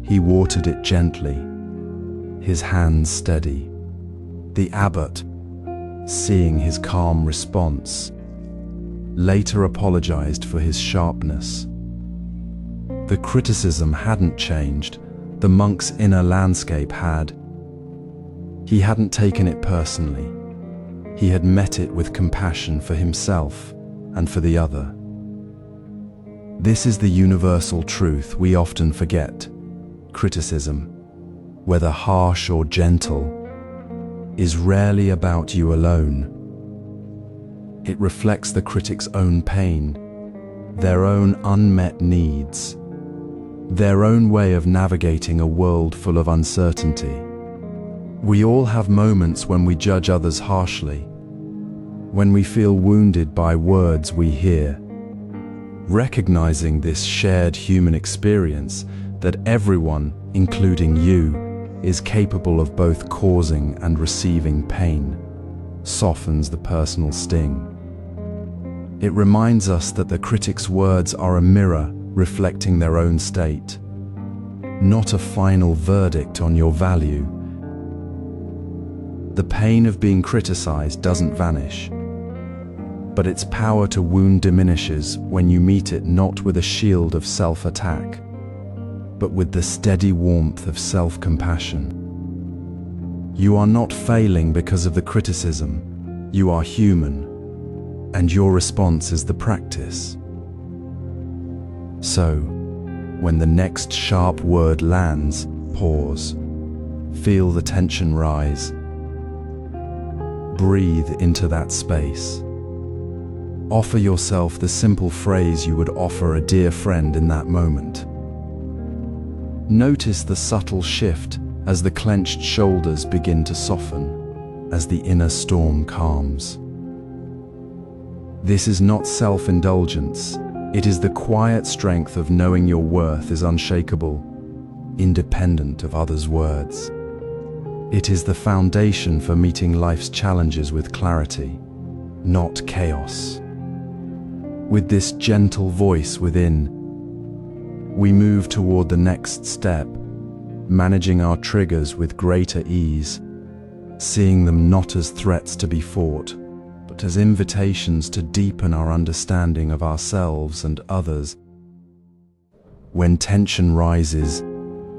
Speaker 1: He watered it gently, his hands steady. The abbot, seeing his calm response, later apologized for his sharpness. The criticism hadn't changed, the monk's inner landscape had. He hadn't taken it personally. He had met it with compassion for himself and for the other. This is the universal truth we often forget. Criticism, whether harsh or gentle, is rarely about you alone. It reflects the critic's own pain, their own unmet needs, their own way of navigating a world full of uncertainty. We all have moments when we judge others harshly, when we feel wounded by words we hear. Recognizing this shared human experience, that everyone, including you, is capable of both causing and receiving pain, softens the personal sting. It reminds us that the critic's words are a mirror reflecting their own state, not a final verdict on your value. The pain of being criticized doesn't vanish, but its power to wound diminishes when you meet it not with a shield of self-attack, but with the steady warmth of self-compassion. You are not failing because of the criticism. You are human, and your response is the practice. So, when the next sharp word lands, pause. Feel the tension rise. Breathe into that space. Offer yourself the simple phrase you would offer a dear friend in that moment. Notice the subtle shift as the clenched shoulders begin to soften, as the inner storm calms. This is not self-indulgence. It is the quiet strength of knowing your worth is unshakable, independent of others' words. It is the foundation for meeting life's challenges with clarity, not chaos. With this gentle voice within, we move toward the next step, managing our triggers with greater ease, seeing them not as threats to be fought, but out as invitations to deepen our understanding of ourselves and others. When tension rises,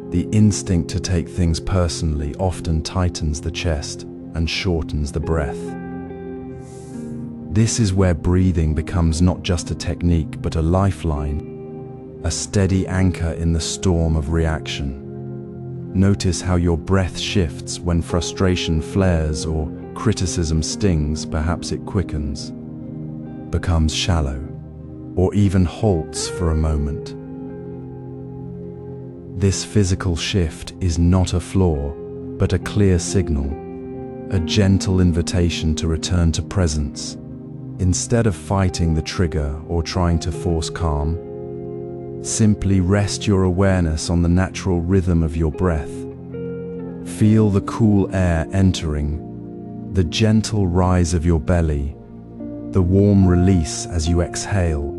Speaker 1: the instinct to take things personally often tightens the chest and shortens the breath. This is where breathing becomes not just a technique but a lifeline, a steady anchor in the storm of reaction. Notice how your breath shifts when frustration flares or criticism stings. Perhaps it quickens, becomes shallow, or even halts for a moment. This physical shift is not a flaw, but a clear signal, a gentle invitation to return to presence. Instead of fighting the trigger or trying to force calm, simply rest your awareness on the natural rhythm of your breath. Feel the cool air entering, the gentle rise of your belly, the warm release as you exhale.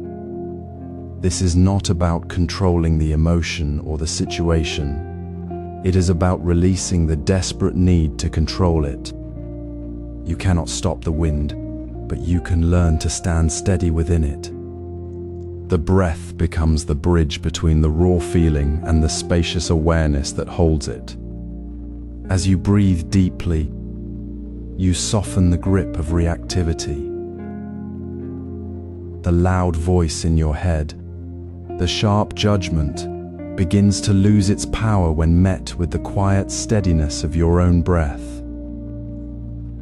Speaker 1: This is not about controlling the emotion or the situation. It is about releasing the desperate need to control it. You cannot stop the wind, but you can learn to stand steady within it. The breath becomes the bridge between the raw feeling and the spacious awareness that holds it. As you breathe deeply, you soften the grip of reactivity. The loud voice in your head, the sharp judgment, begins to lose its power when met with the quiet steadiness of your own breath.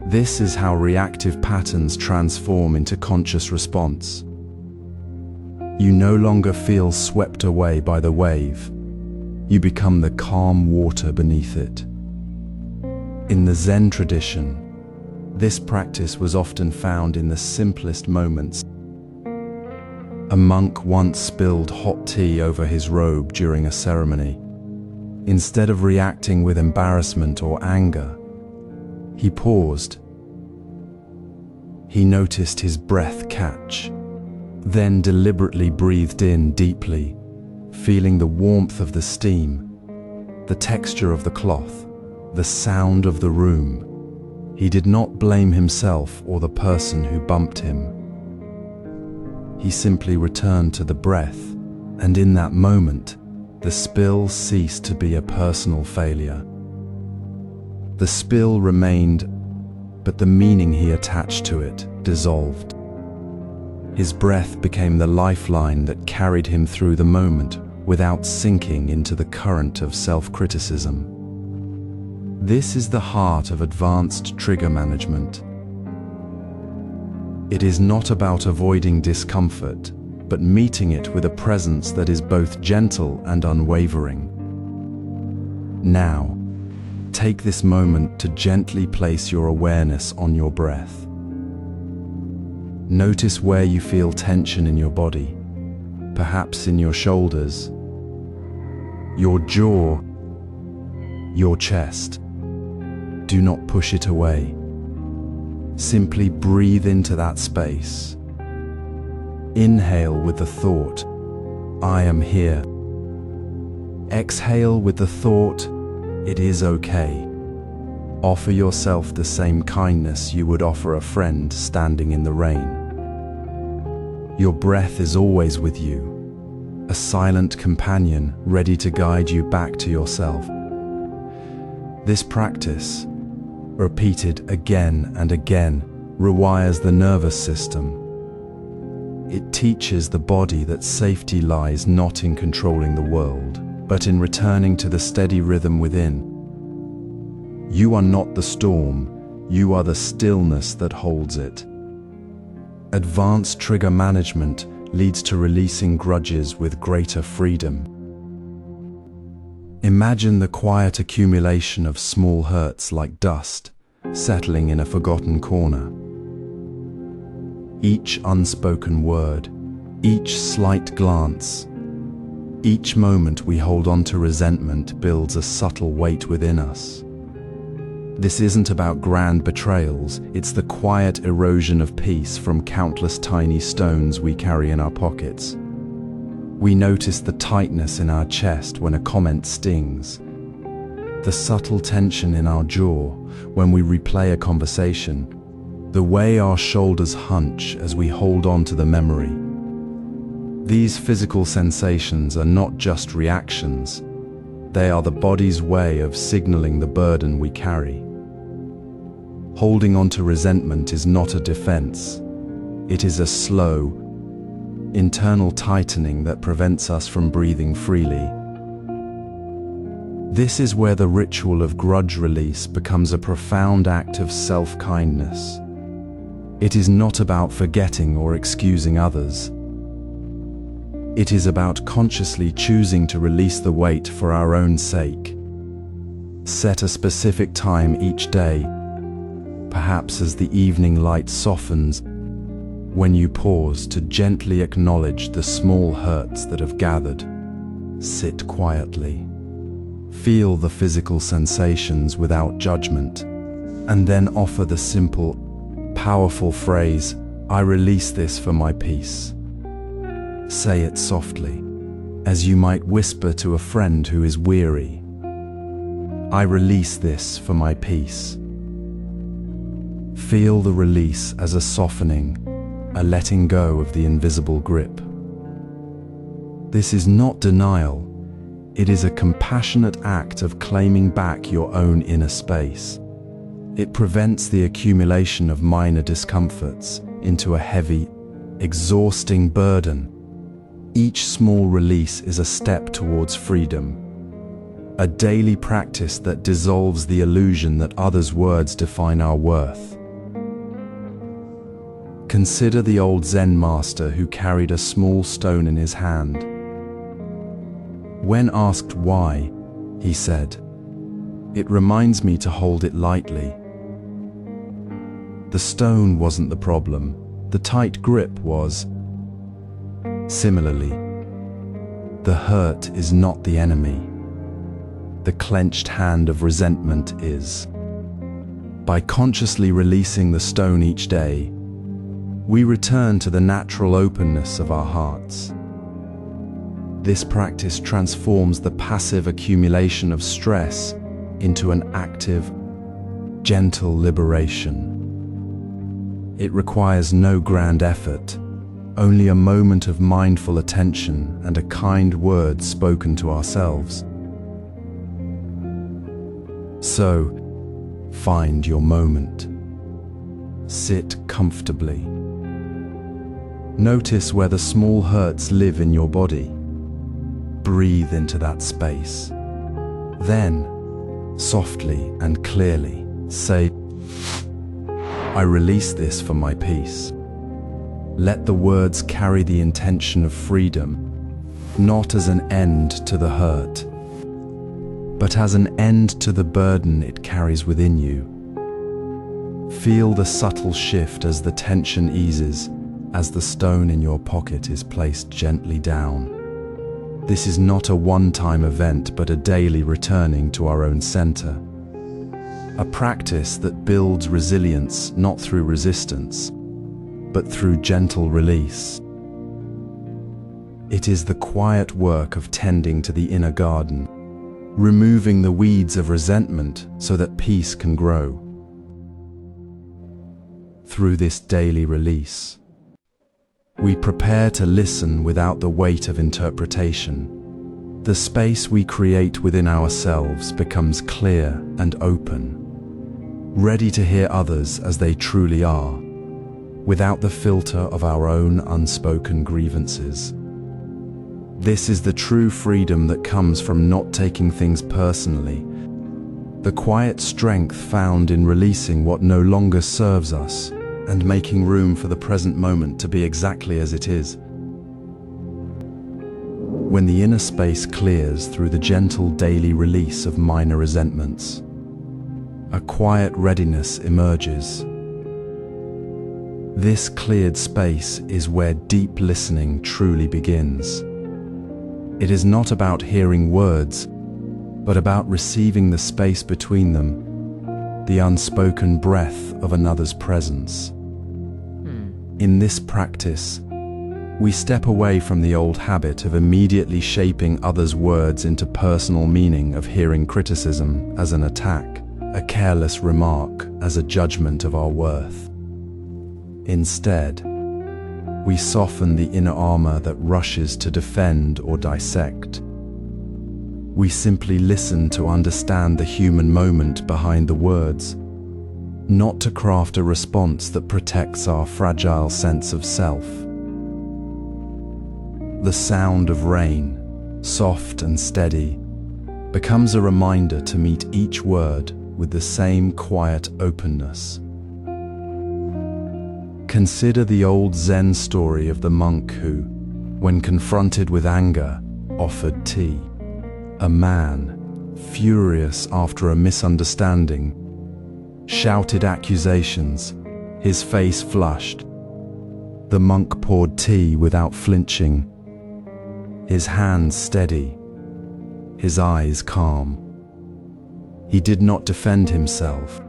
Speaker 1: This is how reactive patterns transform into conscious response. You no longer feel swept away by the wave. You become the calm water beneath it. In the Zen tradition, this practice was often found in the simplest moments. A monk once spilled hot tea over his robe during a ceremony. Instead of reacting with embarrassment or anger, he paused. He noticed his breath catch, then deliberately breathed in deeply, feeling the warmth of the steam, the texture of the cloth, the sound of the room. He did not blame himself or the person who bumped him. He simply returned to the breath, and in that moment, the spill ceased to be a personal failure. The spill remained, but the meaning he attached to it dissolved. His breath became the lifeline that carried him through the moment without sinking into the current of self-criticism. This is the heart of advanced trigger management. It is not about avoiding discomfort, but meeting it with a presence that is both gentle and unwavering. Now, take this moment to gently place your awareness on your breath. Notice where you feel tension in your body, perhaps in your shoulders, your jaw, your chest. Do not push it away. Simply breathe into that space. Inhale with the thought, I am here. Exhale with the thought, it is okay. Offer yourself the same kindness you would offer a friend standing in the rain. Your breath is always with you, a silent companion ready to guide you back to yourself. This practice, repeated again and again, rewires the nervous system. It teaches the body that safety lies not in controlling the world, but in returning to the steady rhythm within. You are not the storm, you are the stillness that holds it. Advanced trigger management leads to releasing grudges with greater freedom. Imagine the quiet accumulation of small hurts like dust, settling in a forgotten corner. Each unspoken word, each slight glance, each moment we hold on to resentment builds a subtle weight within us. This isn't about grand betrayals, it's the quiet erosion of peace from countless tiny stones we carry in our pockets. We notice the tightness in our chest when a comment stings, the subtle tension in our jaw when we replay a conversation, the way our shoulders hunch as we hold on to the memory. These physical sensations are not just reactions, they are the body's way of signaling the burden we carry. Holding on to resentment is not a defense. It is a slow, internal tightening that prevents us from breathing freely. This is where the ritual of grudge release becomes a profound act of self-kindness. It is not about forgetting or excusing others. It is about consciously choosing to release the weight for our own sake. Set a specific time each day, perhaps as the evening light softens, when you pause to gently acknowledge the small hurts that have gathered. Sit quietly. Feel the physical sensations without judgment, and then offer the simple, powerful phrase, "I release this for my peace." Say it softly, as you might whisper to a friend who is weary. "I release this for my peace." Feel the release as a softening, a letting go of the invisible grip. This is not denial. It is a compassionate act of claiming back your own inner space. It prevents the accumulation of minor discomforts into a heavy, exhausting burden. Each small release is a step towards freedom, a daily practice that dissolves the illusion that others' words define our worth. Consider the old Zen master who carried a small stone in his hand. When asked why, he said, "It reminds me to hold it lightly." The stone wasn't the problem, the tight grip was. Similarly, the hurt is not the enemy. The clenched hand of resentment is. By consciously releasing the stone each day, we return to the natural openness of our hearts. This practice transforms the passive accumulation of stress into an active, gentle liberation. It requires no grand effort, only a moment of mindful attention and a kind word spoken to ourselves. So, find your moment. Sit comfortably. Notice where the small hurts live in your body. Breathe into that space. Then, softly and clearly, say, "I release this for my peace." Let the words carry the intention of freedom, not as an end to the hurt, but as an end to the burden it carries within you. Feel the subtle shift as the tension eases, as the stone in your pocket is placed gently down. This is not a one-time event, but a daily returning to our own center. A practice that builds resilience not through resistance, but through gentle release. It is the quiet work of tending to the inner garden, removing the weeds of resentment so that peace can grow. Through this daily release, we prepare to listen without the weight of interpretation. The space we create within ourselves becomes clear and open, ready to hear others as they truly are, without the filter of our own unspoken grievances. This is the true freedom that comes from not taking things personally, the quiet strength found in releasing what no longer serves us and making room for the present moment to be exactly as it is. When the inner space clears through the gentle daily release of minor resentments, a quiet readiness emerges. This cleared space is where deep listening truly begins. It is not about hearing words, but about receiving the space between them, the unspoken breath of another's presence. In this practice, we step away from the old habit of immediately shaping others' words into personal meaning, of hearing criticism as an attack, a careless remark as a judgment of our worth. Instead, we soften the inner armor that rushes to defend or dissect. We simply listen to understand the human moment behind the words, not to craft a response that protects our fragile sense of self. The sound of rain, soft and steady, becomes a reminder to meet each word with the same quiet openness. Consider the old Zen story of the monk who, when confronted with anger, offered tea. A man, furious after a misunderstanding, shouted accusations, his face flushed. The monk poured tea without flinching, his hands steady, his eyes calm. He did not defend himself,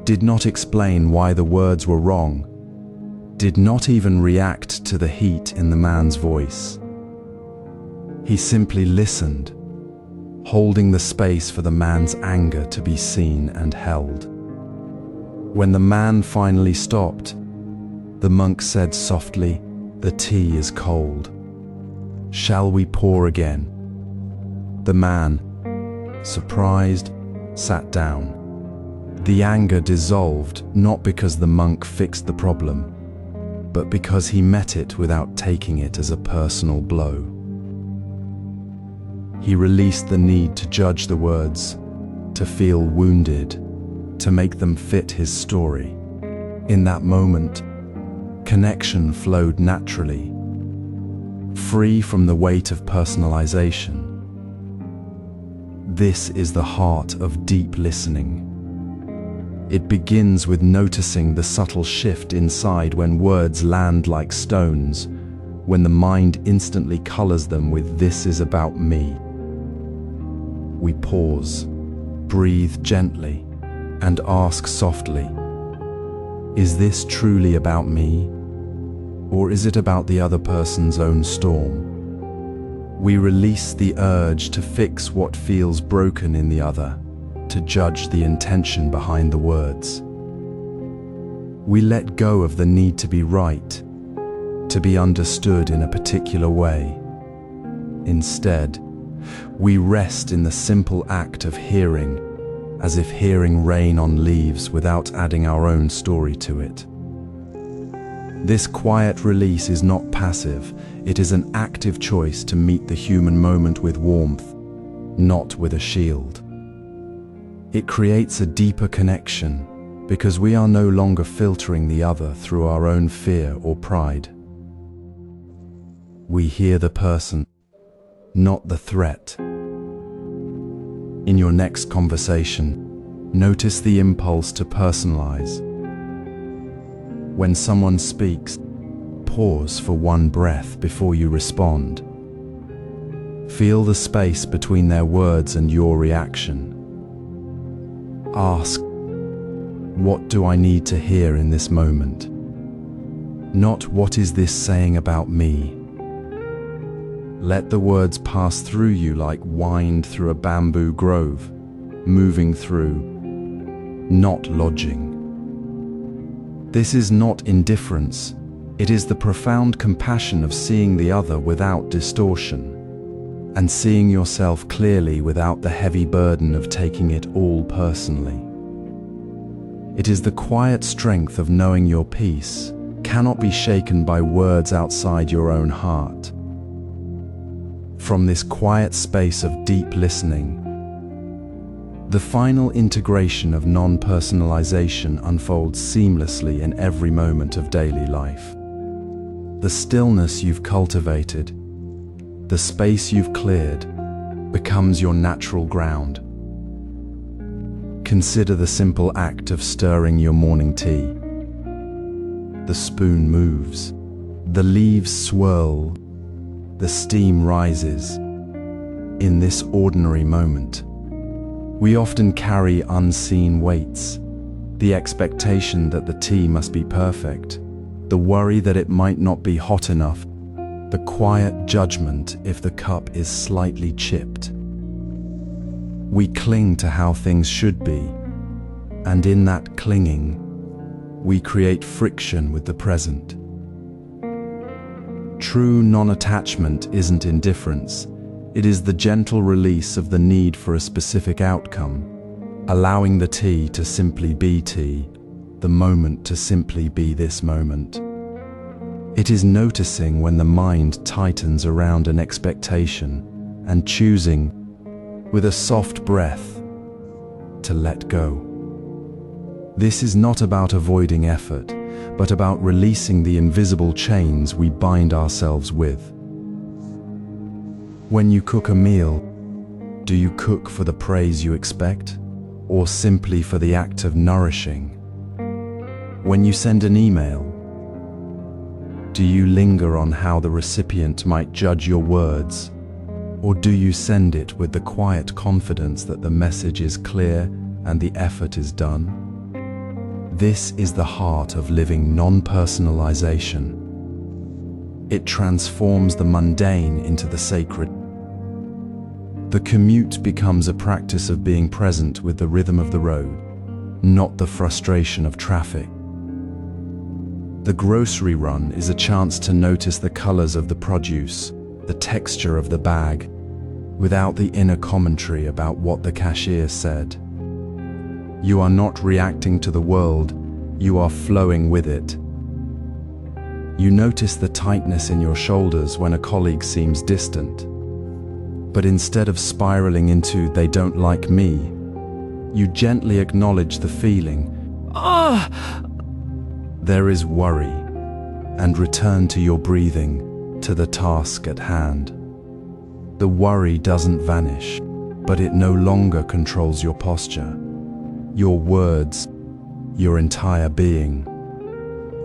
Speaker 1: did not explain why the words were wrong, did not even react to the heat in the man's voice. He simply listened, holding the space for the man's anger to be seen and held. When the man finally stopped, the monk said softly, "The tea is cold. Shall we pour again?" The man, surprised, sat down. The anger dissolved not because the monk fixed the problem, but because he met it without taking it as a personal blow. He released the need to judge the words, to feel wounded, to make them fit his story. In that moment, connection flowed naturally, free from the weight of personalization. This is the heart of deep listening. It begins with noticing the subtle shift inside when words land like stones, when the mind instantly colors them with "this is about me." We pause, breathe gently, and ask softly, is this truly about me? Or is it about the other person's own storm? We release the urge to fix what feels broken in the other, to judge the intention behind the words. We let go of the need to be right, to be understood in a particular way. Instead, we rest in the simple act of hearing, as if hearing rain on leaves without adding our own story to it. This quiet release is not passive, it is an active choice to meet the human moment with warmth, not with a shield. It creates a deeper connection because we are no longer filtering the other through our own fear or pride. We hear the person, not the threat. In your next conversation, notice the impulse to personalize. When someone speaks, pause for one breath before you respond. Feel the space between their words and your reaction. Ask, what do I need to hear in this moment? Not what is this saying about me? Let the words pass through you like wind through a bamboo grove, moving through, not lodging. This is not indifference, it is the profound compassion of seeing the other without distortion, and seeing yourself clearly without the heavy burden of taking it all personally. It is the quiet strength of knowing your peace cannot be shaken by words outside your own heart. From this quiet space of deep listening, the final integration of non-personalization unfolds seamlessly in every moment of daily life. The stillness you've cultivated, the space you've cleared, becomes your natural ground. Consider the simple act of stirring your morning tea. The spoon moves, the leaves swirl, the steam rises. In this ordinary moment, we often carry unseen weights, the expectation that the tea must be perfect, the worry that it might not be hot enough, the quiet judgment if the cup is slightly chipped. We cling to how things should be, and in that clinging, we create friction with the present. True non-attachment isn't indifference. It is the gentle release of the need for a specific outcome, allowing the tea to simply be tea, the moment to simply be this moment. It is noticing when the mind tightens around an expectation and choosing, with a soft breath, to let go. This is not about avoiding effort, but about releasing the invisible chains we bind ourselves with. When you cook a meal, do you cook for the praise you expect, or simply for the act of nourishing? When you send an email, do you linger on how the recipient might judge your words, or do you send it with the quiet confidence that the message is clear and the effort is done? This is the heart of living non-personalization. It transforms the mundane into the sacred. The commute becomes a practice of being present with the rhythm of the road, not the frustration of traffic. The grocery run is a chance to notice the colors of the produce, the texture of the bag, without the inner commentary about what the cashier said. You are not reacting to the world, you are flowing with it. You notice the tightness in your shoulders when a colleague seems distant. But instead of spiraling into "they don't like me," you gently acknowledge the feeling, there is worry, and return to your breathing, to the task at hand. The worry doesn't vanish, but it no longer controls your posture, your words, your entire being.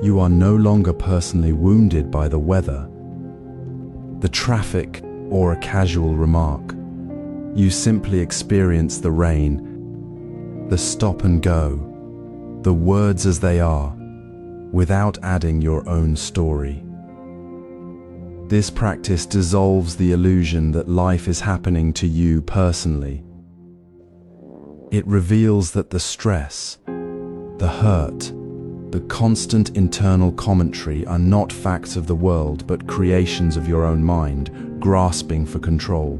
Speaker 1: You are no longer personally wounded by the weather, the traffic, or a casual remark. You simply experience the rain, the stop and go, the words as they are, without adding your own story. This practice dissolves the illusion that life is happening to you personally. It reveals that the stress, the hurt, the constant internal commentary are not facts of the world but creations of your own mind, grasping for control.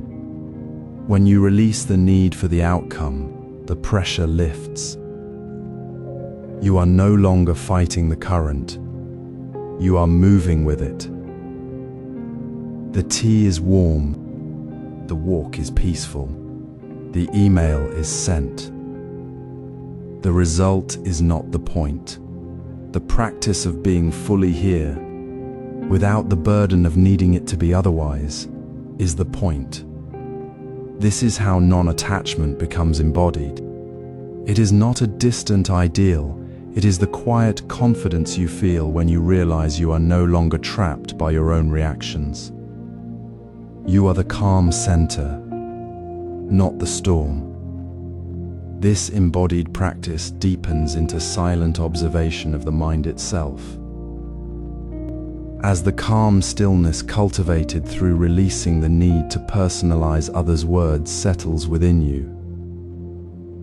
Speaker 1: When you release the need for the outcome, the pressure lifts. You are no longer fighting the current. You are moving with it. The tea is warm. The walk is peaceful. The email is sent. The result is not the point. The practice of being fully here, without the burden of needing it to be otherwise, is the point. This is how non-attachment becomes embodied. It is not a distant ideal. It is the quiet confidence you feel when you realize you are no longer trapped by your own reactions. You are the calm center, not the storm. This embodied practice deepens into silent observation of the mind itself. As the calm stillness cultivated through releasing the need to personalize others' words settles within you,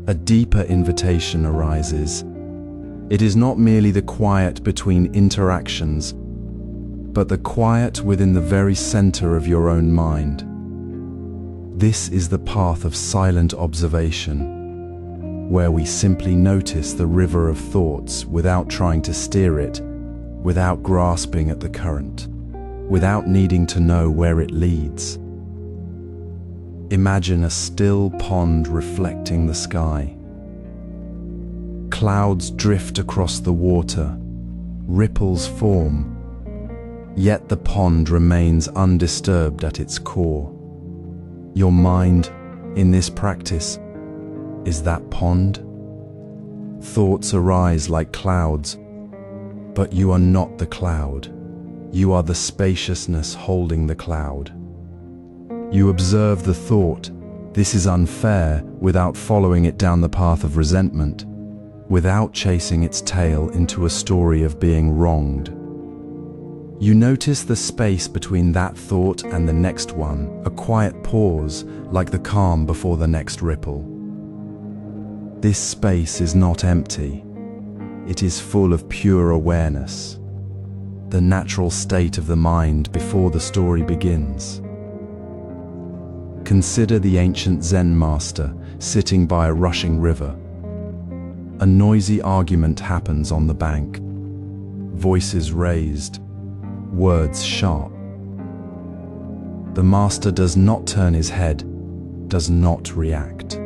Speaker 1: a deeper invitation arises. It is not merely the quiet between interactions, but the quiet within the very center of your own mind. This is the path of silent observation, where we simply notice the river of thoughts without trying to steer it, without grasping at the current, without needing to know where it leads. Imagine a still pond reflecting the sky. Clouds drift across the water, ripples form, yet the pond remains undisturbed at its core. Your mind, in this practice, is that pond. Thoughts arise like clouds, but you are not the cloud. You are the spaciousness holding the cloud. You observe the thought, "This is unfair," without following it down the path of resentment, without chasing its tail into a story of being wronged. You notice the space between that thought and the next one, a quiet pause, like the calm before the next ripple. This space is not empty. it is full of pure awareness, the natural state of the mind before the story begins. Consider the ancient Zen master sitting by a rushing river. A noisy argument happens on the bank. Voices raised, words sharp. The master does not turn his head, does not react.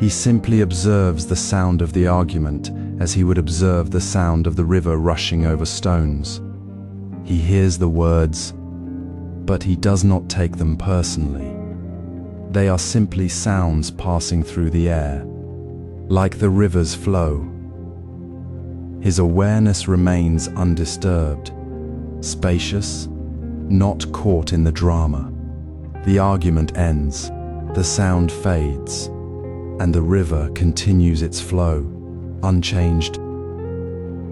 Speaker 1: He simply observes the sound of the argument as he would observe the sound of the river rushing over stones. He hears the words, but he does not take them personally. They are simply sounds passing through the air, like the river's flow. His awareness remains undisturbed, spacious, not caught in the drama. The argument ends, the sound fades, and the river continues its flow, unchanged.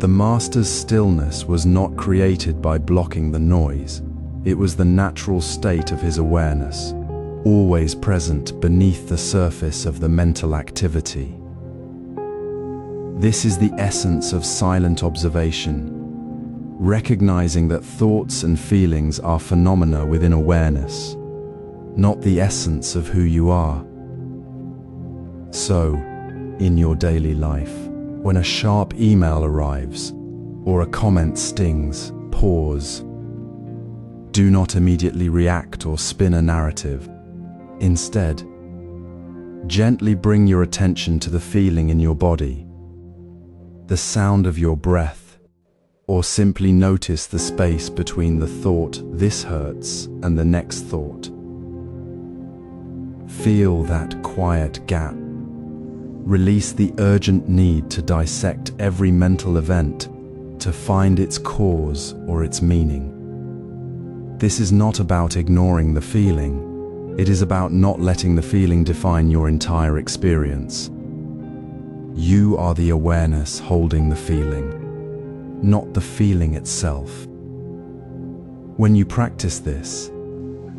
Speaker 1: The master's stillness was not created by blocking the noise. It was the natural state of his awareness, always present beneath the surface of the mental activity. This is the essence of silent observation, recognizing that thoughts and feelings are phenomena within awareness, not the essence of who you are. So, in your daily life, when a sharp email arrives or a comment stings, pause. Do not immediately react or spin a narrative. Instead, gently bring your attention to the feeling in your body, the sound of your breath, or simply notice the space between the thought, "this hurts," and the next thought. Feel that quiet gap. Release the urgent need to dissect every mental event to find its cause or its meaning. This is not about ignoring the feeling. It is about not letting the feeling define your entire experience. You are the awareness holding the feeling, not the feeling itself. When you practice this,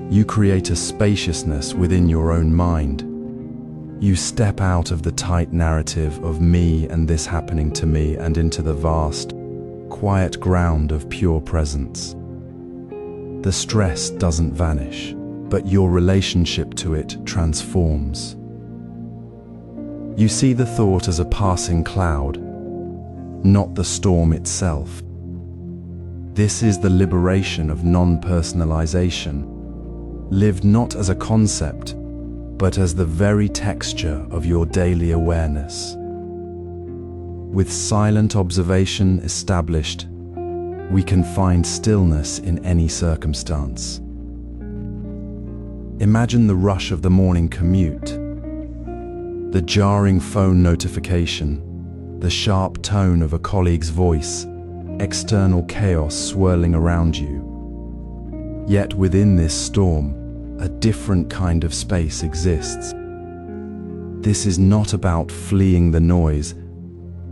Speaker 1: you create a spaciousness within your own mind. You step out of the tight narrative of me and this happening to me and into the vast, quiet ground of pure presence. The stress doesn't vanish, but your relationship to it transforms. You see the thought as a passing cloud, not the storm itself. This is the liberation of non-personalization, lived not as a concept, but as the very texture of your daily awareness. With silent observation established, we can find stillness in any circumstance. Imagine the rush of the morning commute, the jarring phone notification, the sharp tone of a colleague's voice, external chaos swirling around you. Yet within this storm, a different kind of space exists. This is not about fleeing the noise,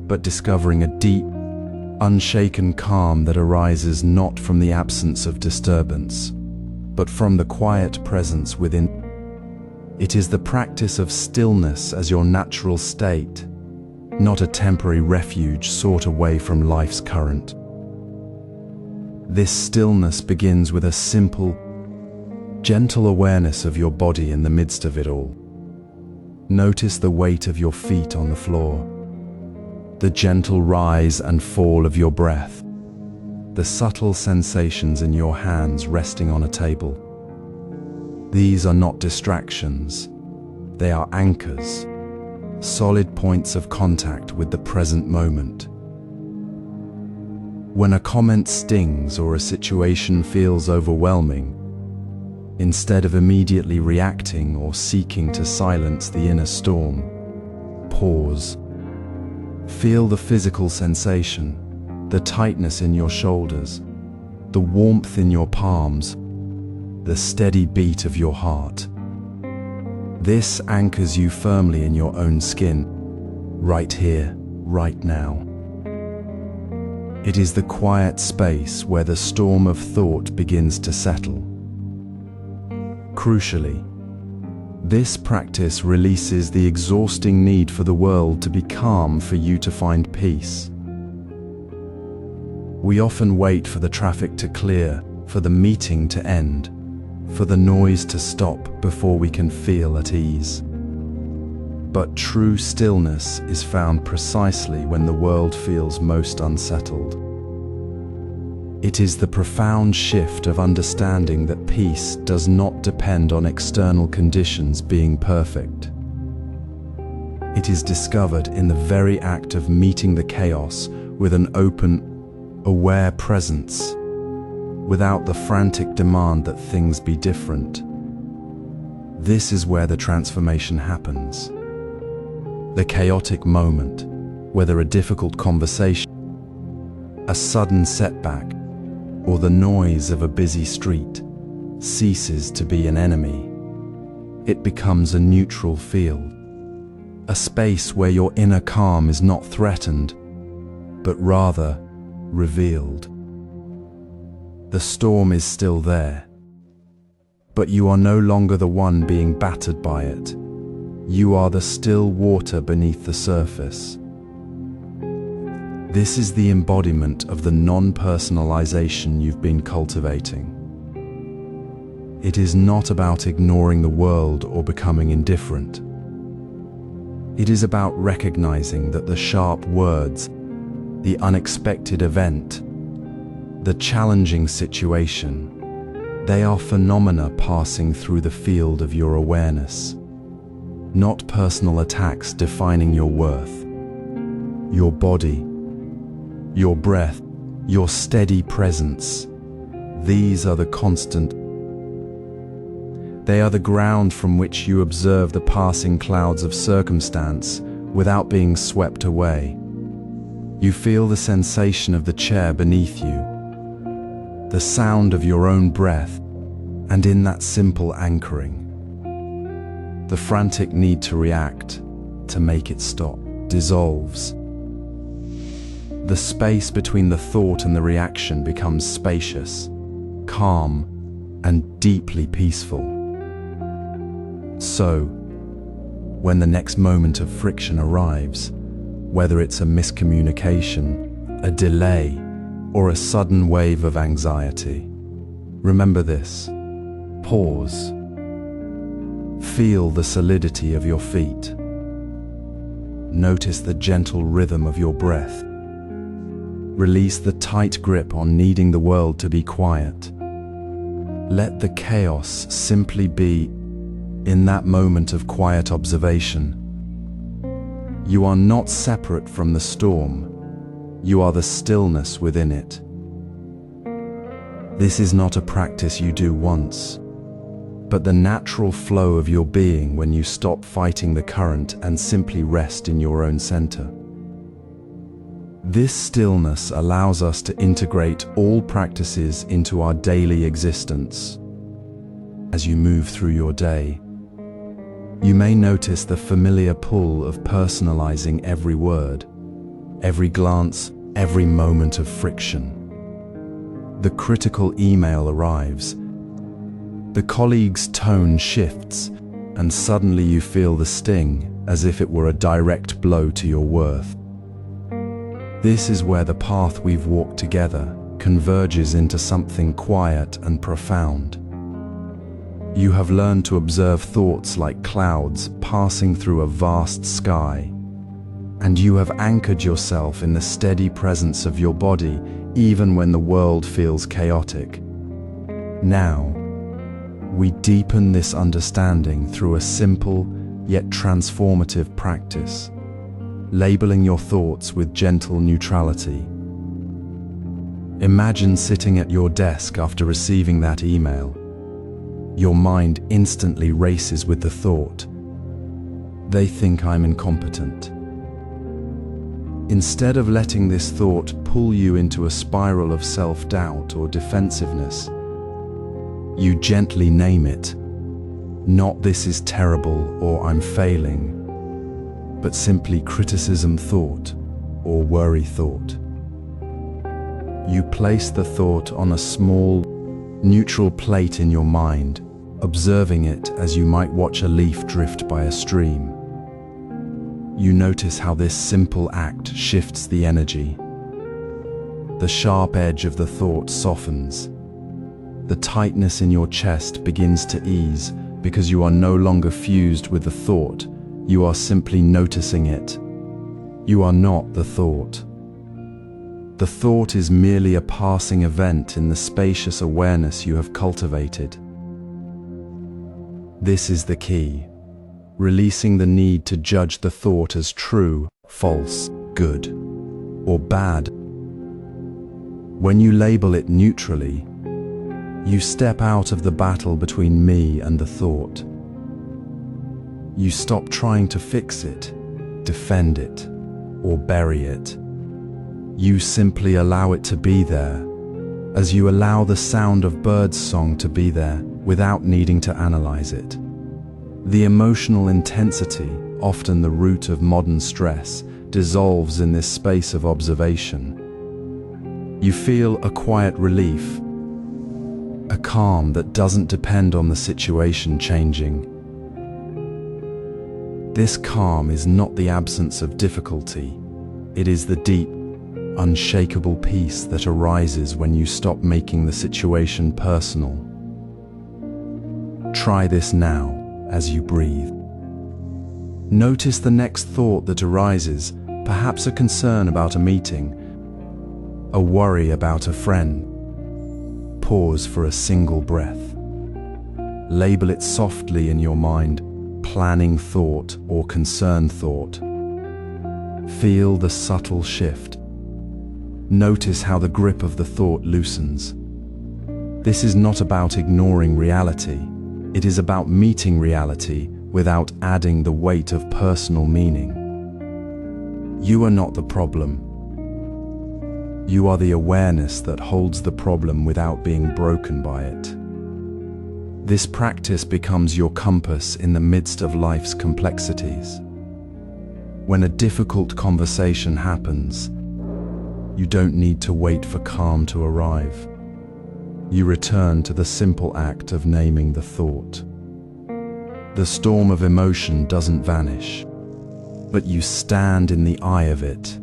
Speaker 1: but discovering a deep, unshaken calm that arises not from the absence of disturbance, but from the quiet presence within. It is the practice of stillness as your natural state, not a temporary refuge sought away from life's current. This stillness begins with a simple, gentle awareness of your body in the midst of it all. Notice the weight of your feet on the floor, the gentle rise and fall of your breath, the subtle sensations in your hands resting on a table. These are not distractions, they are anchors, solid points of contact with the present moment. When a comment stings or a situation feels overwhelming, instead of immediately reacting or seeking to silence the inner storm, pause. Feel the physical sensation, the tightness in your shoulders, the warmth in your palms, the steady beat of your heart. This anchors you firmly in your own skin, right here, right now. It is the quiet space where the storm of thought begins to settle. Crucially, This practice releases the exhausting need for the world to be calm for you to find peace. We often wait for the traffic to clear, for the meeting to end, for the noise to stop before we can feel at ease. But true stillness is found precisely when the world feels most unsettled. It is the profound shift of understanding that peace does not depend on external conditions being perfect. It is discovered in the very act of meeting the chaos with an open, aware presence, without the frantic demand that things be different. This is where the transformation happens. The chaotic moment, whether a difficult conversation, a sudden setback, or the noise of a busy street, ceases to be an enemy. It becomes a neutral field, a space where your inner calm is not threatened, but rather revealed. The storm is still there, but you are no longer the one being battered by it. You are the still water beneath the surface. This is the embodiment of the non-personalization you've been cultivating. It is not about ignoring the world or becoming indifferent. It is about recognizing that the sharp words, the unexpected event, the challenging situation, they are phenomena passing through the field of your awareness, not personal attacks defining your worth. Your body, your breath, your steady presence, these are the constant. They are the ground from which you observe the passing clouds of circumstance without being swept away. You feel the sensation of the chair beneath you, the sound of your own breath, and in that simple anchoring, the frantic need to react, to make it stop, dissolves. The space between the thought and the reaction becomes spacious, calm, and deeply peaceful. So, when the next moment of friction arrives, whether it's a miscommunication, a delay, or a sudden wave of anxiety, remember this: pause. Feel the solidity of your feet. Notice the gentle rhythm of your breath. Release the tight grip on needing the world to be quiet. Let the chaos simply be in that moment of quiet observation. You are not separate from the storm. You are the stillness within it. This is not a practice you do once, but the natural flow of your being when you stop fighting the current and simply rest in your own center. This stillness allows us to integrate all practices into our daily existence. As you move through your day, you may notice the familiar pull of personalizing every word, every glance, every moment of friction. The critical email arrives. The colleague's tone shifts, and suddenly you feel the sting, as if it were a direct blow to your worth. This is where the path we've walked together converges into something quiet and profound. You have learned to observe thoughts like clouds passing through a vast sky, and you have anchored yourself in the steady presence of your body even when the world feels chaotic. Now, we deepen this understanding through a simple yet transformative practice, labeling your thoughts with gentle neutrality. Imagine sitting at your desk after receiving that email. Your mind instantly races with the thought, "They think I'm incompetent." Instead of letting this thought pull you into a spiral of self-doubt or defensiveness, you gently name it. Not "this is terrible" or "I'm failing," but simply criticism thought or worry thought. You place the thought on a small, neutral plate in your mind, observing it as you might watch a leaf drift by a stream. You notice how this simple act shifts the energy. The sharp edge of the thought softens. The tightness in your chest begins to ease because you are no longer fused with the thought, you are simply noticing it. You are not the thought. The thought is merely a passing event in the spacious awareness you have cultivated. This is the key, releasing the need to judge the thought as true, false, good, or bad. When you label it neutrally, you step out of the battle between me and the thought. You stop trying to fix it, defend it, or bury it. You simply allow it to be there, as you allow the sound of birds' song to be there without needing to analyze it. The emotional intensity, often the root of modern stress, dissolves in this space of observation. You feel a quiet relief, a calm that doesn't depend on the situation changing. This calm is not the absence of difficulty, it is the deep, unshakable peace that arises when you stop making the situation personal. Try this now as you breathe. Notice the next thought that arises, perhaps a concern about a meeting, a worry about a friend. Pause for a single breath. Label it softly in your mind, planning thought or concern thought. Feel the subtle shift. Notice how the grip of the thought loosens. This is not about ignoring reality. It is about meeting reality without adding the weight of personal meaning. You are not the problem. You are the awareness that holds the problem without being broken by it. This practice becomes your compass in the midst of life's complexities. When a difficult conversation happens, you don't need to wait for calm to arrive. You return to the simple act of naming the thought. The storm of emotion doesn't vanish, but you stand in the eye of it,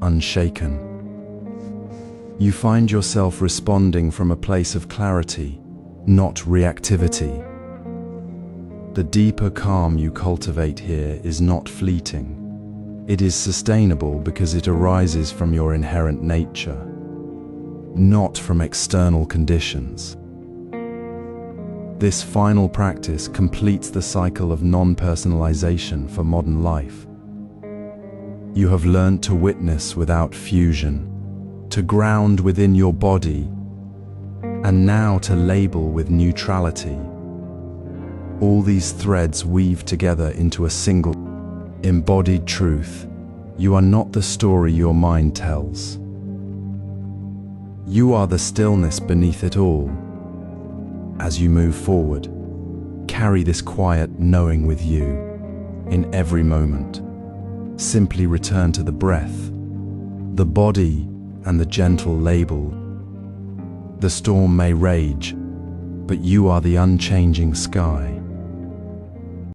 Speaker 1: unshaken. You find yourself responding from a place of clarity, not reactivity. The deeper calm you cultivate here is not fleeting. It is sustainable because it arises from your inherent nature, not from external conditions. This final practice completes the cycle of non-personalization for modern life. You have learned to witness without fusion, to ground within your body, and now to label with neutrality. All these threads weave together into a single, embodied truth. You are not the story your mind tells. You are the stillness beneath it all. As you move forward, carry this quiet knowing with you in every moment. Simply return to the breath, the body, and the gentle label. The storm may rage, but you are the unchanging sky.